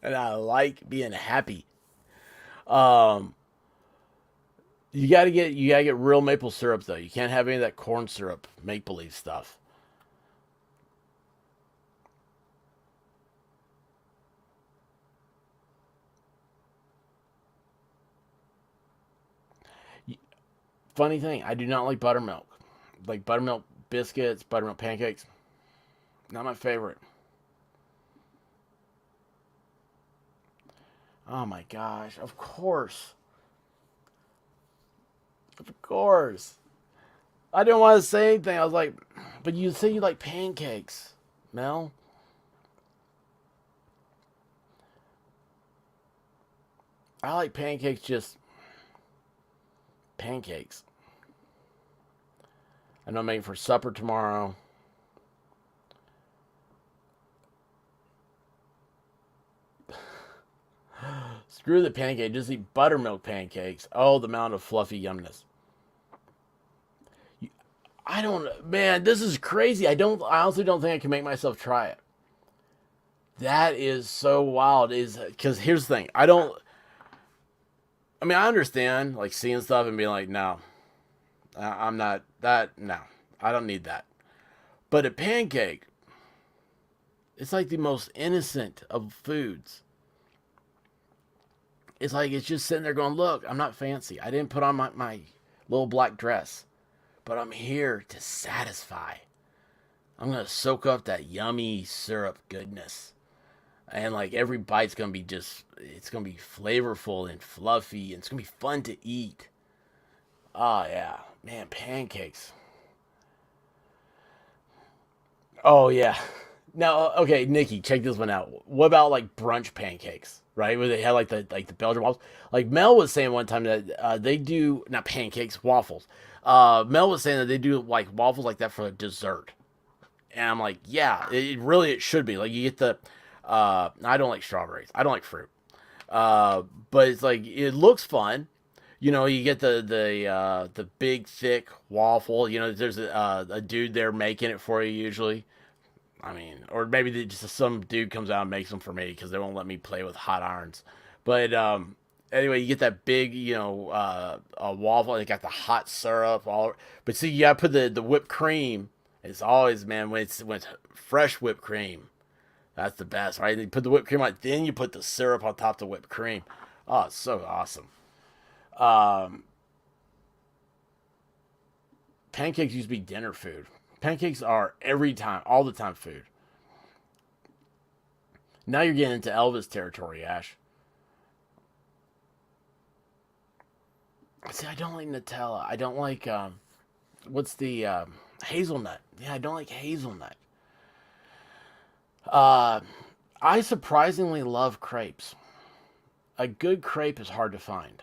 [SPEAKER 1] and I like being happy. Um, you gotta get real maple syrup though. You can't have any of that corn syrup make believe stuff. Funny thing, I do not like buttermilk. Like buttermilk biscuits, buttermilk pancakes. Not my favorite. Oh my gosh! Of course, of course. I didn't want to say anything. I was like, but you say you like pancakes, Mel. I like pancakes, just pancakes. I know I'm making for supper tomorrow. Screw the pancake. Just eat buttermilk pancakes. Oh, the amount of fluffy yumness. I don't. Man, this is crazy. I don't. I honestly don't think I can make myself try it. That is so wild. Is because here's the thing. I don't. I mean, I understand like seeing stuff and being like, no, I'm not that. No, I don't need that. But a pancake, it's like the most innocent of foods. It's like it's just sitting there going, look, I'm not fancy. I didn't put on my little black dress, but I'm here to satisfy. I'm gonna soak up that yummy syrup goodness. And like every bite's gonna be just it's gonna be flavorful and fluffy and it's gonna be fun to eat. Oh yeah. Man, pancakes. Oh yeah. Now, okay, Nikki, check this one out. What about like brunch pancakes, right? Where they had like the Belgian waffles. Like Mel was saying one time that they do not pancakes, waffles. Mel was saying that they do like waffles like that for dessert, and I'm like, yeah, it should be. Like you get the, I don't like strawberries. I don't like fruit. But it's like it looks fun. You know, you get the big thick waffle. You know, there's a dude there making it for you usually. I mean, or maybe just some dude comes out and makes them for me because they won't let me play with hot irons. But anyway, you get that big, a waffle. They got the hot syrup. All, but see, you got to put the whipped cream. It's always, man, when it's fresh whipped cream. That's the best, right? You put the whipped cream on, then you put the syrup on top of the whipped cream. Oh, it's so awesome. Um, Pancakes used to be dinner food. Pancakes are every time, all the time food. Now you're getting into Elvis territory, Ash. See, I don't like Nutella. I don't like what's the hazelnut. Yeah, I don't like hazelnut. Uh, I surprisingly love crepes. A good crepe is hard to find.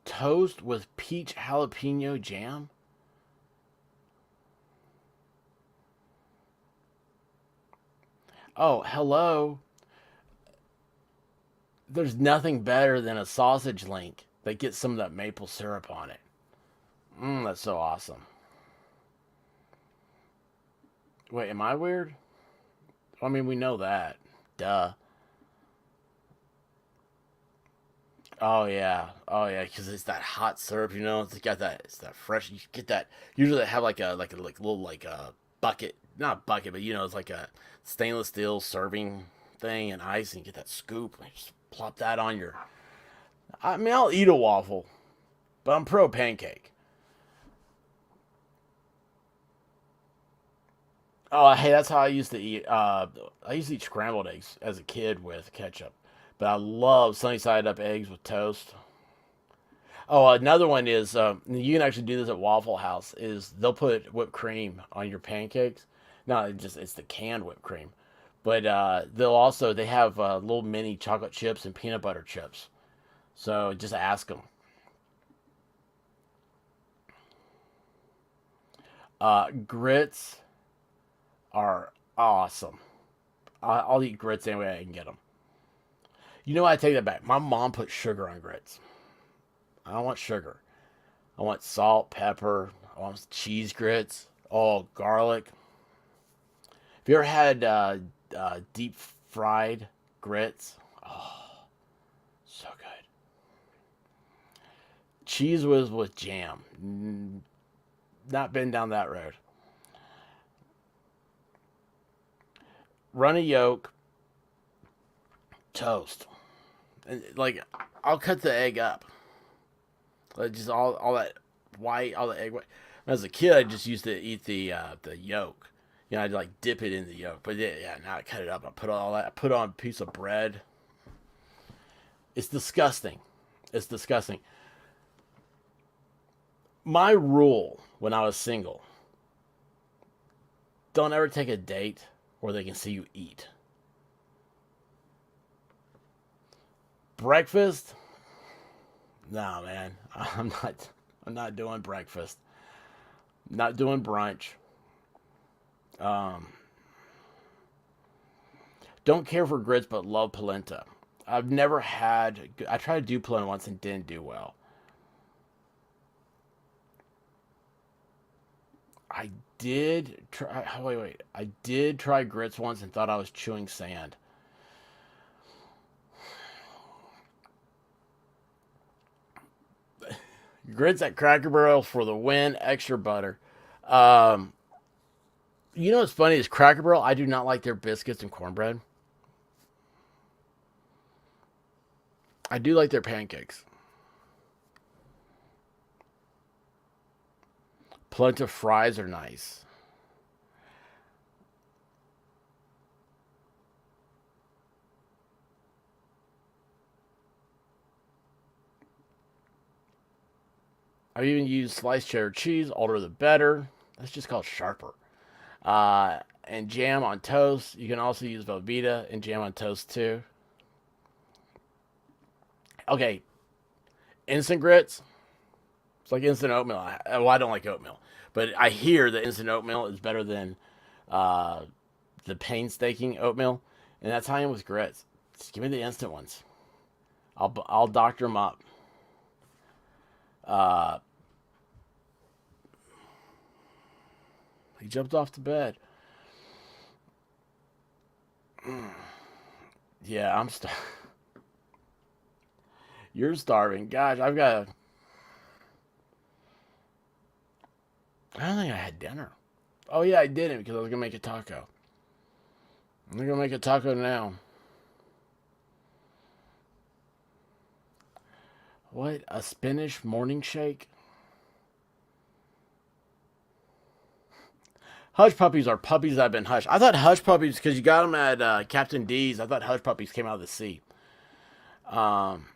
[SPEAKER 1] Toast with peach jalapeno jam. Oh, hello. There's nothing better than a sausage link that gets some of that maple syrup on it. That's so awesome. Wait, am I weird? I mean, we know that. Duh. Oh yeah, because it's that hot syrup. You know, it's got that. It's that fresh. You get that. Usually they have like a little like a bucket, not a bucket, but you know, it's like a stainless steel serving thing and ice, and you get that scoop. And you just plop that on your. I mean, I'll eat a waffle, but I'm pro pancake. Oh, hey, that's how I used to eat. I used to eat scrambled eggs as a kid with ketchup, but I love sunny side up eggs with toast. Oh, another one is you can actually do this at Waffle House. Is they'll put whipped cream on your pancakes. No, it's the canned whipped cream, but they have little mini chocolate chips and peanut butter chips. So just ask them. Grits are awesome. I'll eat grits any way I can get them. You know what? I take that back. My mom put sugar on grits. I don't want sugar. I want salt, pepper. I want cheese grits. Oh, garlic. Have you ever had deep fried grits? Oh, so good. Cheese whiz with jam. Not been down that road. Run a yolk. toast. And like, I'll cut the egg up. Like just all that white, all the egg white. As a kid, I just used to eat the yolk. You know, I'd like dip it in the yolk. But yeah, now I cut it up. I put all that. I put on a piece of bread. It's disgusting. It's disgusting. My rule when I was single: don't ever take a date where they can see you eat. Breakfast? No, man. I'm not. I'm not doing breakfast. Not doing brunch. Um, don't care for grits, but love polenta. I've never had. I tried to do polenta once and didn't do well. I did try. Oh, wait. I did try grits once and thought I was chewing sand. Grits at Cracker Barrel for the win. Extra butter. Um, you know what's funny is Cracker Barrel. I do not like their biscuits and cornbread. I do like their pancakes. Polenta fries are nice. I even use sliced cheddar cheese. Older the better. That's just called sharper. And jam on toast. You can also use Velveeta and jam on toast too. Okay, instant grits. It's like instant oatmeal. Well, I don't like oatmeal, but I hear that instant oatmeal is better than uh, the painstaking oatmeal, and that's how I am with grits. Just give me the instant ones. I'll doctor them up. Uh, he jumped off the bed. Yeah, You're starving. Gosh, I don't think I had dinner. Oh yeah, I didn't because I was gonna make a taco. I'm gonna make a taco now. What? A spinach morning shake? Hush puppies are puppies that have been hushed. I thought hush puppies because you got them at Captain D's. I thought hush puppies came out of the sea. Um,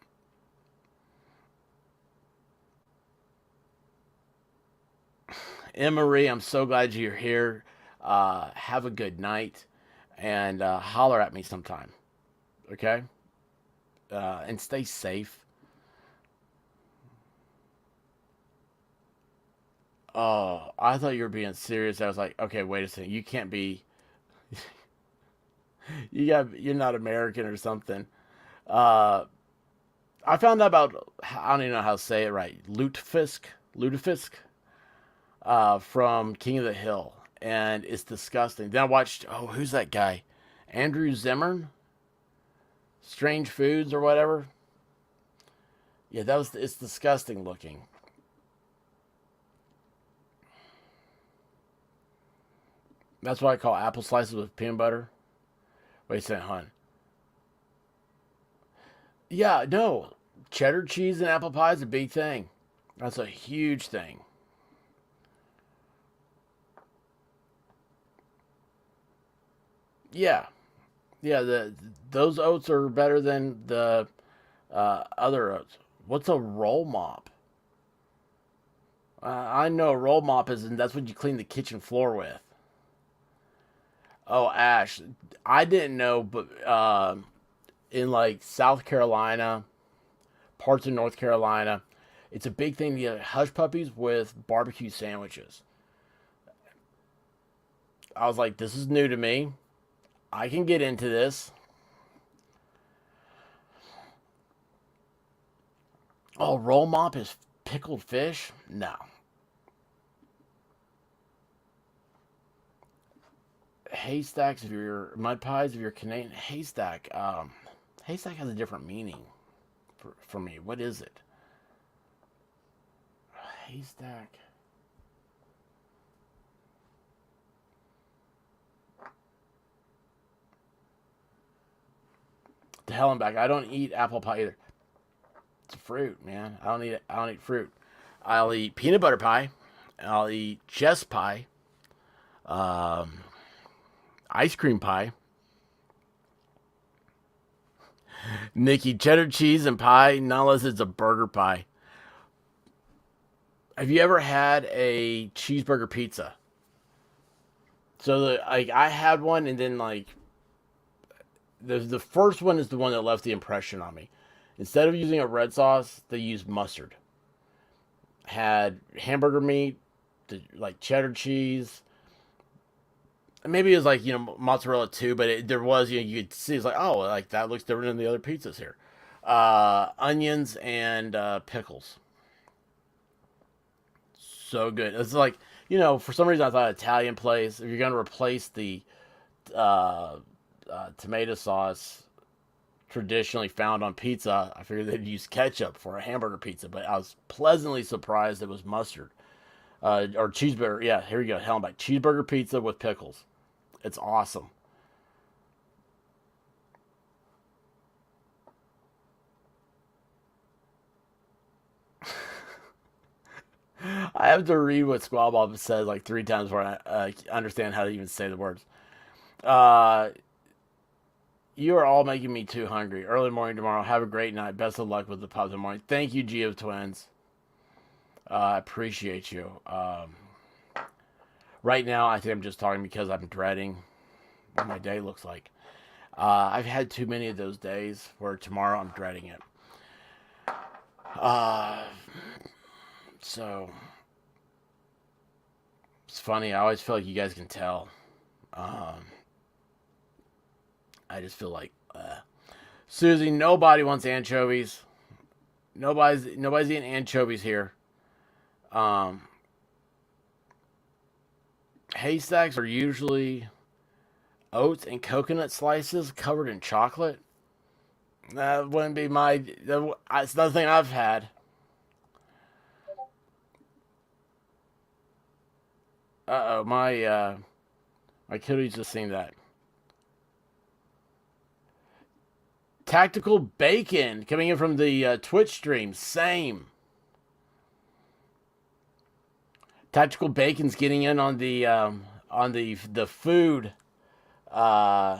[SPEAKER 1] Anne Marie, I'm so glad you're here. Have a good night, and holler at me sometime. Okay, and stay safe. Oh, I thought you were being serious. I was like, okay, wait a second. You can't be. You're not American or something. Uh, I found out about. I don't even know how to say it right. Lutefisk, from King of the Hill, and it's disgusting. Then I watched. Oh, who's that guy? Andrew Zimmern, Strange Foods or whatever. Yeah, that was. It's disgusting looking. That's what I call apple slices with peanut butter. Wait a second, hon. Yeah, no. Cheddar cheese and apple pie is a big thing. That's a huge thing. Yeah, yeah. Those oats are better than the other oats. What's a roll mop? I know a roll mop is, and that's what you clean the kitchen floor with. Oh, ash. I didn't know, but in like South Carolina, parts of North Carolina, it's a big thing to get hush puppies with barbecue sandwiches. I was like, this is new to me. I can get into this. Oh, roll mop is pickled fish? No. Haystacks of your mud pies of your Canadian haystack. Haystack has a different meaning for me. What is it? Haystack. hell and back. I don't eat apple pie either. It's a fruit, man. I don't eat fruit. I'll eat peanut butter pie. I'll eat chess pie. Um, Ice cream pie. Nikki, cheddar cheese and pie, not unless it's a burger pie. Have you ever had a cheeseburger pizza? So I had one, and then the first one is the one that left the impression on me. Instead of using a red sauce, they used mustard. Had hamburger meat, like cheddar cheese. Maybe it was mozzarella too, but there was you could see it's like, oh, like that looks different than the other pizzas here. Onions and pickles, so good. It's like, for some reason I thought Italian place. If you're gonna replace the uh, tomato sauce traditionally found on pizza, I figured they'd use ketchup for a hamburger pizza, but I was pleasantly surprised it was mustard. Or cheeseburger. Yeah, here we go. Hell, back cheeseburger pizza with pickles. It's awesome. I have to read what Squall Bob says like three times before I understand how to even say the words. Uh, you are all making me too hungry. Early morning tomorrow. Have a great night. Best of luck with the pub in the morning. Thank you, Geo Twins. I appreciate you. Right now, I think I'm just talking because I'm dreading what my day looks like. I've had too many of those days where tomorrow I'm dreading it. Uh, so it's funny. I always feel like you guys can tell. Um, I just feel like Susie. Nobody wants anchovies. Nobody's eating anchovies here. Um, Haystacks are usually oats and coconut slices covered in chocolate. That wouldn't be my. It's nothing I've had. Uh oh, my kiddo's just seen that. Tactical bacon coming in from the Twitch stream. Same. Tactical bacon's getting in on the food uh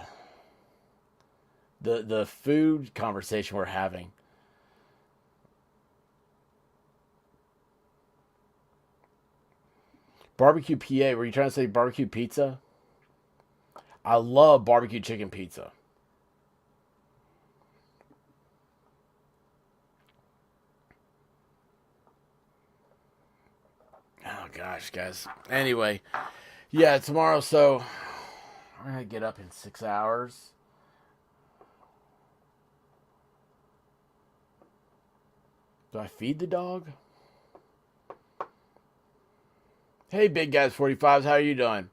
[SPEAKER 1] the food conversation we're having. Barbecue PA. Were you trying to say barbecue pizza? I love barbecue chicken pizza. Oh gosh, guys. Anyway, yeah, tomorrow. So we're gonna get up in 6 hours. Do I feed the dog? Hey, big guys, 45s. How are you doing?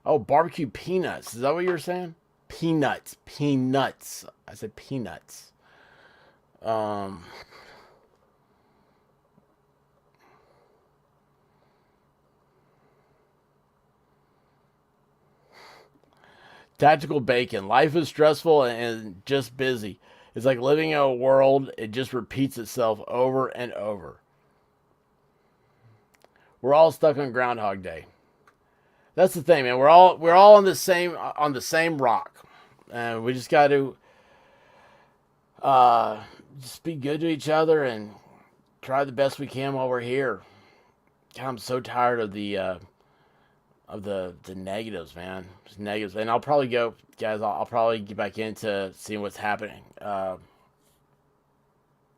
[SPEAKER 1] Oh, barbecue peanuts. Is that what you were saying? Peanuts. Peanuts. I said peanuts. Um, Tactical bacon. Life is stressful and just busy. It's like living in a world, it just repeats itself over and over. We're all stuck on Groundhog Day. That's the thing, man. We're all on the same rock, and we just got to uh, just be good to each other and try the best we can while we're here. God, I'm so tired of the negatives, man. Just negatives, and I'll probably go, guys. I'll probably get back into seeing what's happening.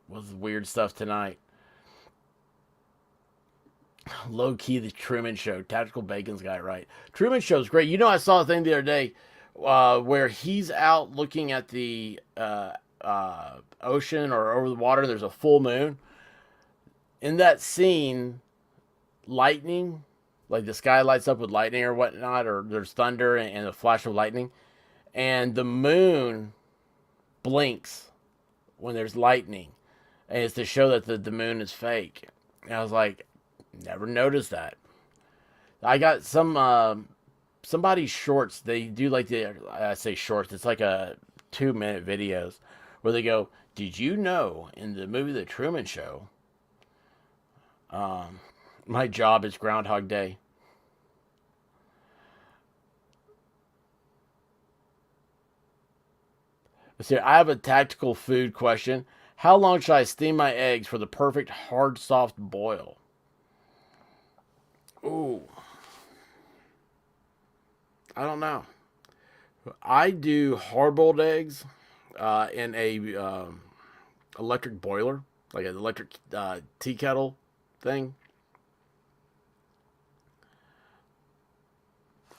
[SPEAKER 1] What's the weird stuff tonight? Low key, the Truman Show. Tactical Bacon's got it right. Truman Show's great. I saw a thing the other day where he's out looking at the ocean or over the water. There's a full moon. In that scene, lightning, like the sky lights up with lightning or whatnot, or there's thunder and a flash of lightning, and the moon blinks when there's lightning, and it's to show that the moon is fake. And I was like, never noticed that. I got some somebody's shorts. They do like I say shorts. It's like a 2 minute videos where they go, "Did you know in the movie The Truman Show, my job is Groundhog Day?" So I have a tactical food question. How long should I steam my eggs for the perfect hard, soft boil? Ooh, I don't know. I do hard boiled eggs in a electric boiler, like an electric tea kettle thing.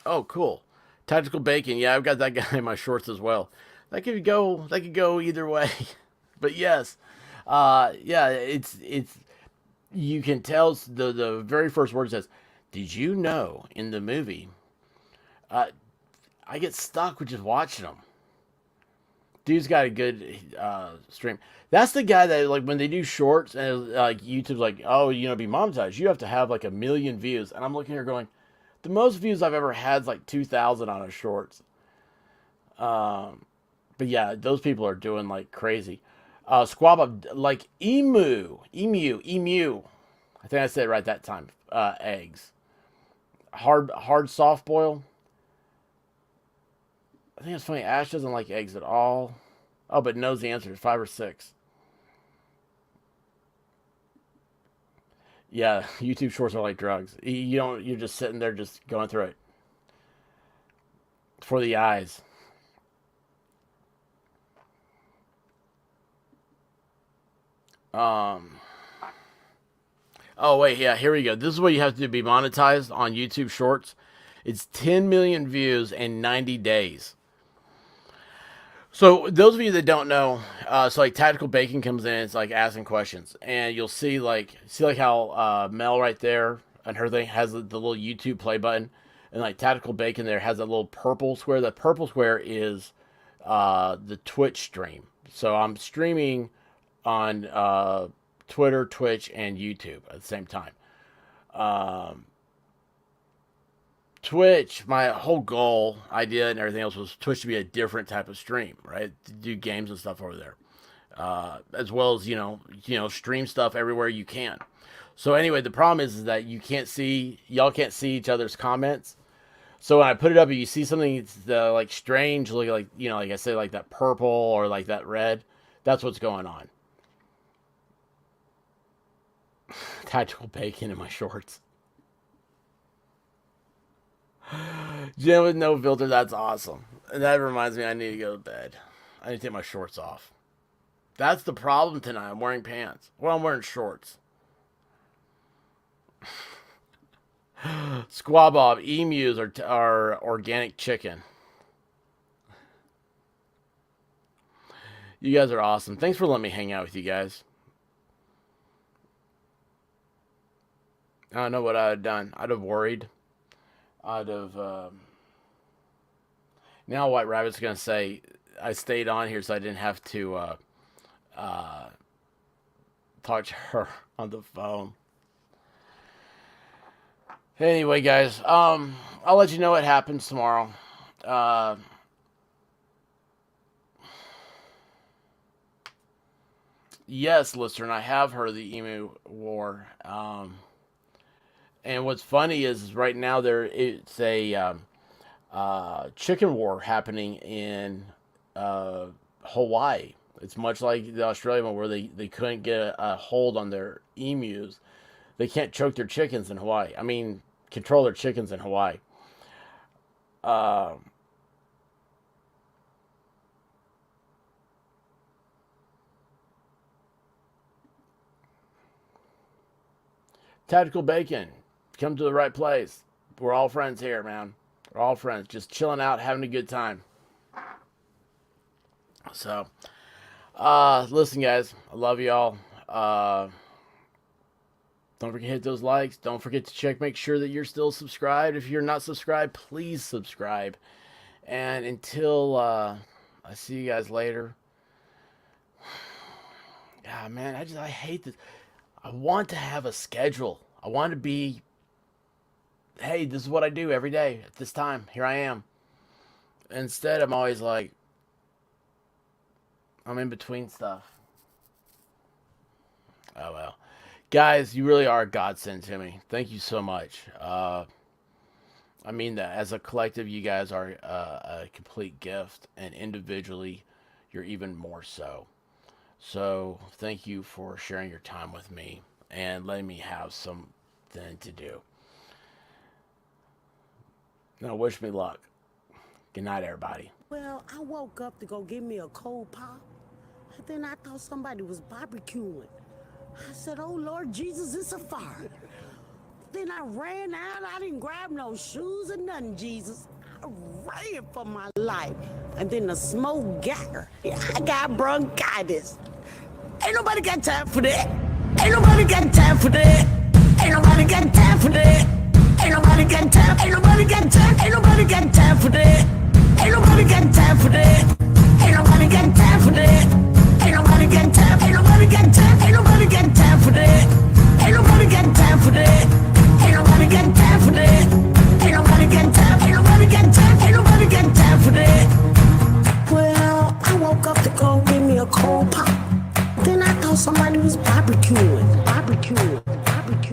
[SPEAKER 1] Oh, cool. Tactical bacon. Yeah, I've got that guy in my shorts as well. That could go. That could go either way. But yes, yeah, it's. You can tell the very first word says, "Did you know?" In the movie, uh, I get stuck with just watching them. Dude's got a good stream. That's the guy that like when they do shorts and like YouTube's like, oh, be monetized. You have to have like 1 million views, and I'm looking here going, the most views I've ever had is like 2,000 on a shorts. But yeah, those people are doing like crazy. Squab up like emu. I think I said it right that time. Eggs, hard soft boil. I think it's funny. Ash doesn't like eggs at all. Oh, but knows the answer. 5 or 6. Yeah, YouTube shorts are like drugs. You don't. You're just sitting there, just going through it for the eyes. Um. Oh wait, yeah. Here we go. This is what you have to do to be monetized on YouTube Shorts. It's 10 million views in 90 days. So those of you that don't know, so like tactical bacon comes in, it's like asking questions, and you'll see like how Mel right there and her thing has the little YouTube play button, and like tactical bacon there has a little purple square. That purple square is the Twitch stream. So I'm streaming on Twitter, Twitch, and YouTube at the same time. Um, Twitch, my whole goal, idea, and everything else was Twitch to be a different type of stream, right? To do games and stuff over there, as well as stream stuff everywhere you can. So anyway, the problem is that y'all can't see each other's comments. So when I put it up, if you see something that's like strange, like like I say, like that purple or like that red, that's what's going on. Tactical bacon in my shorts. Jim with no filter, that's awesome. And that reminds me, I need to go to bed. I need to take my shorts off. That's the problem tonight. I'm wearing pants. Well, I'm wearing shorts. Squabob, emus are organic chicken. You guys are awesome. Thanks for letting me hang out with you guys. I don't know what I'd have done. I'd have worried. I'd have. Now, White Rabbit's going to say, I stayed on here so I didn't have to uh, talk to her on the phone. Anyway, guys, I'll let you know what happens tomorrow. Uh, yes, listener, I have heard the emu war. And what's funny is right now it's a chicken war happening in uh, Hawaii. It's much like the Australian one where they couldn't get a hold on their emus. They can't choke their chickens in Hawaii. I mean, control their chickens in Hawaii. Uh, Tactical Bacon, come to the right place. We're all friends here, man. We're all friends, just chilling out, having a good time. So, listen, guys, I love y'all. Don't forget to hit those likes. Don't forget to make sure that you're still subscribed. If you're not subscribed, please subscribe. And until I see you guys later. Yeah, man, I hate this. I want to have a schedule. I want to be hey, this is what I do every day at this time. Here I am. Instead, I'm always like, I'm in between stuff. Oh well. Guys, you really are a godsend to me. Thank you so much. I mean that as a collective, you guys are a complete gift, and individually, you're even more so. So, thank you for sharing your time with me and letting me have something to do. Now, wish me luck. Good night, everybody.
[SPEAKER 2] Well, I woke up to go get me a cold pop, and then I thought somebody was barbecuing. I said, oh Lord Jesus, it's a fire. Then I ran out, I didn't grab no shoes or nothing, Jesus. I ran for my life. And then the smoke got her. I got bronchitis. Ain't nobody got time for that. Ain't nobody got time for that. Ain't nobody got time for that. Ain't nobody got time. Ain't nobody got time. Ain't nobody got time for that. Ain't nobody got time for that. Ain't nobody got time for that. Ain't nobody got time. Ain't nobody got time. Ain't nobody got time for that. Ain't nobody got time for that. Ain't nobody got time for that. Ain't nobody got time. Ain't nobody got time. Ain't nobody got time for that. Well, I woke up to go get me a cold pop. Then I thought somebody was barbecuing.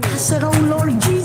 [SPEAKER 2] I said, oh Lord Jesus.